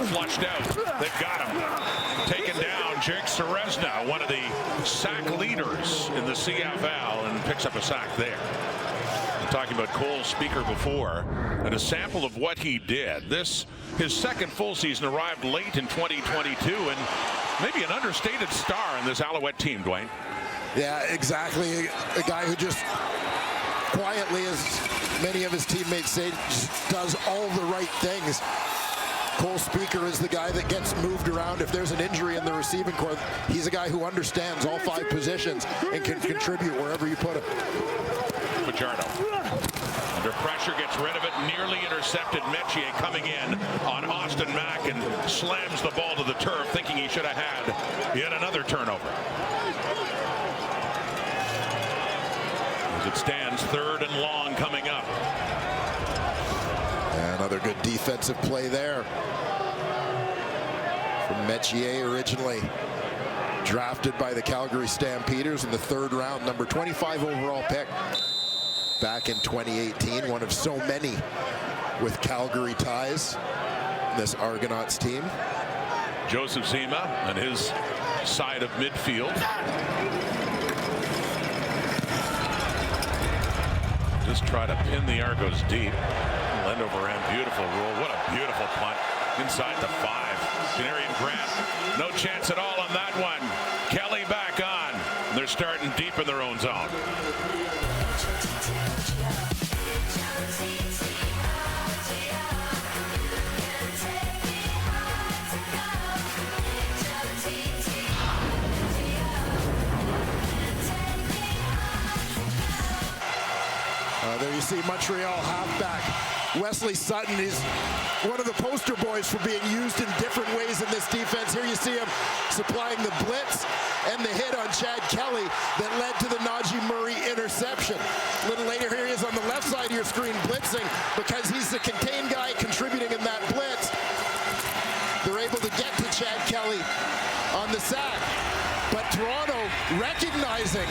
Flushed out. They've got him. Taken down. Jake Serezna, one of the sack leaders in the CFL, and picks up a sack there. I'm talking about Cole Speaker before, and a sample of what he did. His 2nd full season arrived late in 2022, and maybe an understated star in this Alouette team, Dwayne. Yeah, exactly. A guy who just quietly, as many of his teammates say, just does all the right things. Cole Speaker is the guy that gets moved around. If there's an injury in the receiving corps, he's a guy who understands all 5 positions and can contribute wherever you put him. Fajardo under pressure, gets rid of it, nearly intercepted. Metier coming in on Austin Mack and slams the ball to the turf, thinking he should have had yet another turnover. As it stands, 3rd and long coming up. Another good defensive play there from Metier, originally drafted by the Calgary Stampeders in the 3rd round, number 25 overall pick back in 2018. One of so many with Calgary ties, this Argonauts team. Joseph Zima and his side of midfield. Just try to pin the Argos deep. Lendover ran, beautiful roll. What a beautiful punt. Inside the 5. Janarian Grant, no chance at all on that one. Kelly back on. They're starting deep in their own zone. There you see Montreal halfback Wesley Sutton. He's one of the poster boys for being used in different ways in this defense. Here you see him supplying the blitz and the hit on Chad Kelly that led to the Najee Murray interception. A little later, here he is on the left side of your screen blitzing because he's the contained guy contributing in that blitz. They're able to get to Chad Kelly on the sack. But Toronto recognizing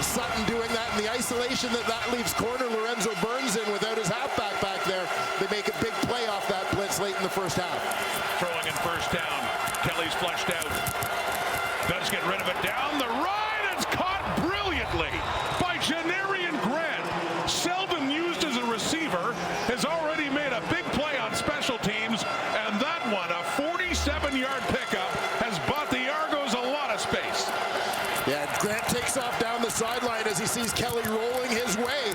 Sutton doing that in the isolation that leaves corner Lorenzo Burns in without his halfback back there. They make a big play off that blitz late in the first half. Throwing in first down. Kelly's flushed out. Does get rid of it down the right. It's caught brilliantly by Janarian Grant. Seldom used as a receiver. Has already made a big play on special teams. And that one, a 47-yard pickup, has bought the Argos a lot of space. Yeah, Grant takes off down the sideline as he sees Kelly rolling his way.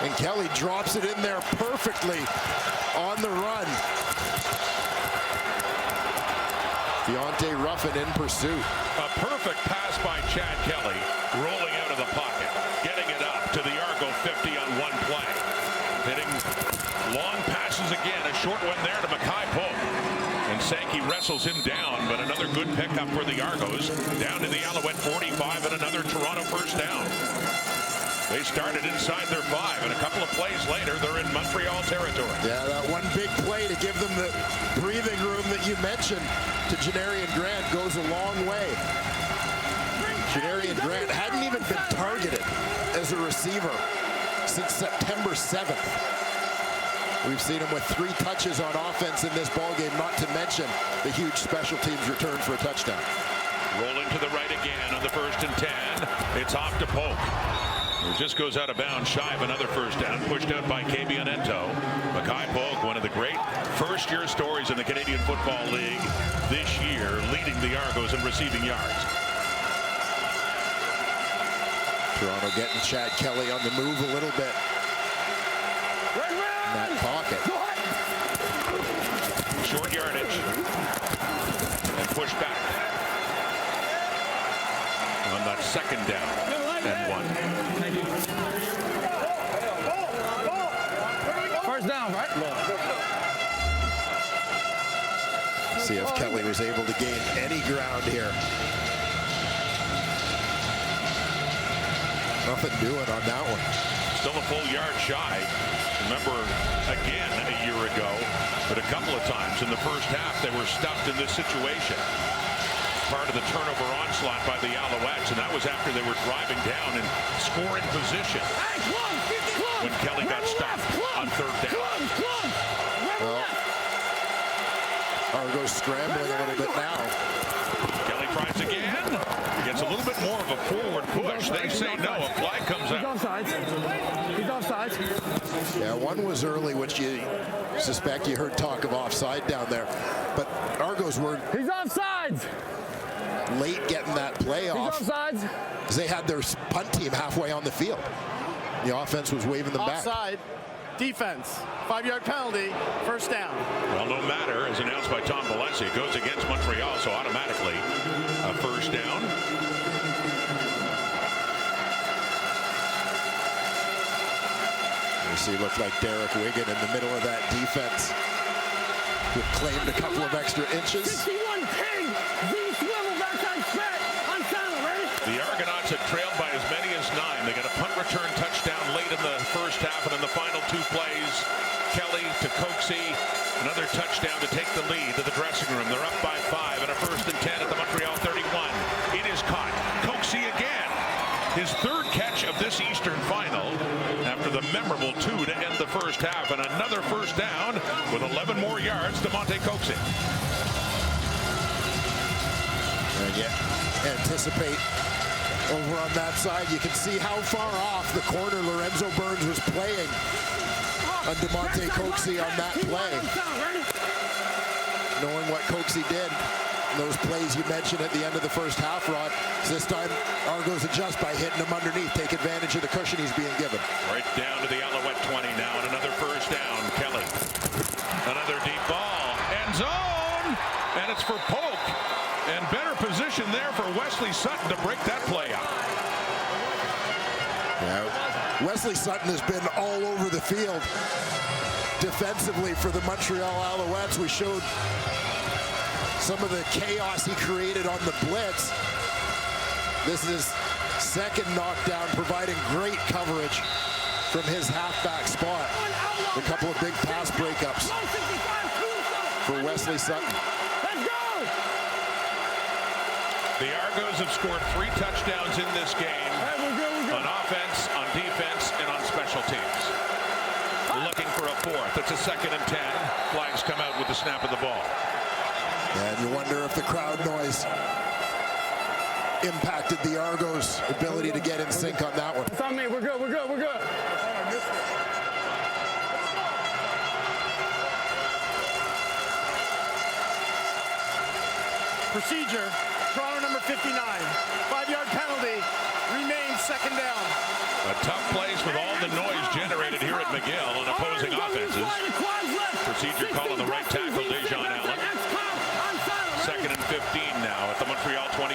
And Kelly drops it in there perfectly on the run. Deontay Ruffin in pursuit. A perfect pass by Chad Kelly, rolling out of the pocket, getting it up to the Argo 50 on one play. Hitting long passes again, a short one there to Mackay Pope. And Sankey wrestles him down, but another good pickup for the Argos. Down to the Alouette 45 and another Toronto first down. They started inside their 5, and a couple of plays later, they're in Montreal territory. Yeah, that one big play to give them the breathing room that you mentioned to Janarian Grant goes a long way. Janarian Grant hadn't even been targeted as a receiver since September 7th. We've seen him with 3 touches on offense in this ballgame, not to mention the huge special teams return for a touchdown. Rolling to the right again on the 1st and 10. It's off to Polk. It just goes out of bounds, shy of another first down, pushed out by Kabion Ento. Mackay Polk, one of the great first-year stories in the Canadian Football League this year, leading the Argos in receiving yards. Toronto getting Chad Kelly on the move a little bit. In that pocket. Short yardage. And push back. On that 2nd down and 1. First down, right? See if Kelly was able to gain any ground here. Nothing doing on that one. Still a full yard shy. Remember, again, a year ago, but a couple of times in the first half, they were stuffed in this situation. Part of the turnover onslaught by the Alouettes, and that was after they were driving down and scoring position. When Kelly got stopped on 3rd down. Well, Argos scrambling a little bit now. Kelly tries again. Gets a little bit more of a forward push. They say no. A flag comes out. He's offside. Yeah, one was early, which you suspect you heard talk of offside down there. But Argos were... He's offside. Late getting that play off. He's offside. Because they had their punt team halfway on the field. The offense was waving them back. Offside. Defense. 5-yard penalty. First down. Well, no matter, as announced by Tom Valesi, it goes against Montreal, so automatically a first down. You see, looked like Derek Wigan in the middle of that defense, who claimed a couple of extra inches. 61-10. The Argonauts had trailed by as many as 9. They got a punt return touchdown late in the first half, and in the final 2 plays, Kelly to Coxie, another touchdown to take the lead to the dressing room. They're up by 5 and a 1st and 10 at the Montreal 31. It is caught. Coxie again. His 3rd catch of this Eastern final after the memorable 2 to end the first half, and another first down with 11 more yards to Monte Coxie. anticipate over on that side. You can see how far off the corner Lorenzo Burns was playing on DeMonte Coxey on that play. Knowing what Coxey did, those plays you mentioned at the end of the first half, Rod. This time, Argos adjust by hitting him underneath, take advantage of the cushion he's being given. Right down to the Alouette 20 now, and another first down. Kelly, another deep ball, end zone, and it's for Polk. And better position there for Wesley Sutton to break that play up. Yeah, Wesley Sutton has been all over the field defensively for the Montreal Alouettes. We showed some of the chaos he created on the blitz. This is his second knockdown, providing great coverage from his halfback spot. A couple of big pass breakups for Wesley Sutton. The Argos have scored 3 touchdowns in this game on offense, on defense, and on special teams. Looking for a 4th. It's a 2nd and 10. Flags come out with the snap of the ball. And you wonder if the crowd noise impacted the Argos' ability to get in sync on that one. It's on me. We're good. We're good. We're good. Procedure. Toronto number 59. 5-yard penalty. Remains 2nd down. A tough place with all the noise generated here at McGill and opposing offenses. Procedure call on the right tackle, Dejon Allen. 2nd and 15 now at the Montreal 25.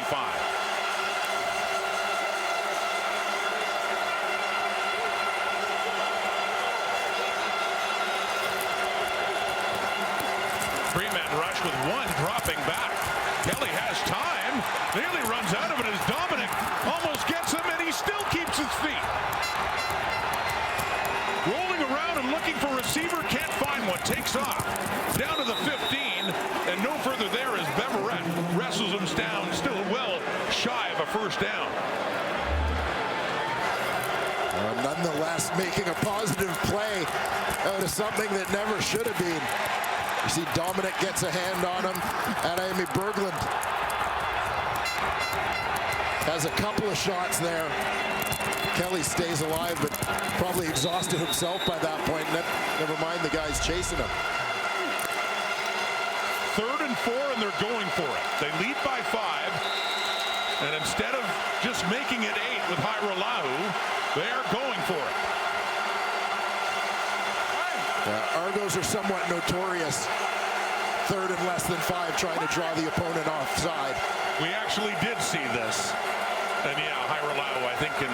Three-man rush with one dropping back. Kelly has time, nearly runs out of it as Dominic almost gets him, and he still keeps his feet. Rolling around and looking for receiver, can't find one, takes off. Down to the 15, and no further there as Beverett wrestles him down, still well shy of a first down. Nonetheless, making a positive play out of something that never should have been. You see Dominic gets a hand on him, and Amy Berglund has a couple of shots there. Kelly stays alive, but probably exhausted himself by that point. Never mind the guys chasing him. 3rd and 4, and they're going for it. They lead by 5, and instead of just making it 8 with Hairolahu, they are going for it. Argos are somewhat notorious. 3rd and less than 5, trying to draw the opponent offside. We actually did see this. And yeah, Hairolahu, I think, can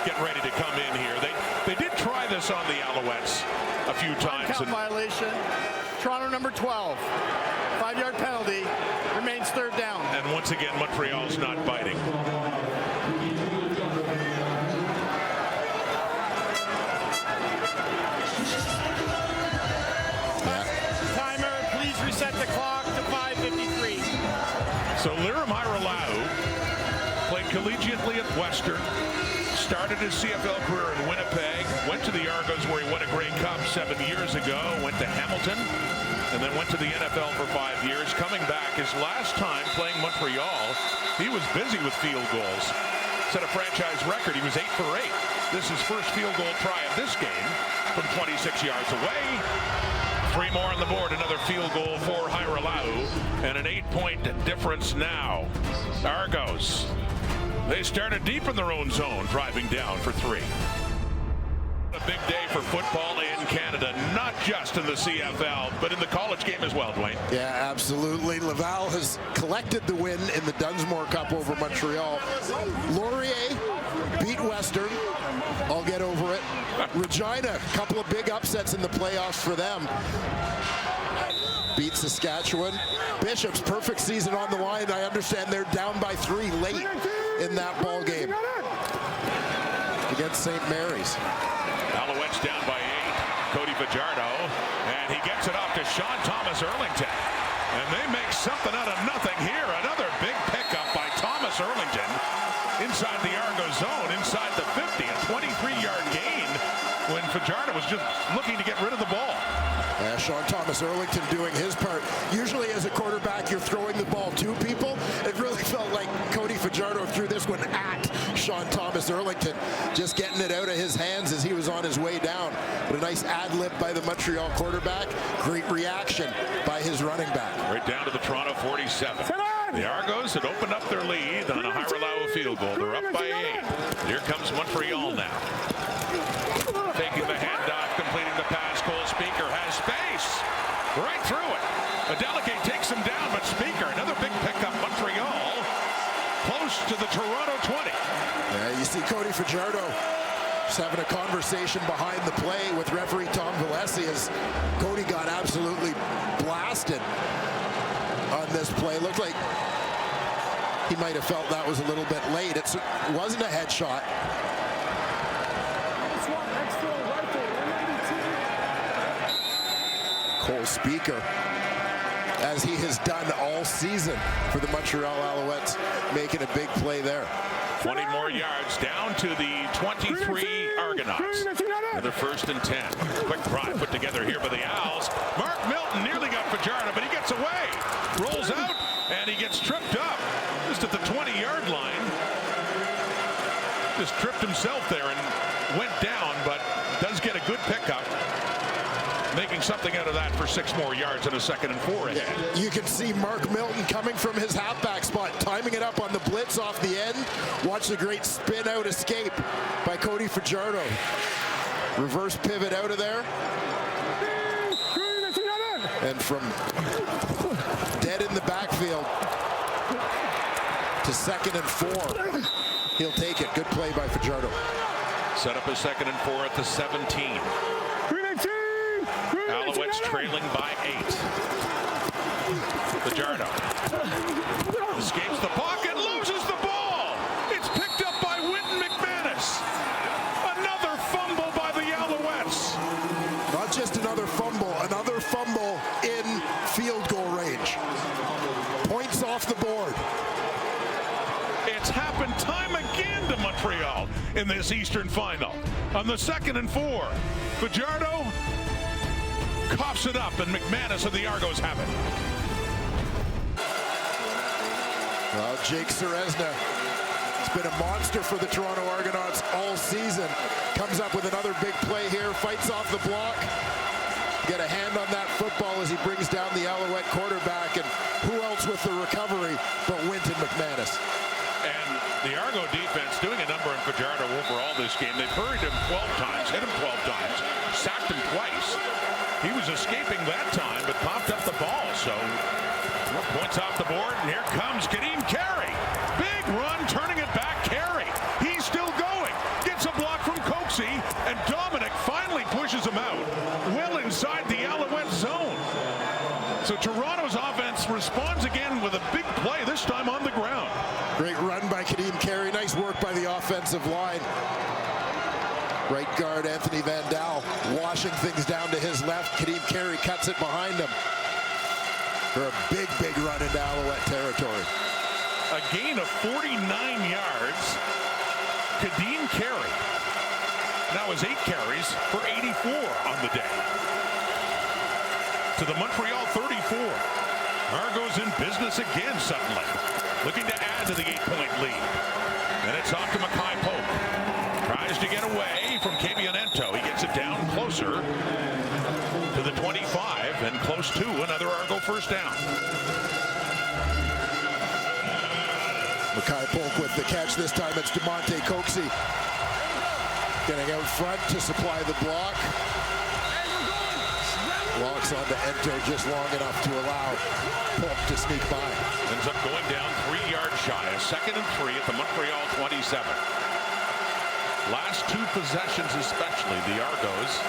get ready to come in here. They did try this on the Alouettes a few times. Count violation. Toronto number 12. 5-yard penalty. Remains 3rd down. And once again, Montreal's not biting. Set the clock to 5:53. So Lirim Hairolahu played collegiately at Western, started his CFL career in Winnipeg, went to the Argos where he won a Grey Cup 7 years ago, went to Hamilton, and then went to the NFL for 5 years. Coming back his last time playing Montreal, he was busy with field goals. Set a franchise record. He was 8 for 8. This is his first field goal try of this game from 26 yards away. 3 more on the board, another field goal for Hairolahu, and an 8-point difference now. Argos, they started deep in their own zone, driving down for 3. A big day for football in Canada, not just in the CFL, but in the college game as well, Dwayne. Yeah, absolutely. Laval has collected the win in the Dunsmore Cup over Montreal. Laurier beat Western. I'll get over it. Regina, a couple of big upsets in the playoffs for them. Beat Saskatchewan. Bishop's perfect season on the line. I understand they're down by 3 late in that ball game against St. Mary's. Alouettes down by 8. Cody Fajardo, and he gets it off to Sean Thomas Erlington. And they make something out of nothing here. Another big pickup by Thomas Erlington inside the Argo zone, inside the 50. A 23-yard gain when Fajardo was just looking to get rid of the ball. Sean Thomas Erlington doing his part. Usually as a quarterback, you're throwing the ball to people. It really felt Fajardo threw this one at Sean Thomas Erlington, just getting it out of his hands as he was on his way down. But a nice ad-lib by the Montreal quarterback. Great reaction by his running back. Right down to the Toronto 47. The Argos had opened up their lead on a Haralawa field goal. They're up by 8. Here comes Montreal now. Taking the handoff, completing the pass. Cole Speaker has space. Right through it. Adeleke takes him down, but Speaker, another big pickup. Montreal close to the Toronto 20. Yeah, you see Cody Fajardo just having a conversation behind the play with referee Tom Valesi as Cody got absolutely blasted on this play. Looked like he might have felt that was a little bit late. It wasn't a headshot. Cole Speaker, as he has done all season for the Montreal Alouettes, making a big play there. 20 more yards down to the 23 Argonauts. Another 1st and 10. Quick drive put together here by the Owls. Mark Milton nearly got Fajardo, but he gets away. Rolls out, and he gets tripped up just at the 20-yard line. Just tripped himself there and went down, but does get a good pickup. Making something out of that for 6 more yards and a 2nd and 4. Yeah, you can see Mark Milton coming from his halfback spot, timing it up on the blitz off the end. Watch the great spin out escape by Cody Fajardo. Reverse pivot out of there. And from dead in the backfield to 2nd and 4. He'll take it. Good play by Fajardo. Set up a 2nd and 4 at the 17. Alouettes trailing by 8. Fajardo escapes the pocket, loses the ball. It's picked up by Winton McManus. Another fumble by the Alouettes. Not just another fumble in field goal range. Points off the board. It's happened time again to Montreal in this Eastern final. On the 2nd and 4, Fajardo coughs it up, and McManus and the Argos have it. Well, Jake Serezna has been a monster for the Toronto Argonauts all season. Comes up with another big play here, fights off the block. Get a hand on that football as he brings down the Alouette quarterback, and who else with the recovery but Winton McManus. And the Argo defense doing a number on Fajardo overall this game. They've hurried him 12 times, hit him 12 times, sacked him twice. He was escaping that time, but popped up the ball. So, points off the board, and here comes Kadeem Carey. Big run, turning it back. Carey, he's still going. Gets a block from Coxie, and Dominic finally pushes him out. Well inside the Alouette zone. So Toronto's offense responds again with a big play, this time on the ground. Great run by Kadeem Carey. Nice work by the offensive line. Right guard Anthony Vandal washing things down to his left. Kadeem Carey cuts it behind him for a big, big run into Alouette territory. A gain of 49 yards. Kadeem Carey now has 8 carries for 84 on the day. To the Montreal 34. Argos in business again suddenly. Looking to add to the 8-point lead. And it's off to Mackay Pope. Tries to get away from Cabianento. He gets it down closer to the 25 and close to another Argo first down. Mackay Polk with the catch. This time it's DeMonte Coxie getting out front to supply the block. Walks onto Ento just long enough to allow Polk to sneak by. Ends up going down 3 yards shy. A 2nd and 3 at the Montreal 27. Last 2 possessions especially, the Argos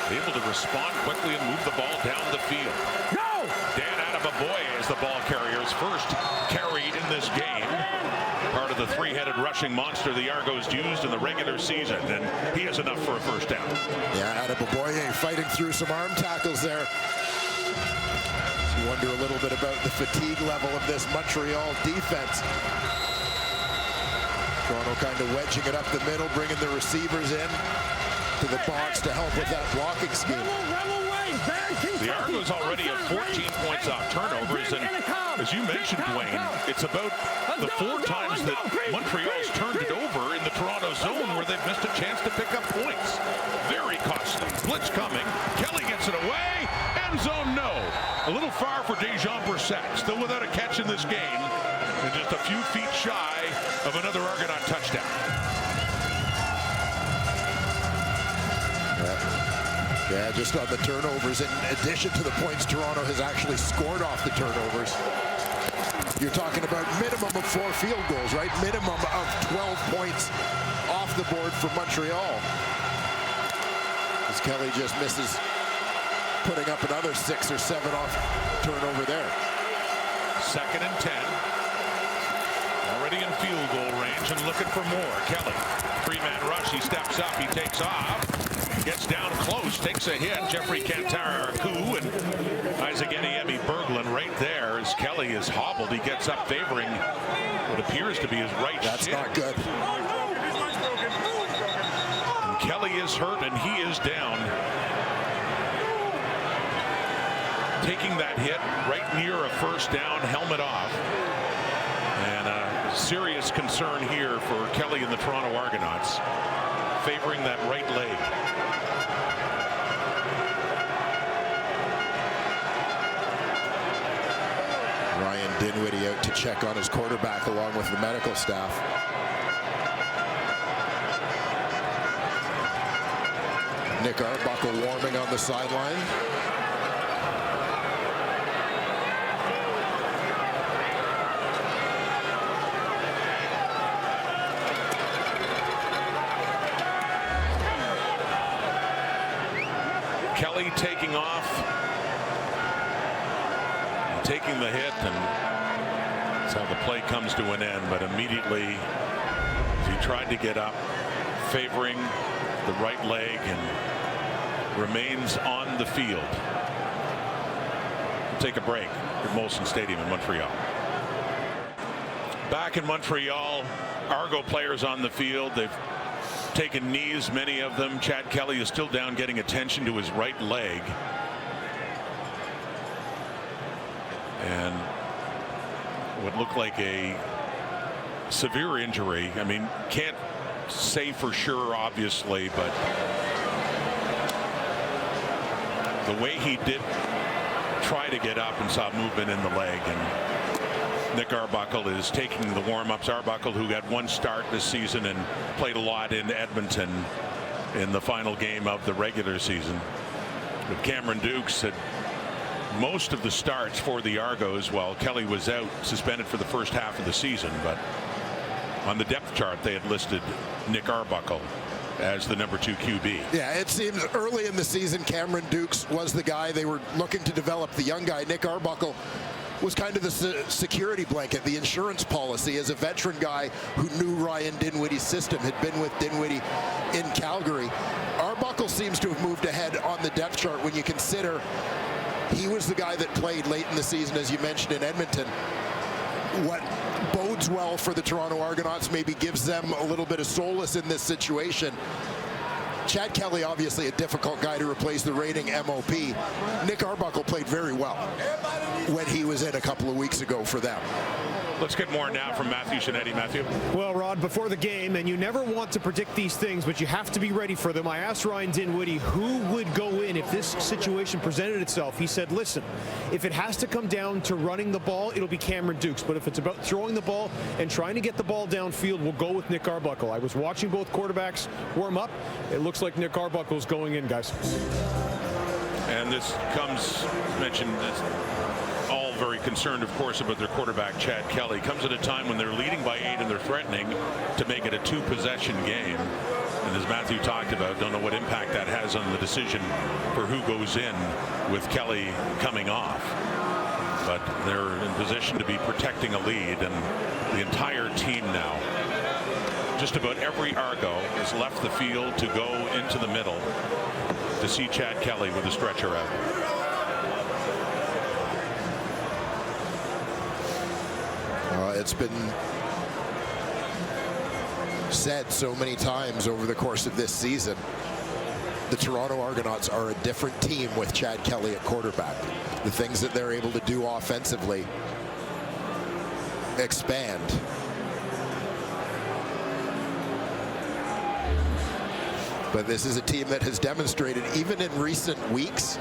able to respond quickly and move the ball down the field. No! Dan Adamaboye is the ball carrier's first carry in this game. Part of the 3-headed rushing monster the Argos used in the regular season, and he has enough for a first down. Yeah, Adamaboye fighting through some arm tackles there. So you wonder a little bit about the fatigue level of this Montreal defense. Toronto kind of wedging it up the middle, bringing the receivers in to the box to help with that blocking scheme. The Argos already have 14 points off turnovers, and as you mentioned, Dwayne, it's about the 4 times that Montreal's turned it over in the Toronto zone where they've missed a chance to pick up points. Very costly. Blitz coming. Kelly gets it away. End zone, no. A little far for Dejon Brissett. Still without a catch in this game, and just a few feet shy of another Argonaut touchdown. Yeah, just on the turnovers, in addition to the points Toronto has actually scored off the turnovers. You're talking about minimum of 4 field goals, right? Minimum of 12 points off the board for Montreal. As Kelly just misses putting up another 6 or 7 off turnover there. 2nd and 10. Already in field goal range and looking for more. Kelly, 3-man rush. He steps up. He takes off. Gets down close, takes a hit. Jeffrey Cantaracu and Isaac Eniemi Berglund right there as Kelly is hobbled. He gets up favoring what appears to be his right That's shin. not good. And Kelly is hurt and he is down. Taking that hit right near a first down, helmet off. And a serious concern here for Kelly and the Toronto Argonauts, favoring that right leg. Ryan Dinwiddie out to check on his quarterback along with the medical staff. Nick Arbuckle warming on the sideline. Kelly taking off, taking the hit, and that's how the play comes to an end. But immediately, he tried to get up, favoring the right leg, and remains on the field. We'll take a break at Molson Stadium in Montreal. Back in Montreal, Argo players on the field. They've taken knees, many of them. Chad Kelly is still down, getting attention to his right leg. And what looked like a severe injury. I mean, can't say for sure, obviously, but the way he did try to get up and saw movement in the leg. And Nick Arbuckle is taking the warm-ups. Arbuckle, who had 1 start this season and played a lot in Edmonton in the final game of the regular season. But Cameron Dukes had most of the starts for the Argos while Kelly was out, suspended for the first half of the season. But on the depth chart, they had listed Nick Arbuckle as the number 2 QB. Yeah, it seems early in the season, Cameron Dukes was the guy they were looking to develop. The young guy, Nick Arbuckle, was kind of the security blanket, the insurance policy, as a veteran guy who knew Ryan Dinwiddie's system, had been with Dinwiddie in Calgary. Arbuckle seems to have moved ahead on the depth chart when you consider he was the guy that played late in the season, as you mentioned, in Edmonton. What bodes well for the Toronto Argonauts, maybe gives them a little bit of solace in this situation. Chad Kelly, obviously a difficult guy to replace the reigning MOP. Nick Arbuckle played very well when he was in a couple of weeks ago for them. Let's get more now from Matthew Shinetti. Matthew. Well, Rod, before the game, and you never want to predict these things, but you have to be ready for them. I asked Ryan Dinwiddie who would go in if this situation presented itself. He said, listen, if it has to come down to running the ball, it'll be Cameron Dukes. But if it's about throwing the ball and trying to get the ball downfield, we'll go with Nick Arbuckle. I was watching both quarterbacks warm up. It looks like Nick Arbuckle's going in, guys. And this comes, mentioned, all very concerned, of course, about their quarterback, Chad Kelly. Comes at a time when they're leading by 8 and they're threatening to make it a 2-possession game. And as Matthew talked about, don't know what impact that has on the decision for who goes in with Kelly coming off. But they're in position to be protecting a lead, and the entire team now, just about every Argo, has left the field to go into the middle to see Chad Kelly with a stretcher out. It's been said so many times over the course of this season. the Toronto Argonauts are a different team with Chad Kelly at quarterback. The things that they're able to do offensively expand. But this is a team that has demonstrated, even in recent weeks,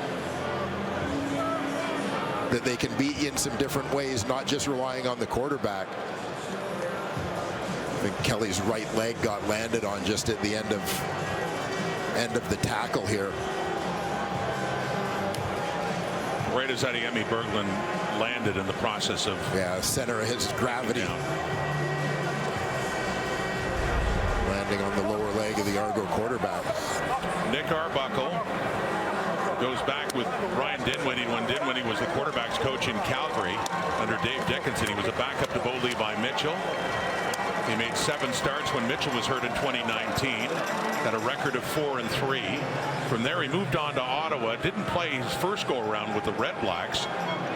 that they can beat you in some different ways, not just relying on the quarterback. I think Kelly's right leg got landed on just at the end of the tackle here. Right as Adiemi Berglund landed in the process of center of his gravity. Landing on the lower leg of the Argo quarterback. Nick Arbuckle goes back with Ryan Dinwiddie when Dinwiddie was the quarterback's coach in Calgary under Dave Dickinson. He was a backup to Bo Levi Mitchell. He made 7 starts when Mitchell was hurt in 2019. Had a record of 4-3. From there, he moved on to Ottawa. Didn't play his first go-around with the Red Blacks,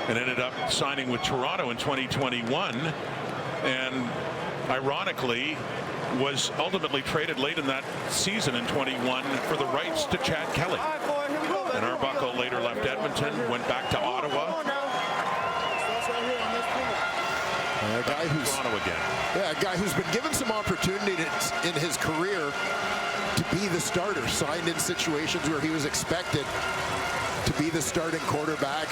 and ended up signing with Toronto in 2021. And ironically, was ultimately traded late in that season in 21 for the rights to Chad Kelly. And Arbuckle later left Edmonton, went back to Ottawa. A guy who's Toronto again. Yeah, a guy who's been given some opportunity in his career to be the starter, signed in situations where he was expected to be the starting quarterback.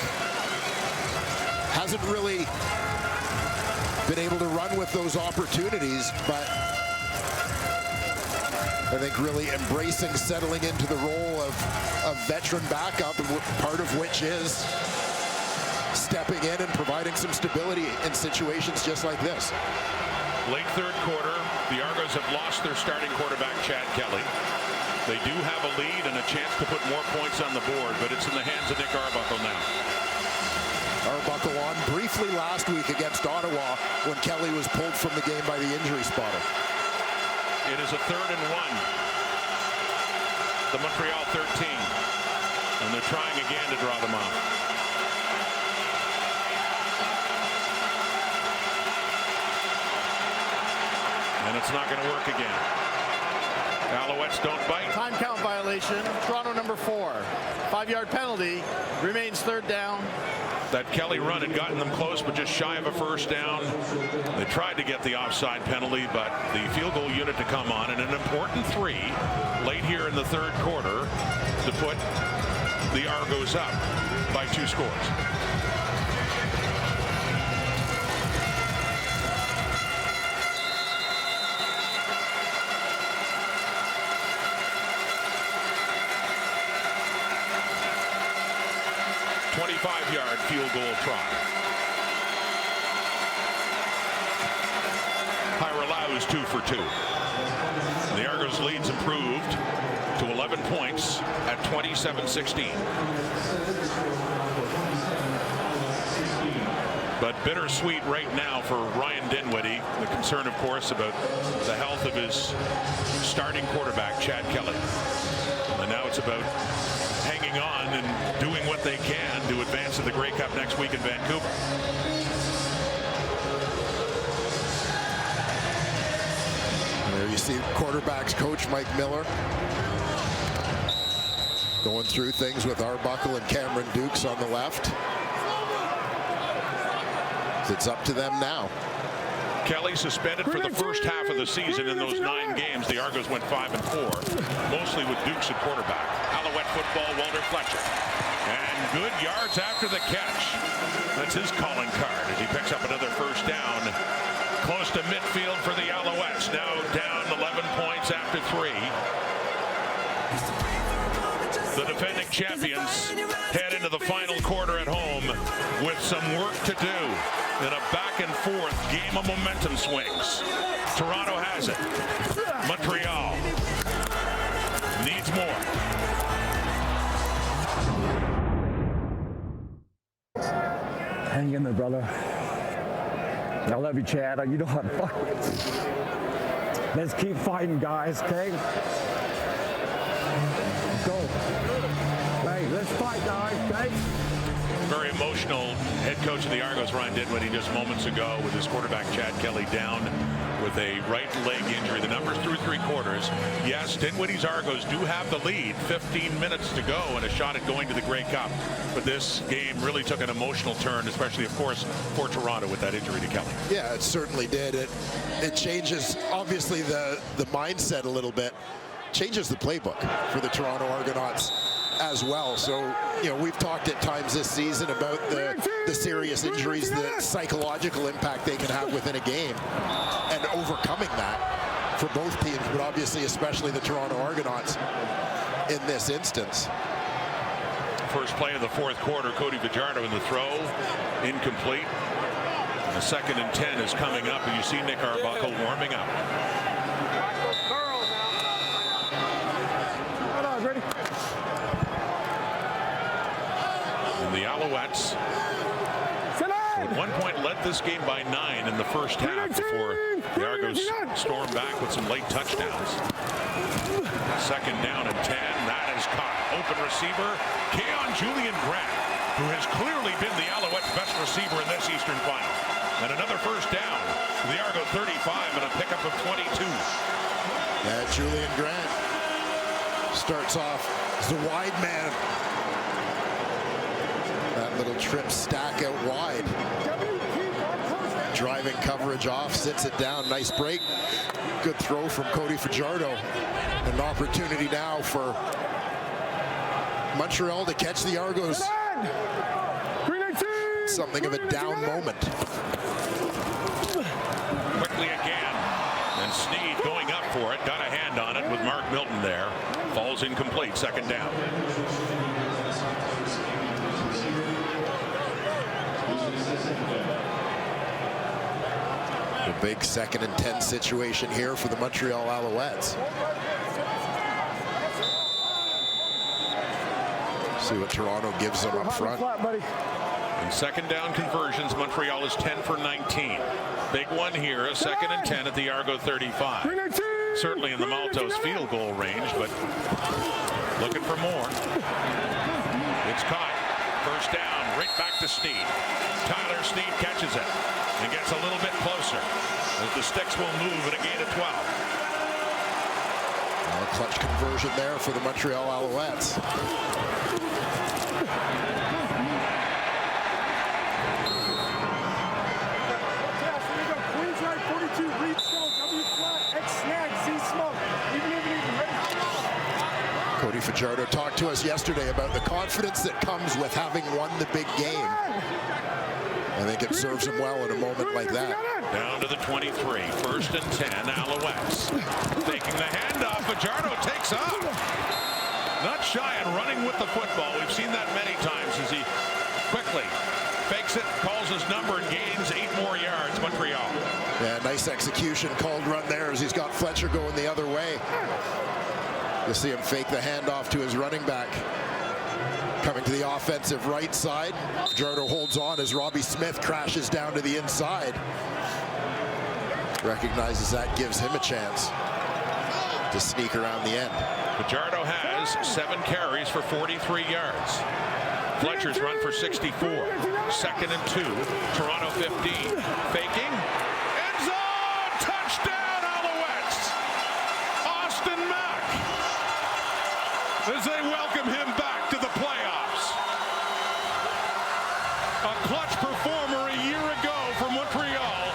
Hasn't really been able to run with those opportunities, but I think really embracing settling into the role of veteran backup, part of which is stepping in and providing some stability in situations just like this. Late third quarter, the Argos have lost their starting quarterback, Chad Kelly. They do have a lead and a chance to put more points on the board, but it's in the hands of Nick Arbuckle now. Arbuckle on briefly last week against Ottawa when Kelly was pulled from the game by the injury spotter. It is a 3rd and 1. The Montreal 13. And they're trying again to draw them off. And it's not going to work again. Alouettes don't bite. Time count violation. Toronto number 4. 5-yard penalty. Remains 3rd down. That Kelly run had gotten them close, but just shy of a first down. They tried to get the offside penalty, but the field goal unit to come on, and an important 3 late here in the third quarter to put the Argos up by 2 scores. Five-yard field goal try. Hyralau is 2 for 2. The Argos leads improved to 11 points at 27-16. But bittersweet right now for Ryan Dinwiddie. The concern, of course, about the health of his starting quarterback, Chad Kelly. And now it's about hanging on and doing what they can to advance to the Grey Cup next week in Vancouver. There you see quarterbacks coach Mike Miller going through things with Arbuckle and Cameron Dukes on the left. It's up to them now. Kelly suspended for the first half of the season. In those 9 games, the Argos went 5-4, mostly with Dukes at quarterback. Alouette football, Walter Fletcher. And good yards after the catch. That's his calling card as he picks up another first down. Close to midfield for the Alouettes. Now down 11 points after 3. The defending champions head into the final quarter at home with some work to do. In a back-and-forth game of momentum swings. Toronto has it. Montreal needs more. Hang in there, brother. I love you, Chad. You know how to fight. Let's keep fighting, guys, okay? Let's go. Hey, let's fight, guys, okay? Very emotional head coach of the Argos, Ryan Dinwiddie, just moments ago with his quarterback, Chad Kelly, down with a right leg injury. The numbers through 3 quarters. Yes, Dinwiddie's Argos do have the lead. 15 minutes to go and a shot at going to the Grey Cup. But this game really took an emotional turn, especially, of course, for Toronto with that injury to Kelly. Yeah, it certainly did. It changes, obviously, the mindset a little bit. Changes the playbook for the Toronto Argonauts as well. So, you know, we've talked at times this season about the serious injuries, the psychological impact they can have within a game, and overcoming that for both teams, but obviously especially the Toronto Argonauts in this instance. First play of the 4th quarter, Cody Fajardo in the throw, incomplete. And the 2nd and 10 is coming up, and you see Nick Arbuckle warming up. And the Alouettes at one point led this game by 9 in the first half before the Argos stormed back with some late touchdowns. 2nd down and 10. That is caught. Open receiver, Keon Julian Grant, who has clearly been the Alouettes' best receiver in this Eastern Final. And another first down to the Argo 35 and a pickup of 22. Yeah, Julian Grant starts off as the wide man. That little trip stack out wide. Driving coverage off, sits it down. Nice break. Good throw from Cody Fajardo. An opportunity now for Montreal to catch the Argos. Something of a down moment. Quickly again. And Sneed going up for it. Got a hand on it with Mark Milton there. Falls incomplete. 2nd down. The big 2nd and 10 situation here for the Montreal Alouettes. See what Toronto gives them up front. In 2nd down conversions, Montreal is 10 for 19. Big one here, a 2nd and 10 at the Argo 35. Certainly in the Maltos field goal range, but looking for more. It's caught. First down, right back to Sneed. Tyler Sneed catches it and gets a little bit closer as the sticks will move at a gain of 12. A clutch conversion there for the Montreal Alouettes. Cody Fajardo talked to us yesterday about the confidence that comes with having won the big game. I think it serves him well in a moment like that. Down to the 23. 1st and 10, Alouettes. Taking the handoff, Fajardo takes off. Not shy and running with the football. We've seen that many times as he quickly fakes it, calls his number, and gains 8 more yards. Montreal. Yeah, nice execution, called run there as he's got Fletcher going the other way. You'll see him fake the handoff to his running back. Coming to the offensive right side. Fajardo holds on as Robbie Smith crashes down to the inside. Recognizes that gives him a chance to sneak around the end. Fajardo has 7 carries for 43 yards. Fletcher's run for 64. 2nd and 2. Toronto 15. Faking. End zone! Touchdown, Alouettes! Austin Mack. As they welcome him back to the playoffs. A clutch performer a year ago for Montreal.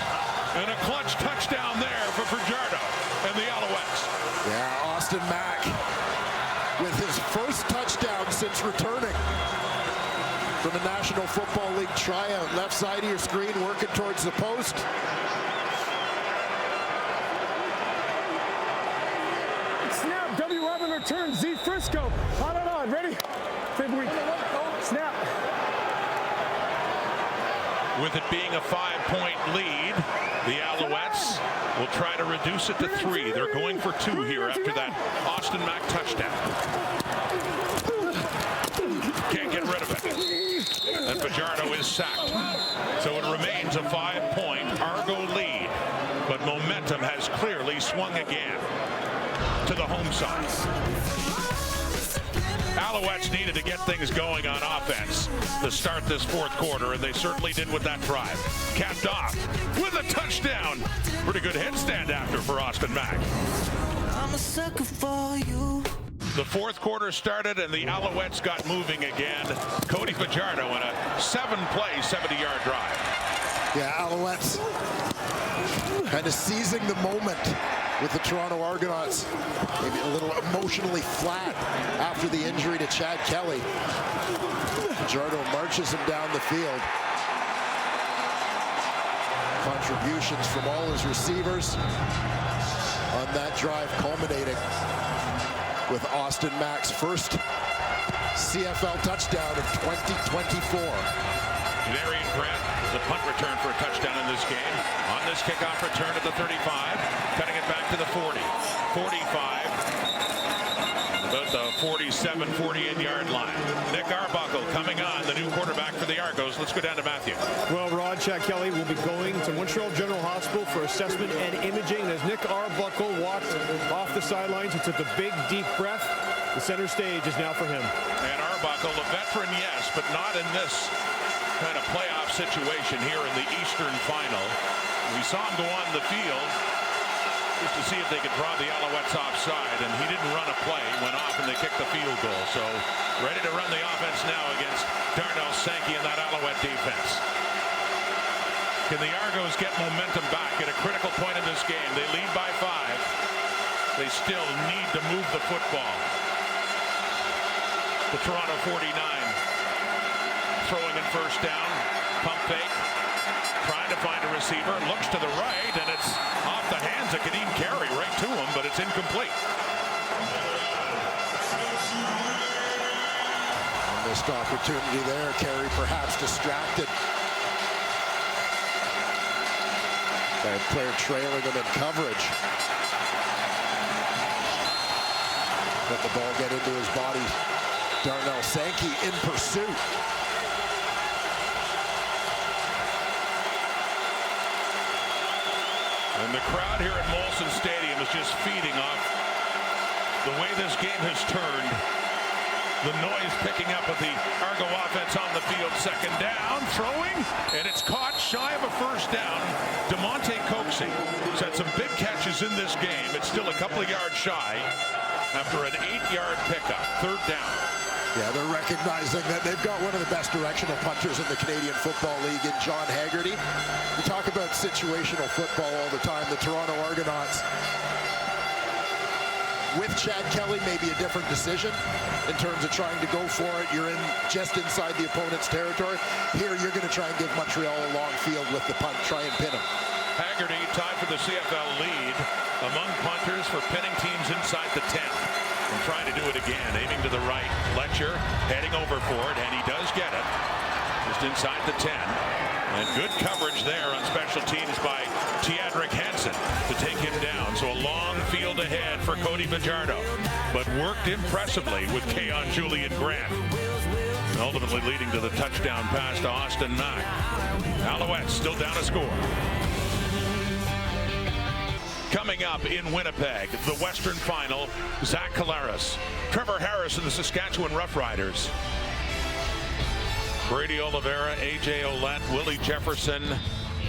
And a clutch touchdown there for Fajardo and the Alouettes. Yeah, Austin Mack with his first touchdown since returning from the National Football League tryout. Left side of your screen, working towards the post. Snap, W11 return, Z Frisco. Hot on, ready? Big week. Snap. With it being a 5-point lead, the Alouettes will try to reduce it to 3. They're going for 2 here after that Austin Mack touchdown. Can't get rid of it. And Fajardo is sacked. So it remains a 5-point Argo lead. But momentum has clearly swung again to the home side. Alouettes needed to get things going on offense to start this fourth quarter, and they certainly did with that drive. Capped off with a touchdown. Pretty good headstand after for Austin Mack. I'm a sucker for you. The fourth quarter started, and the Alouettes got moving again. Cody Fajardo in a 7-play, 70-yard drive. Yeah, Alouettes kind of seizing the moment with the Toronto Argonauts. Maybe a little emotionally flat after the injury to Chad Kelly. Fajardo marches him down the field. Contributions from all his receivers on that drive, culminating with Austin Mack's first CFL touchdown of 2024. Darian Grant, the punt return for a touchdown in this game. On this kickoff return at the 35, cutting it back to the 40, 45, about the 47, 48-yard line. Nick Arbuckle coming on, the new quarterback for the Argos. Let's go down to Matthew. Well, Rod, Chad Kelly will be going to Montreal General Hospital for assessment and imaging. As Nick Arbuckle walked off the sidelines, he took a big, deep breath. The center stage is now for him. And Arbuckle, a veteran, yes, but not in this kind of playoff situation here in the Eastern Final. We saw him go on the field just to see if they could draw the Alouettes offside, and he didn't run a play, went off, and they kicked the field goal. So ready to run the offense now against Darnell Sankey and that Alouette defense. Can the Argos get momentum back at a critical point in this game? They lead by 5. They still need to move the football. The Toronto 49 throwing in first down, pump fake, trying to find a receiver, looks to the right, and it's off the hands of Kadeem Carey right to him, but it's incomplete. Missed opportunity there. Carey perhaps distracted. That player trailing him in coverage. Let the ball get into his body. Darnell Sankey in pursuit. And the crowd here at Molson Stadium is just feeding off the way this game has turned. The noise picking up with the Argo offense on the field. Second down, throwing, and it's caught shy of a first down. DeMonte Coxey has had some big catches in this game. It's still a couple of yards shy after an 8-yard pickup. Third down. Yeah, they're recognizing that they've got one of the best directional punters in the Canadian Football League in John Haggerty. We talk about situational football all the time. The Toronto Argonauts, with Chad Kelly, maybe a different decision in terms of trying to go for it. You're in just inside the opponent's territory. Here, you're going to try and give Montreal a long field with the punt, try and pin him. Haggerty tied for the CFL lead among punters for pinning teams inside the 10. And trying to do it again, aiming to the right. Letcher heading over for it, and he does get it. Just inside the 10. And good coverage there on special teams by Teadrick Hansen to take him down. So a long field ahead for Cody Fajardo, but worked impressively with Keon Julian Grant. Ultimately leading to the touchdown pass to Austin Mack. Alouettes still down a score. Coming up in Winnipeg, the Western Final, Zach Collaros, Trevor Harris and the Saskatchewan Roughriders. Brady Oliveira, A.J. Ouellette, Willie Jefferson.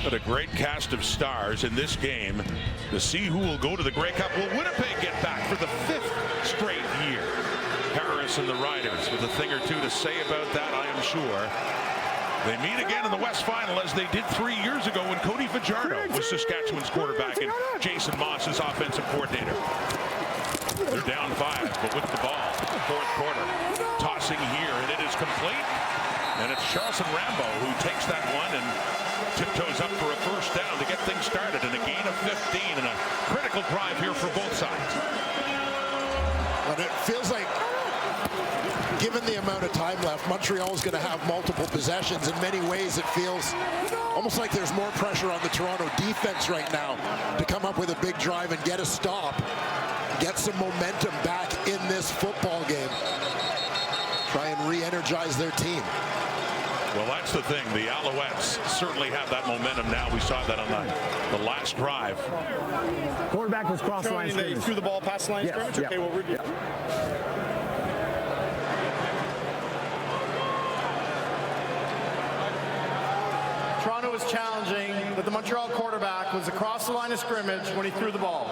What a great cast of stars in this game to see who will go to the Grey Cup. Will Winnipeg get back for the 5th straight year? Harris and the Riders with a thing or two to say about that, I am sure. They meet again in the West Final as they did 3 years ago when Cody Fajardo was Saskatchewan's quarterback and Jason Moss's offensive coordinator. They're down 5, but with the ball, fourth quarter. Tossing here, and it is complete. And it's Charleston Rambo who takes that one and tiptoes up for a first down to get things started, and a gain of 15 and a critical drive here for both sides. But it feels like, given the amount of time left, Montreal is going to have multiple possessions. In many ways, it feels almost like there's more pressure on the Toronto defense right now to come up with a big drive and get a stop, get some momentum back in this football game, try and re-energize their team. Well, that's the thing. The Alouettes certainly have that momentum now. We saw that on the last drive. Quarterback was cross line. They threw the ball past the line of scrimmage? Yeah. Okay, well, review. Toronto was challenging that the Montreal quarterback was across the line of scrimmage when he threw the ball.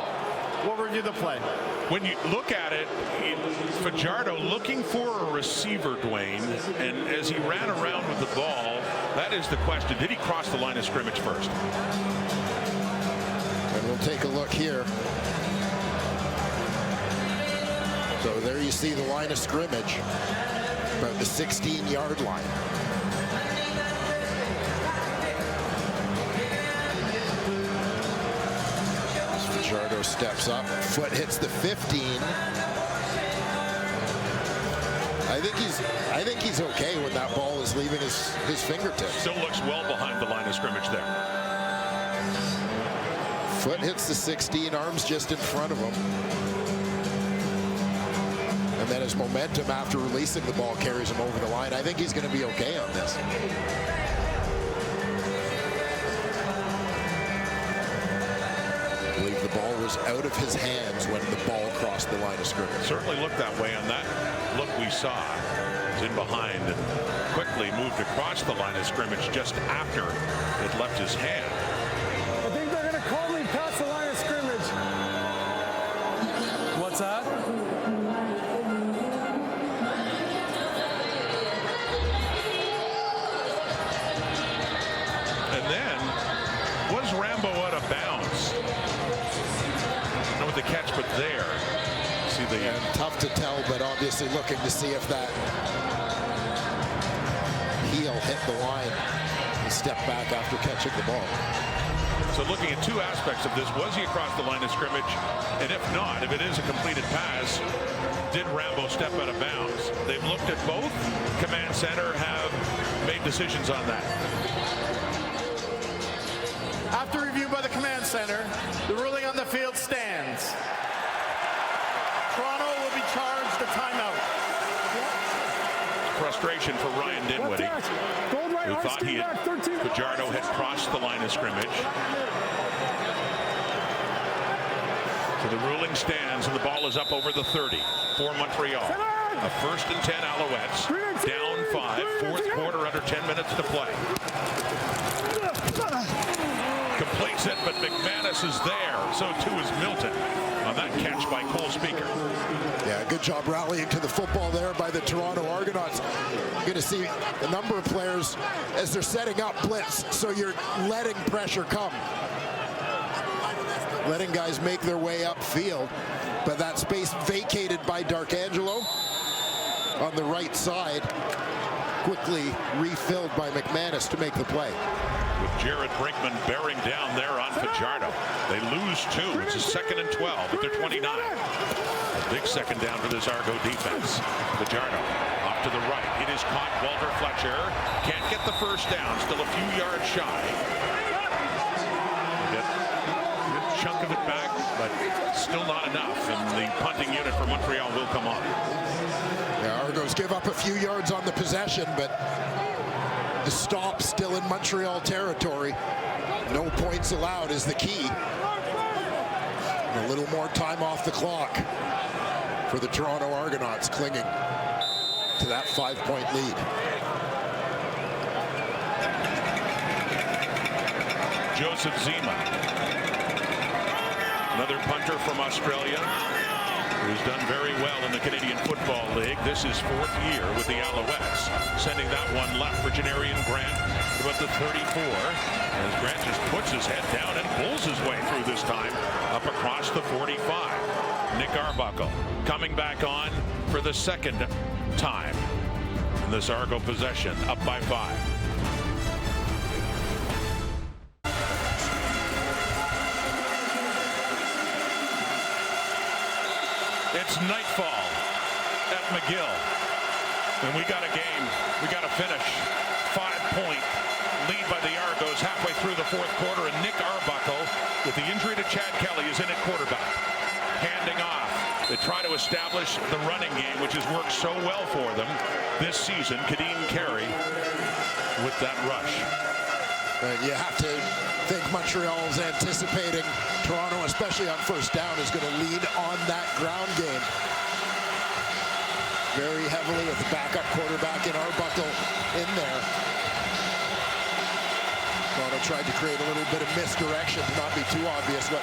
We'll review the play. When you look at it, Fajardo looking for a receiver, Dwayne, and as he ran around with the ball, that is the question. Did he cross the line of scrimmage first? And we'll take a look here. So there you see the line of scrimmage, about the 16-yard line. Fajardo steps up, foot hits the 15. I think he's okay when that ball is leaving his fingertips. Still looks well behind the line of scrimmage there. Foot hits the 16, arms just in front of him. And then his momentum after releasing the ball carries him over the line. I think he's going to be okay on this. I believe the ball was out of his hands when the ball crossed the line of scrimmage. Certainly looked that way on that look we saw. He's in behind and quickly moved across the line of scrimmage just after it left his hand. I think they're going to call me past the line of scrimmage. What's that? And then, was Rambo out of bounds? Not with the catch, but there. See the tough to tell, but obviously looking to see if that heel hit the line and step back after catching the ball. So looking at two aspects of this, was he across the line of scrimmage? And if not, if it is a completed pass, did Rambo step out of bounds? They've looked at both. Command center have made decisions on that. After review by the command center, the ruling on the field stands. Toronto will be charged a timeout. Frustration for Ryan Dinwiddie, who thought Fajardo had crossed the line of scrimmage. So the ruling stands, and the ball is up over the 30 for Montreal. A 1st and 10 Alouettes, down 5, fourth quarter, under 10 minutes to play. Completes it, but McManus is there. So too is Milton on that catch by Cole Speaker. Yeah, good job rallying to the football there by the Toronto Argonauts. You're going to see a number of players as they're setting up blitz, so you're letting pressure come. Letting guys make their way upfield, but that space vacated by D'Arcangelo on the right side, quickly refilled by McManus to make the play. With Jared Brinkman bearing down there on Fajardo. They lose 2. It's a 2nd and 12 at their 29. A big second down for this Argo defense. Fajardo off to the right. It is caught. Walter Fletcher can't get the first down. Still a few yards shy. Get a good chunk of it back, but still not enough. And the punting unit for Montreal will come on. Yeah, Argos give up a few yards on the possession, but the stop still in Montreal territory. No points allowed is the key. And a little more time off the clock for the Toronto Argonauts, clinging to that 5-point lead. Joseph Zima, another punter from Australia, who's done very well in the Canadian Football League. This is 4th year with the Alouettes. Sending that one left for Janarian Grant about the 34. As Grant just puts his head down and pulls his way through this time up across the 45. Nick Arbuckle coming back on for the second time in this Argo possession, up by 5. It's nightfall at McGill, and we got a game. We got to finish. 5-point lead by the Argos halfway through the 4th quarter, and Nick Arbuckle, with the injury to Chad Kelly, is in at quarterback. Handing off. They try to establish the running game, which has worked so well for them this season. Kadeem Carey with that rush. You have to think Montreal is anticipating Toronto, especially on first down, is going to lead on that ground game very heavily with the backup quarterback in Arbuckle in there. Toronto tried to create a little bit of misdirection to not be too obvious with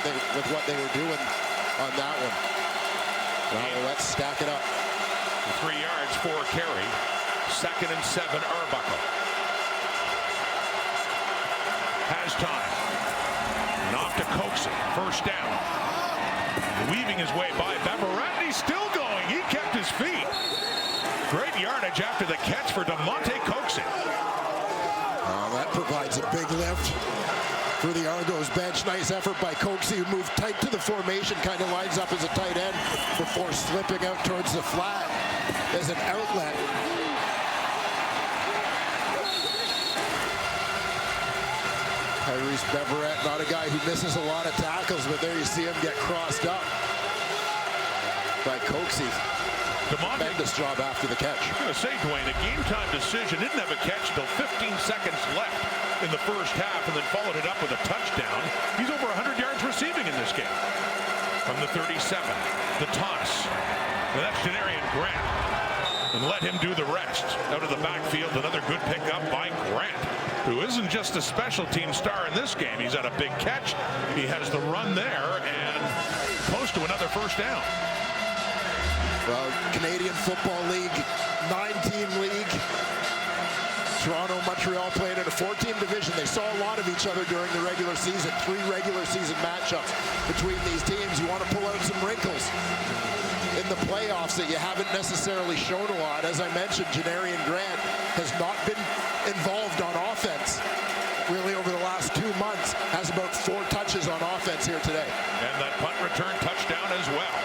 what they were doing on that one. Now let's stack it up. 3 yards for carry. 2nd and 7, Arbuckle. Has time. And off to Coxie. First down. Weaving his way by Beverett. He's still going. He kept his feet. Great yardage after the catch for DeMonte Coxie. That provides a big lift for the Argos bench. Nice effort by Coxie, who moved tight to the formation, kind of lines up as a tight end before slipping out towards the flat as an outlet. Tyrese Beverett, not a guy who misses a lot of tackles, but there you see him get crossed up by Coxie. Tremendous job after the catch. I'm going to say, Dwayne, a game-time decision. Didn't have a catch until 15 seconds left in the first half, and then followed it up with a touchdown. He's over 100 yards receiving in this game. From the 37, the toss. And that's Janarian Grant. And let him do the rest. Out of the backfield, another good pickup by Grant, who isn't just a special team star in this game. He's had a big catch. He has the run there and close to another first down. Well, Canadian Football League, 9-team league. Toronto, Montreal playing in a 4-team division. They saw a lot of each other during the regular season. 3 regular season matchups between these teams. You want to pull out some wrinkles in the playoffs that you haven't necessarily shown a lot. As I mentioned, Janarian Grant has not been involved on offense really over the last 2 months. Has about 4 touches on offense here today. And that punt return touchdown as well.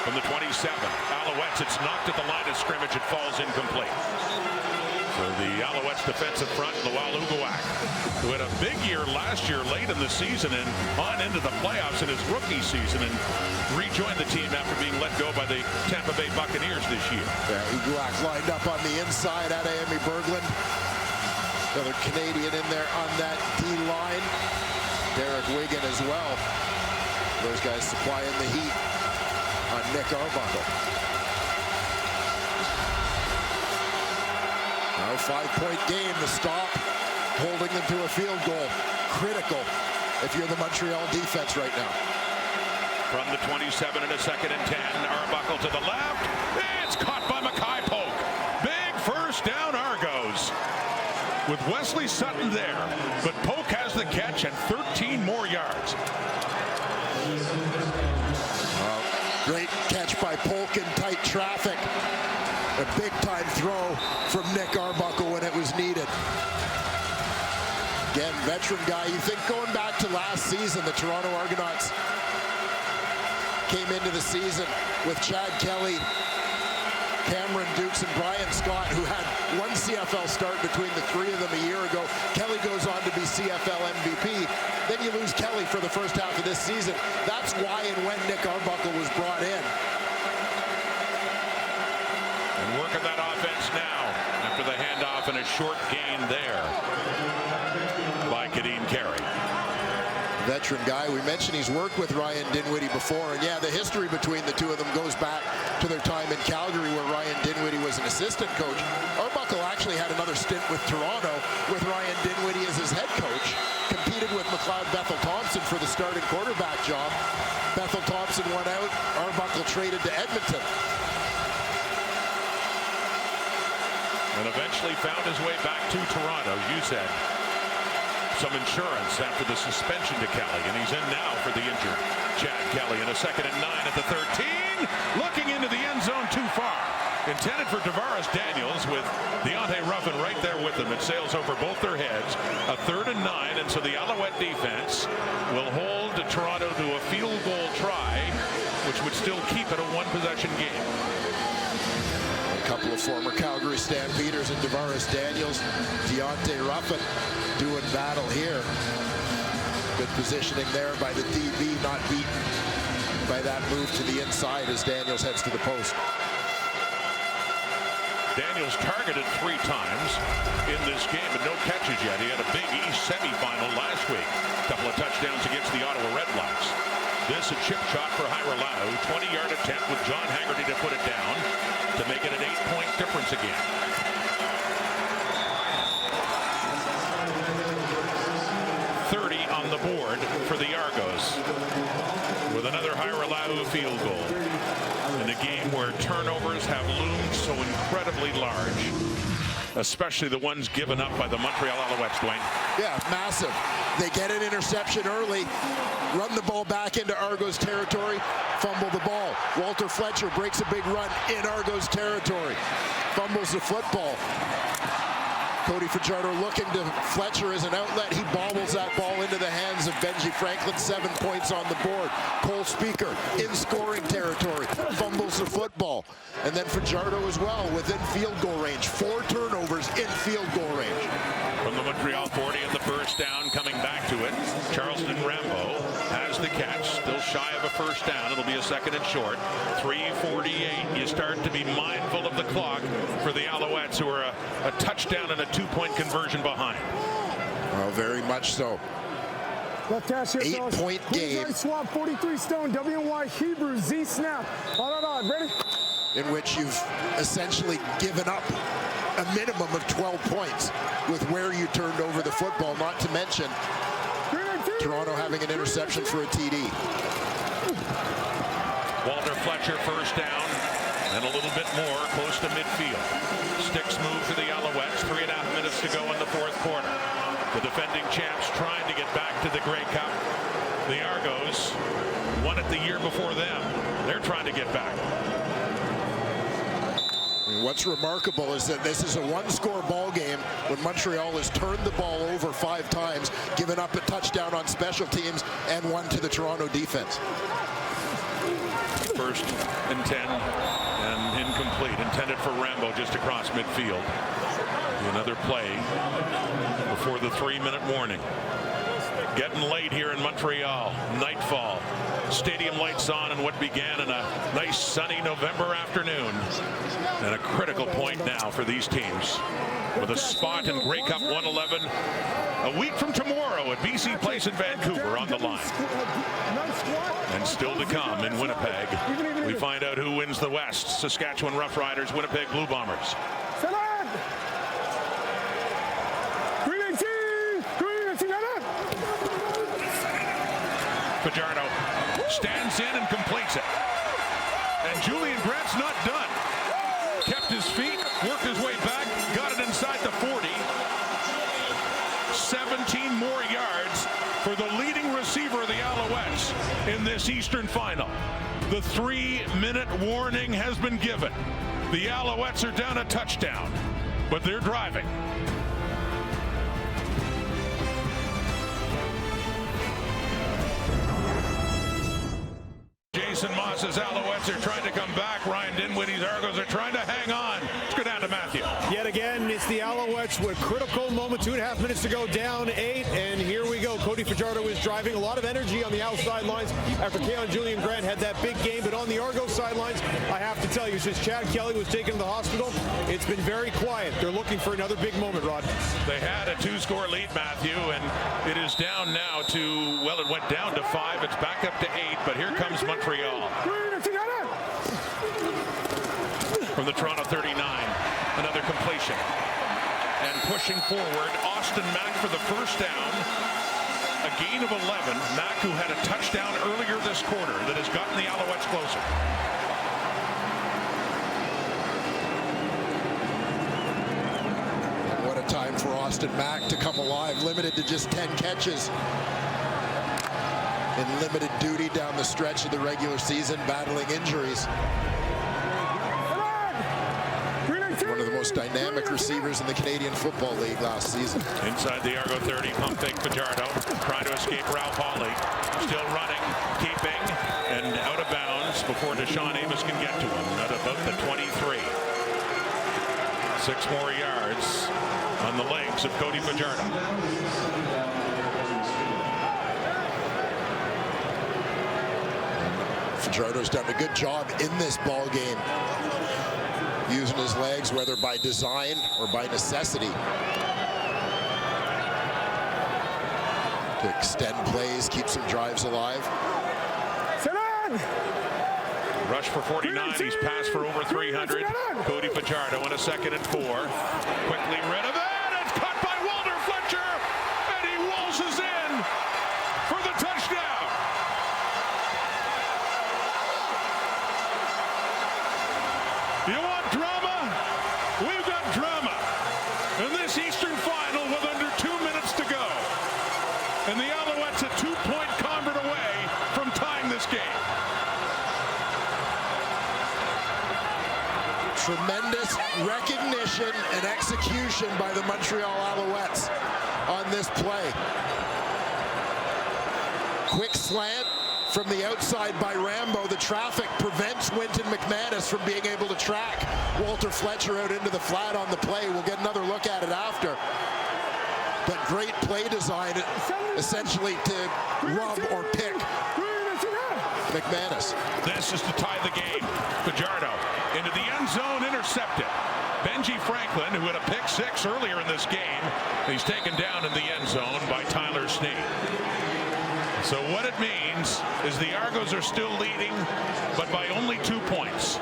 From the 27, Alouettes, it's knocked at the line of scrimmage. It falls incomplete. So the Alouettes defensive front, Noel Uguak, who had a big year last year late in the season and on into the playoffs in his rookie season, and rejoined the team after being let go by the Tampa Bay Buccaneers this year. Yeah, Uguak lined up on the inside at Amy Berglund. Another Canadian in there on that D-line. Derek Wigan as well. Those guys supplying the heat on Nick Arbuckle. Now 5-point game, the stop, holding them to a field goal. Critical if you're the Montreal defense right now. From the 27 and a 2nd and 10, Arbuckle to the left. It's caught by Mackay Polk. Big first down, Argos. With Wesley Sutton there, but Polk has the catch and 13 more yards. Great catch by Polk in tight traffic. A big-time throw from Nick Arbuckle when it was needed. Again, veteran guy. You think going back to last season, the Toronto Argonauts came into the season with Chad Kelly, Cameron Dukes, and Brian Scott, who had 1 CFL start between the 3 of them a year ago. Kelly goes on to be CFL MVP. Then you lose Kelly for the first half of this season. That's why and when Nick Arbuckle was brought in. And working that offense now after the handoff and a short gain there by Kadeem Carey. Veteran guy. We mentioned he's worked with Ryan Dinwiddie before, and yeah, the history between the two of them goes back to their time in Calgary, where Ryan Dinwiddie was an assistant coach. Arbuckle actually had another stint with Toronto with Ryan Dinwiddie as his head coach. Competed with McLeod Bethel Thompson for the starting quarterback job. Bethel Thompson went out. Arbuckle traded to Edmonton. And eventually found his way back to Toronto. You said some insurance after the suspension to Kelly, and he's in now for the injured Chad Kelly. In a 2nd and 9 at the 13, looking into the end zone too far. Intended for Tavares Daniels with Deontay Ruffin right there with him. It sails over both their heads. A 3rd and 9, and so the Alouette defense will hold Toronto to a field goal try, which would still keep it a 1-possession game. A couple of former Calgary Stampeders and Tavares Daniels, Deontay Ruffin doing battle here. Good positioning there by the DB, not beaten by that move to the inside as Daniels heads to the post. Daniels targeted 3 times in this game, but no catches yet. He had a Big East semifinal last week. A couple of touchdowns against the Ottawa Redblacks. This a chip shot for Hyralano. 20-yard attempt with John Haggerty to put it down to make it an 8-point difference again. move field goal in a game where turnovers have loomed so incredibly large, especially the ones given up by the Montreal Alouettes, Dwayne. Yeah, massive. They get an interception early, run the ball back into Argos territory, fumble the ball. Walter Fletcher breaks a big run in Argos territory, fumbles the football. Cody Fajardo looking to Fletcher as an outlet. He bobbles that ball into the hands of Benji Franklin. 7 points on the board. Cole Speaker in scoring territory, fumbles the football. And then Fajardo as well within field goal range. 4 turnovers in field goal range. From the Montreal 40 and the first down, coming back to it. Charleston Rambo has the catch, still shy of a first down. It'll be a second and short. 3:48. You start to be mindful of the clock for the Alouettes, who are a touchdown and a 2-point conversion behind. Well, very much so. Left hash here, 8-point game. Swap, 43 stone, WY Hebrew, Z snap. On, ready? In which you've essentially given up a minimum of 12 points with where you turned over the football, not to mention Toronto having an interception for a TD. Walter Fletcher first down and a little bit more close to midfield. Sticks move for the Alouettes. 3.5 minutes to go in the fourth quarter. The defending champs trying to get back to the Grey Cup. The Argos won it the year before them. They're trying to get back. What's remarkable is that this is a one-score ball game when Montreal has turned the ball over 5 times, given up a touchdown on special teams, and one to the Toronto defense. First and 10 and incomplete. Intended for Rambo just across midfield. Another play before the 3-minute warning. Getting late here in Montreal. Nightfall. Stadium lights on in what began in a nice sunny November afternoon. And a critical point now for these teams. With a spot in Grey Cup 111 a week from tomorrow at BC Place in Vancouver on the line. And still to come in Winnipeg, we find out who wins the West. Saskatchewan Roughriders, Winnipeg Blue Bombers. Fajardo stands in and completes it. And Julian Grant's not done. Kept his feet, worked his way back, got it inside the 40. 17 more yards for the leading receiver of the Alouettes in this Eastern Final. The 3-minute warning has been given. The Alouettes are down a touchdown, but they're driving. Jason Moss's Alouettes are trying to come back. Ryan Dinwiddie's Argos are trying to hang on. Let's go down to Matthew. Yet again, it's the Alouettes with a critical moment. 2.5 minutes to go, down 8, and here we go. Cody Fajardo is driving. A lot of energy on the outside lines after Keon Julian Grant had that big game. But on the Argos sidelines, I have to tell you, since Chad Kelly was taken to the hospital, it's been very quiet. They're looking for another big moment, Rod. They had a 2-score lead, Matthew, and it is down now to, well, it went down to 5. It's back up to 8, but here comes Montreal. From the Toronto 39, another completion. And pushing forward, Austin Mack for the first down. A gain of 11. Mack, who had a touchdown earlier this quarter, that has gotten the Alouettes closer. What a time for Austin Mack to come alive. Limited to just 10 catches. In limited duty down the stretch of the regular season, battling injuries. One of the most dynamic receivers in the Canadian Football League last season. Inside the Argo 30, pump fake Fajardo, trying to escape Ralph Hawley. Still running, keeping, and out of bounds before Deshaun Amos can get to him. At about the 23. 6 more yards on the legs of Cody Fajardo. Fajardo's done a good job in this ball game, using his legs, whether by design or by necessity, to extend plays, keep some drives alive. Rush for 49. He's passed for over 300. Cody Fajardo in a 2nd and 4. Quickly rid of it. It's caught by Walter Fletcher, and he waltzes in for the touchdown. got drama. We've got drama in this Eastern Final with under 2 minutes to go. And the Alouettes a 2-point convert away from tying this game. Tremendous recognition and execution by the Montreal Alouettes on this play. Quick slant from the outside by Rambo. The traffic prevents Wynton McManus from being able to track Walter Fletcher out into the flat on the play. We'll get another look at it after. But great play design, essentially to rub or pick McManus. This is to tie the game. Fajardo into the end zone, intercepted. Benji Franklin, who had a pick six earlier in this game, he's taken down in the end zone by Tyler Snead. So what it means is the Argos are still leading, but by only 2 points,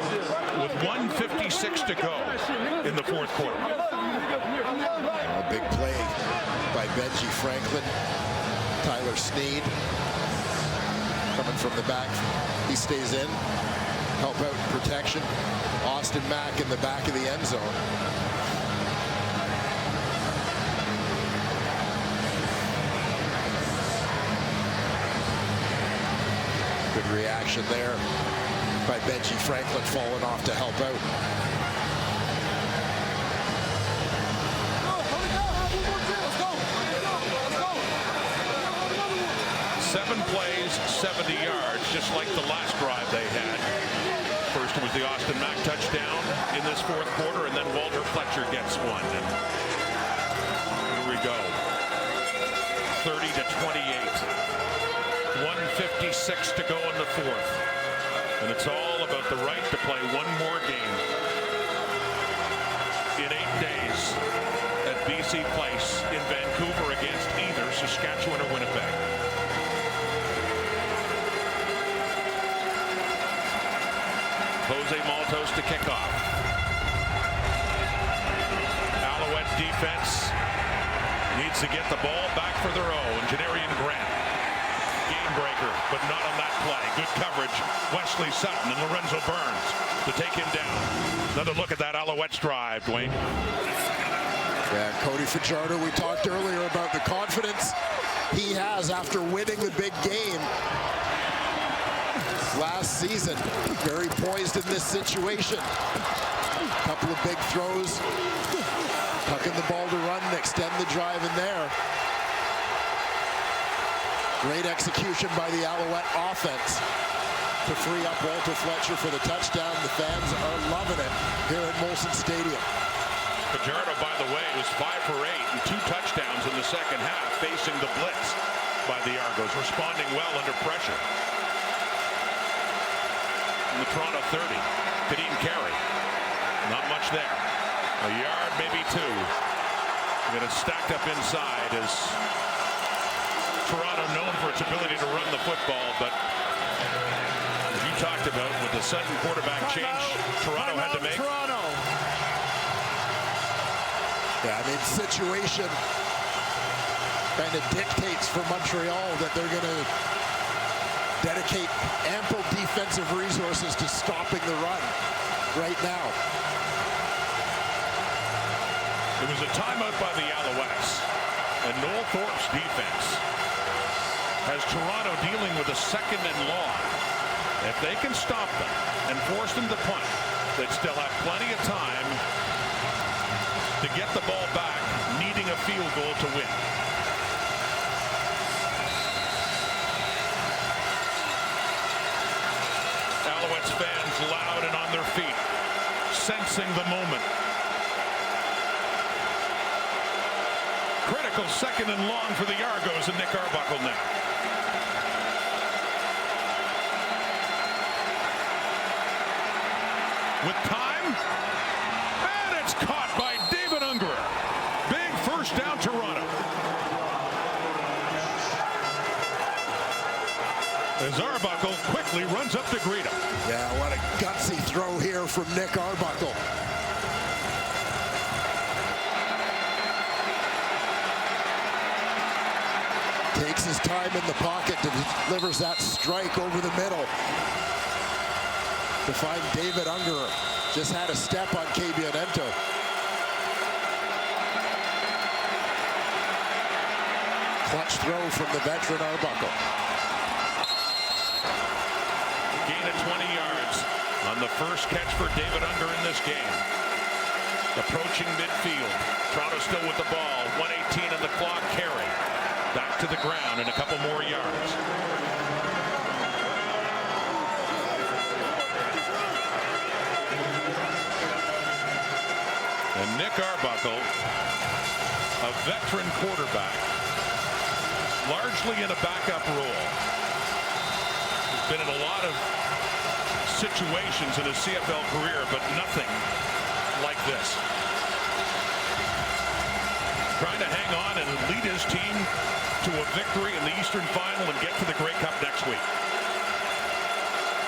with 1:56 to go in the fourth quarter. A big play by Benji Franklin. Tyler Snead coming from the back. He stays in. Help out protection. Austin Mack in the back of the end zone. Good reaction there by Benji Franklin falling off to help out. Seven plays, 70 yards, just like the last drive they had. First was the Austin Mack touchdown in this fourth quarter, and then Walter Fletcher gets one. And here we go. 30-28. 1:56 to go in the fourth. And it's all about the right to play one more game in 8 days at BC Place in Vancouver against either Saskatchewan or Winnipeg. Jose Maltos to kick off. Alouette defense needs to get the ball back for their own. Janarian Grant. Game breaker, but not on that play. Good coverage. Wesley Sutton and Lorenzo Burns to take him down. Another look at that Alouettes drive, Dwayne. Yeah, Cody Fajardo, we talked earlier about the confidence he has after winning the big game last season. Very poised in this situation. Couple of big throws. Tucking the ball to run and extend the drive in there. Great execution by the Alouette offense to free up Walter Fletcher for the touchdown. The fans are loving it here at Molson Stadium. Fajardo, by the way, was 5 for 8 and 2 touchdowns in the second half, facing the blitz by the Argos, responding well under pressure. In the Toronto 30, Kadeem Carey, not much there. A yard, maybe 2. Got it stacked up inside as Toronto known for its ability to run the football, but as you talked about with the sudden quarterback change Toronto had to make. Yeah, I mean, situation kind of dictates for Montreal that they're going to dedicate ample defensive resources to stopping the run right now. It was a timeout by the Alouettes, and Noel Thorpe's defense has Toronto dealing with a second and long. If they can stop them and force them to punt, they'd still have plenty of time to get the ball back, needing a field goal to win. Alouettes fans loud and on their feet, sensing the moment. Critical second and long for the Argos and Nick Arbuckle now. With time, and it's caught by David Ungerer. Big first down, Toronto. As Arbuckle quickly runs up to greet him. Yeah, what a gutsy throw here from Nick Arbuckle. Takes his time in the pocket, delivers that strike over the middle. to find David Ungerer. Just had a step on Cabianento. Clutch throw from the veteran Arbuckle. Gain of 20 yards on the first catch for David Unger in this game. Approaching midfield. Toronto still with the ball. 1:18 on the clock. Carey back to the ground and a couple more yards. And Nick Arbuckle, a veteran quarterback, largely in a backup role. He's been in a lot of situations in his CFL career, but nothing like this. Trying to hang on and lead his team to a victory in the Eastern Final and get to the Grey Cup next week.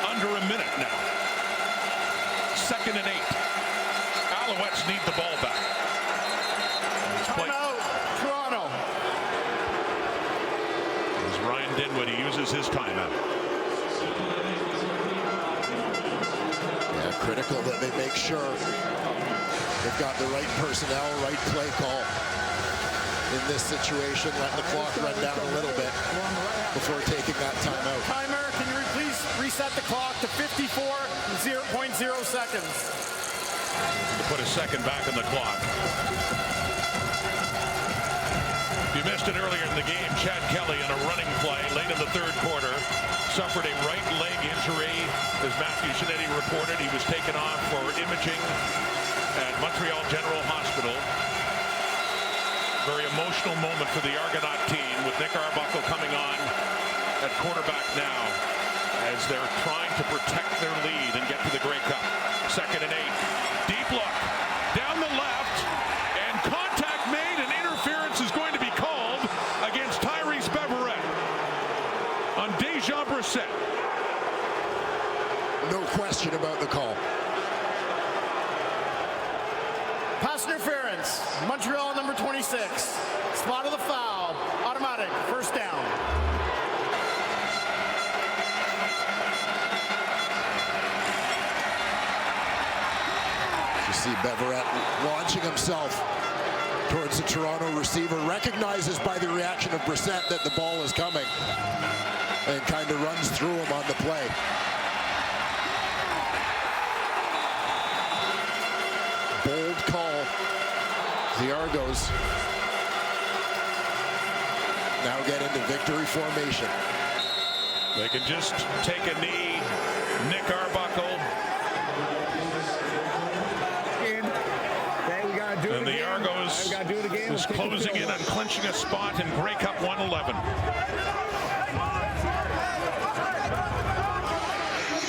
Under a minute now. 2nd and 8. Alouettes need the ball back. Timeout, Toronto. As Ryan Dinwiddie uses his timeout. Yeah, critical that they make sure they've got the right personnel, right play call in this situation. Let the clock run down a little bit before taking that timeout. Timer, can you please reset the clock to 54.0 seconds? To put a second back on the clock. If you missed it earlier in the game, Chad Kelly in a running play late in the third quarter suffered a right leg injury. As Matthew Shinetti reported, he was taken off for imaging at Montreal General Hospital. Very emotional moment for the Argonaut team with Nick Arbuckle coming on at quarterback now as they're trying to protect their lead and get to the Grey Cup. 2nd and 8. Deep look down the left, and contact made, and interference is going to be called against Tyrese Beverett on Dejan Brissett. No question about the call. Pass interference. Montreal number 26. Spot of the foul. Automatic. First down. See Beverett launching himself towards the Toronto receiver, recognizes by the reaction of Brissett that the ball is coming, and kind of runs through him on the play. Bold call. The Argos now get into victory formation. They can just take a knee. Nick Arbuckle. And the Argos is closing in on clinching a spot in Grey Cup 111.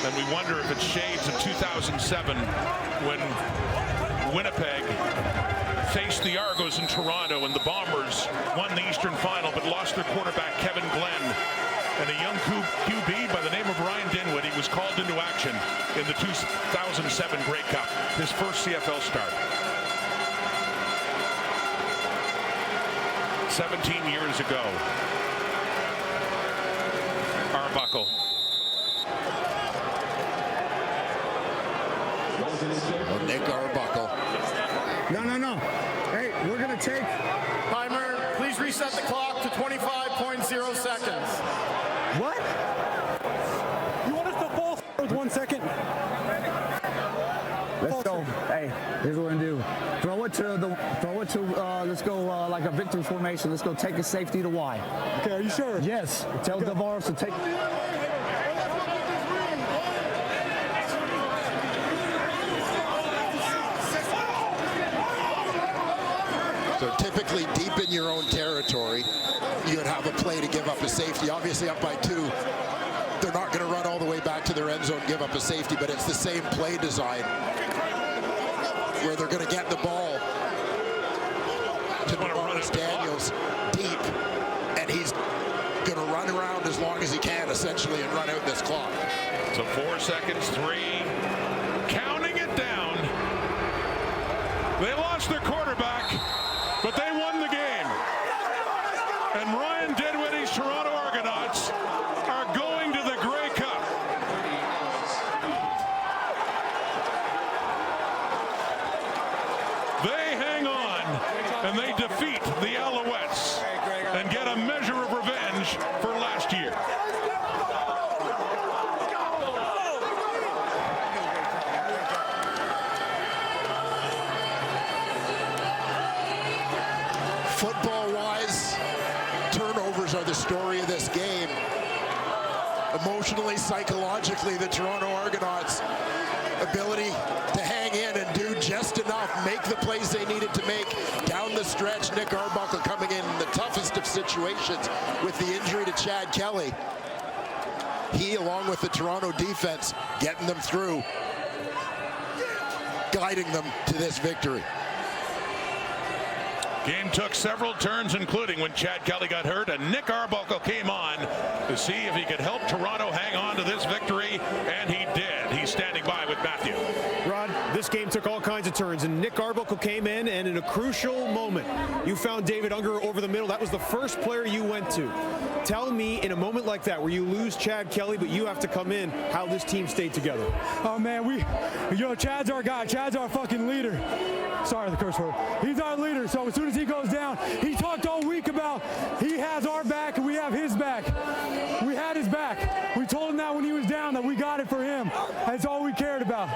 And we wonder if it's shades of 2007 when Winnipeg faced the Argos in Toronto and the Bombers won the Eastern Final but lost their quarterback Kevin Glenn. And a young QB by the name of Ryan Dinwiddie was called into action in the 2007 Grey Cup, his first CFL start. 17 years ago. Arbuckle. Nick Arbuckle. No. Hey, we're going to take... Timer, please reset the clock to 25.0 seconds. What? You want us to fall with 1 second? Let's go. Hey, here's what we're gonna do. Throw it to let's go like a victory formation. Let's go take a safety to Y. Okay, are you sure? Yes. Tell Davaros to take. So typically deep in your own territory, you would have a play to give up a safety. Obviously up by 2. They're not going to run all the way back to their end zone and give up a safety, but it's the same play design where they're going to get the ball to Davaros Daniels deep, and he's going to run around as long as he can, essentially, and run out this clock. So 4 seconds, 3, counting it down. They lost their quarterback, but they won the game. And Ryan Dinwiddie's Toronto Argonauts are going to the Grey Cup. and they defeat the Alouettes and get a measure of revenge for last year. Football-wise, turnovers are the story of this game. Emotionally, psychologically, the Toronto Argonauts' ability to hang in and do just enough, make the plays they needed to make down the stretch. Nick Arbuckle coming in the toughest of situations with the injury to Chad Kelly. He, along with the Toronto defense, getting them through, guiding them to this victory. Game took several turns, including when Chad Kelly got hurt, and Nick Arbuckle came on to see if he could help Toronto hang on to this victory, and he did. He's standing by with Matthew. Rod, this game took all kinds of turns, and Nick Arbuckle came in, and in a crucial moment, you found David Unger over the middle. That was the first player you went to. Tell me, in a moment like that, where you lose Chad Kelly, but you have to come in, how this team stayed together. Oh, man, Chad's our guy. Chad's our fucking leader. Sorry, the curse word. He's our leader, so as soon as he goes down, he talked all week about he has our back and we have his back. We had his back. We told him that when he was down that we got it for him. That's all we cared about.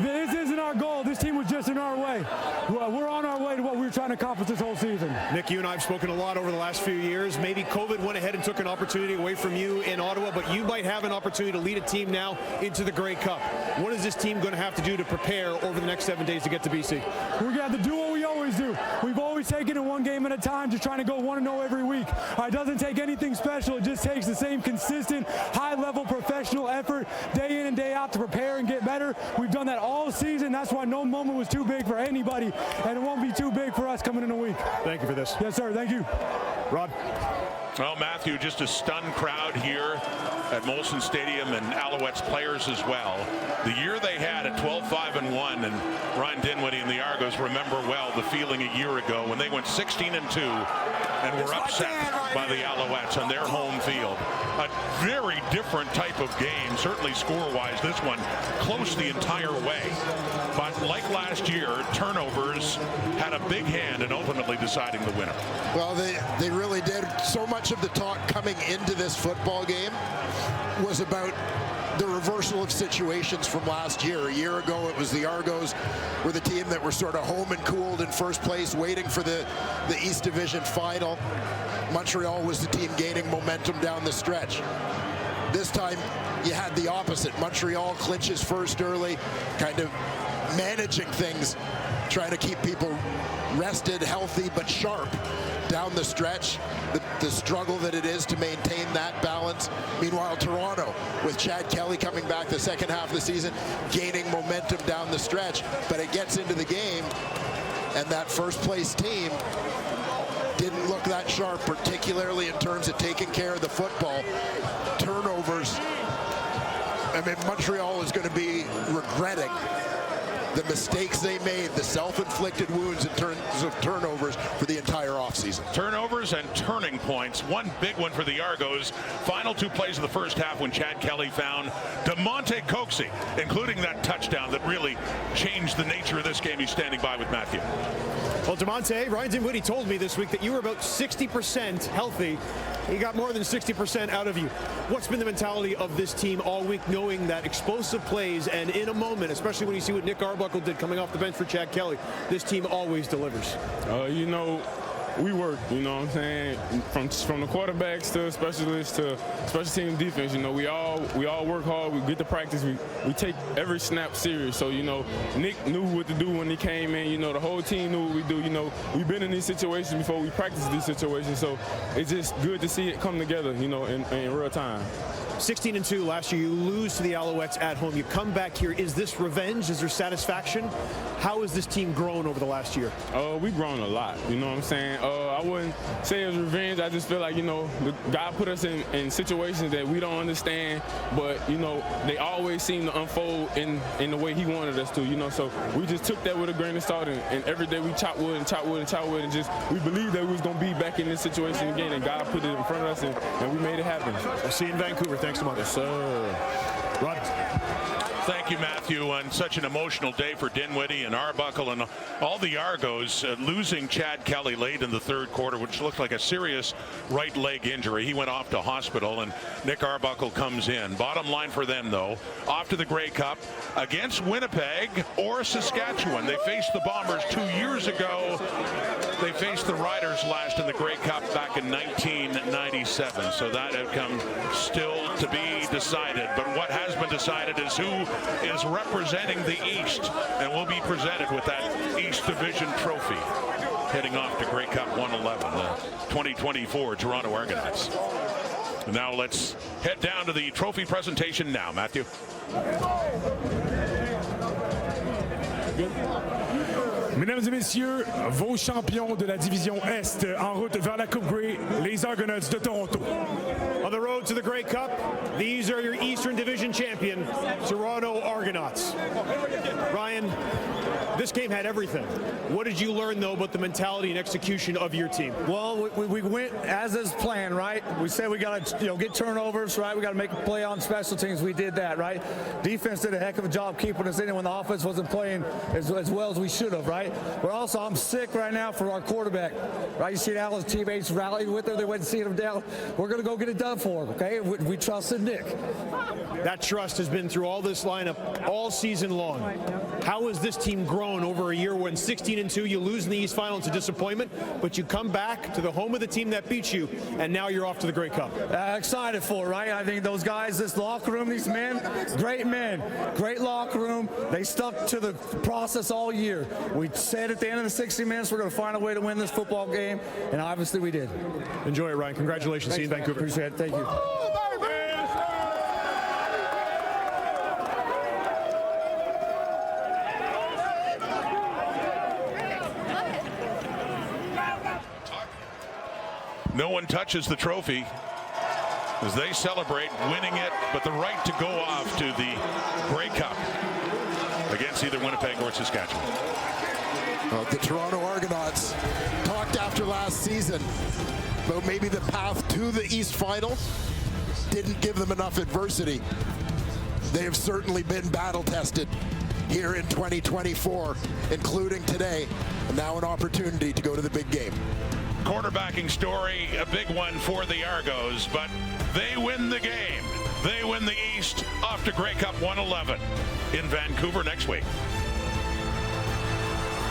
This isn't our goal. This team was just in our way. We're on our way to what we were trying to accomplish this whole season. Nick, you and I have spoken a lot over the last few years. Maybe COVID went ahead and took an opportunity away from you in Ottawa, but you might have an opportunity to lead a team now into the Grey Cup. What is this team going to have to do to prepare over the next 7 days to get to BC? We're going to have to do what we always do. We've always taken it one game at a time, just trying to go 1-0 every week. It doesn't take anything special. It just takes the same consistent, high-level professional effort day in and day out to prepare and get better. We've done that all season. That's why no moment was too big for anybody, and it won't be too big for us coming in a week. Thank you for this. Yes, sir. Thank you. Rod. Well, Matthew, just a stunned crowd here at Molson Stadium, and Alouettes players as well. The year they had at 12-5-1, and Ryan Dinwiddie and the Argos remember well the feeling a year ago when they went 16-2 and were upset by the Alouettes on their home field. A very different type of game, certainly score-wise. This one close the entire way. But like last year, turnovers had a big hand in ultimately deciding the winner. Well, they really did. So much of the talk coming into this football game was about the reversal of situations from last year. A year ago, it was the Argos were the team that were sort of home and cooled in first place, waiting for the East Division final. Montreal was the team gaining momentum down the stretch. This time, you had the opposite. Montreal clinches first early, kind of managing things, trying to keep people rested, healthy, but sharp down the stretch. The struggle that it is to maintain that balance. Meanwhile, Toronto, with Chad Kelly coming back the second half of the season, gaining momentum down the stretch. But it gets into the game, and that first place team didn't look that sharp, particularly in terms of taking care of the football. Turnovers. I mean, Montreal is going to be regretting the mistakes they made, the self-inflicted wounds in terms of turnovers for the entire offseason. Turnovers and turning points. One big one for the Argos. Final two plays of the first half when Chad Kelly found DeMonte Coxey, including that touchdown that really changed the nature of this game. He's standing by with Matthew. Well, DeMonte, Ryan Dinwiddie told me this week that you were about 60% healthy. He got more than 60% out of you. What's been the mentality of this team all week, knowing that explosive plays and in a moment, especially when you see what Nick Arbuckle did coming off the bench for Chad Kelly, this team always delivers? We work, you know what I'm saying? From the quarterbacks to specialists to special team defense, we all work hard, we get to practice, we take every snap serious. So, Nick knew what to do when he came in, the whole team knew what we do, we've been in these situations before, we practice these situations, so it's just good to see it come together, in real time. 16-2 last year. You lose to the Alouettes at home. You come back here. Is this revenge? Is there satisfaction? How has this team grown over the last year? We've grown a lot. You know what I'm saying? I wouldn't say it was revenge. I just feel like, God put us in situations that we don't understand, but, they always seem to unfold in the way he wanted us to, So we just took that with a grain of salt, and every day we chop wood and chop wood and chop wood, and just we believed that we was going to be back in this situation again, and God put it in front of us, and we made it happen. I'll see you in Vancouver. Thanks so much. Yes, sir. Rod. Thank you, Matthew. On such an emotional day for Dinwiddie and Arbuckle and all the Argos, losing Chad Kelly late in the third quarter, which looked like a serious right leg injury. He went off to hospital, and Nick Arbuckle comes in. Bottom line for them, though, off to the Grey Cup against Winnipeg or Saskatchewan. They faced the Bombers 2 years ago. They faced the Riders last in the Grey Cup back in 1997. So that outcome still to be decided. But what has been decided is who is representing the East and will be presented with that East Division trophy heading off to Grey Cup 111, the 2024 Toronto Argonauts. Now let's head down to the trophy presentation now, Matthew. Mesdames et messieurs, vos champions de la division Est en route vers la Coupe Grey, les Argonauts de Toronto. On the road to the Grey Cup, these are your Eastern Division champion, Toronto Argonauts. Ryan, this game had everything. What did you learn, though, about the mentality and execution of your team? Well, we went as is planned, right? We said we got to get turnovers, right? We got to make a play on special teams. We did that, right? Defense did a heck of a job keeping us in it when the offense wasn't playing as well as we should have, right? But also, I'm sick right now for our quarterback, right? You see how his teammates rallied with him. They went and see him down. We're going to go get it done for him, okay? We trusted Nick. That trust has been through all this lineup all season long. How has this team grown over a year when 16-2, you lose in the East Final, it's a disappointment, but you come back to the home of the team that beat you, and now you're off to the Grey Cup? Excited for it, right? I think those guys, this locker room, these men, great locker room. They stuck to the process all year. We said at the end of the 60 minutes we're going to find a way to win this football game, and obviously we did. Enjoy it, Ryan. Congratulations. See you in Vancouver. Appreciate it. Thank you. No one touches the trophy as they celebrate winning it, but the right to go off to the Grey Cup against either Winnipeg or Saskatchewan. The Toronto Argonauts talked after last season about maybe the path to the East Final didn't give them enough adversity. They have certainly been battle tested here in 2024, including today, and now an opportunity to go to the big game. Quarterbacking story, a big one for the Argos, but they win the game. They win the East, off to Grey Cup 111 in Vancouver next week.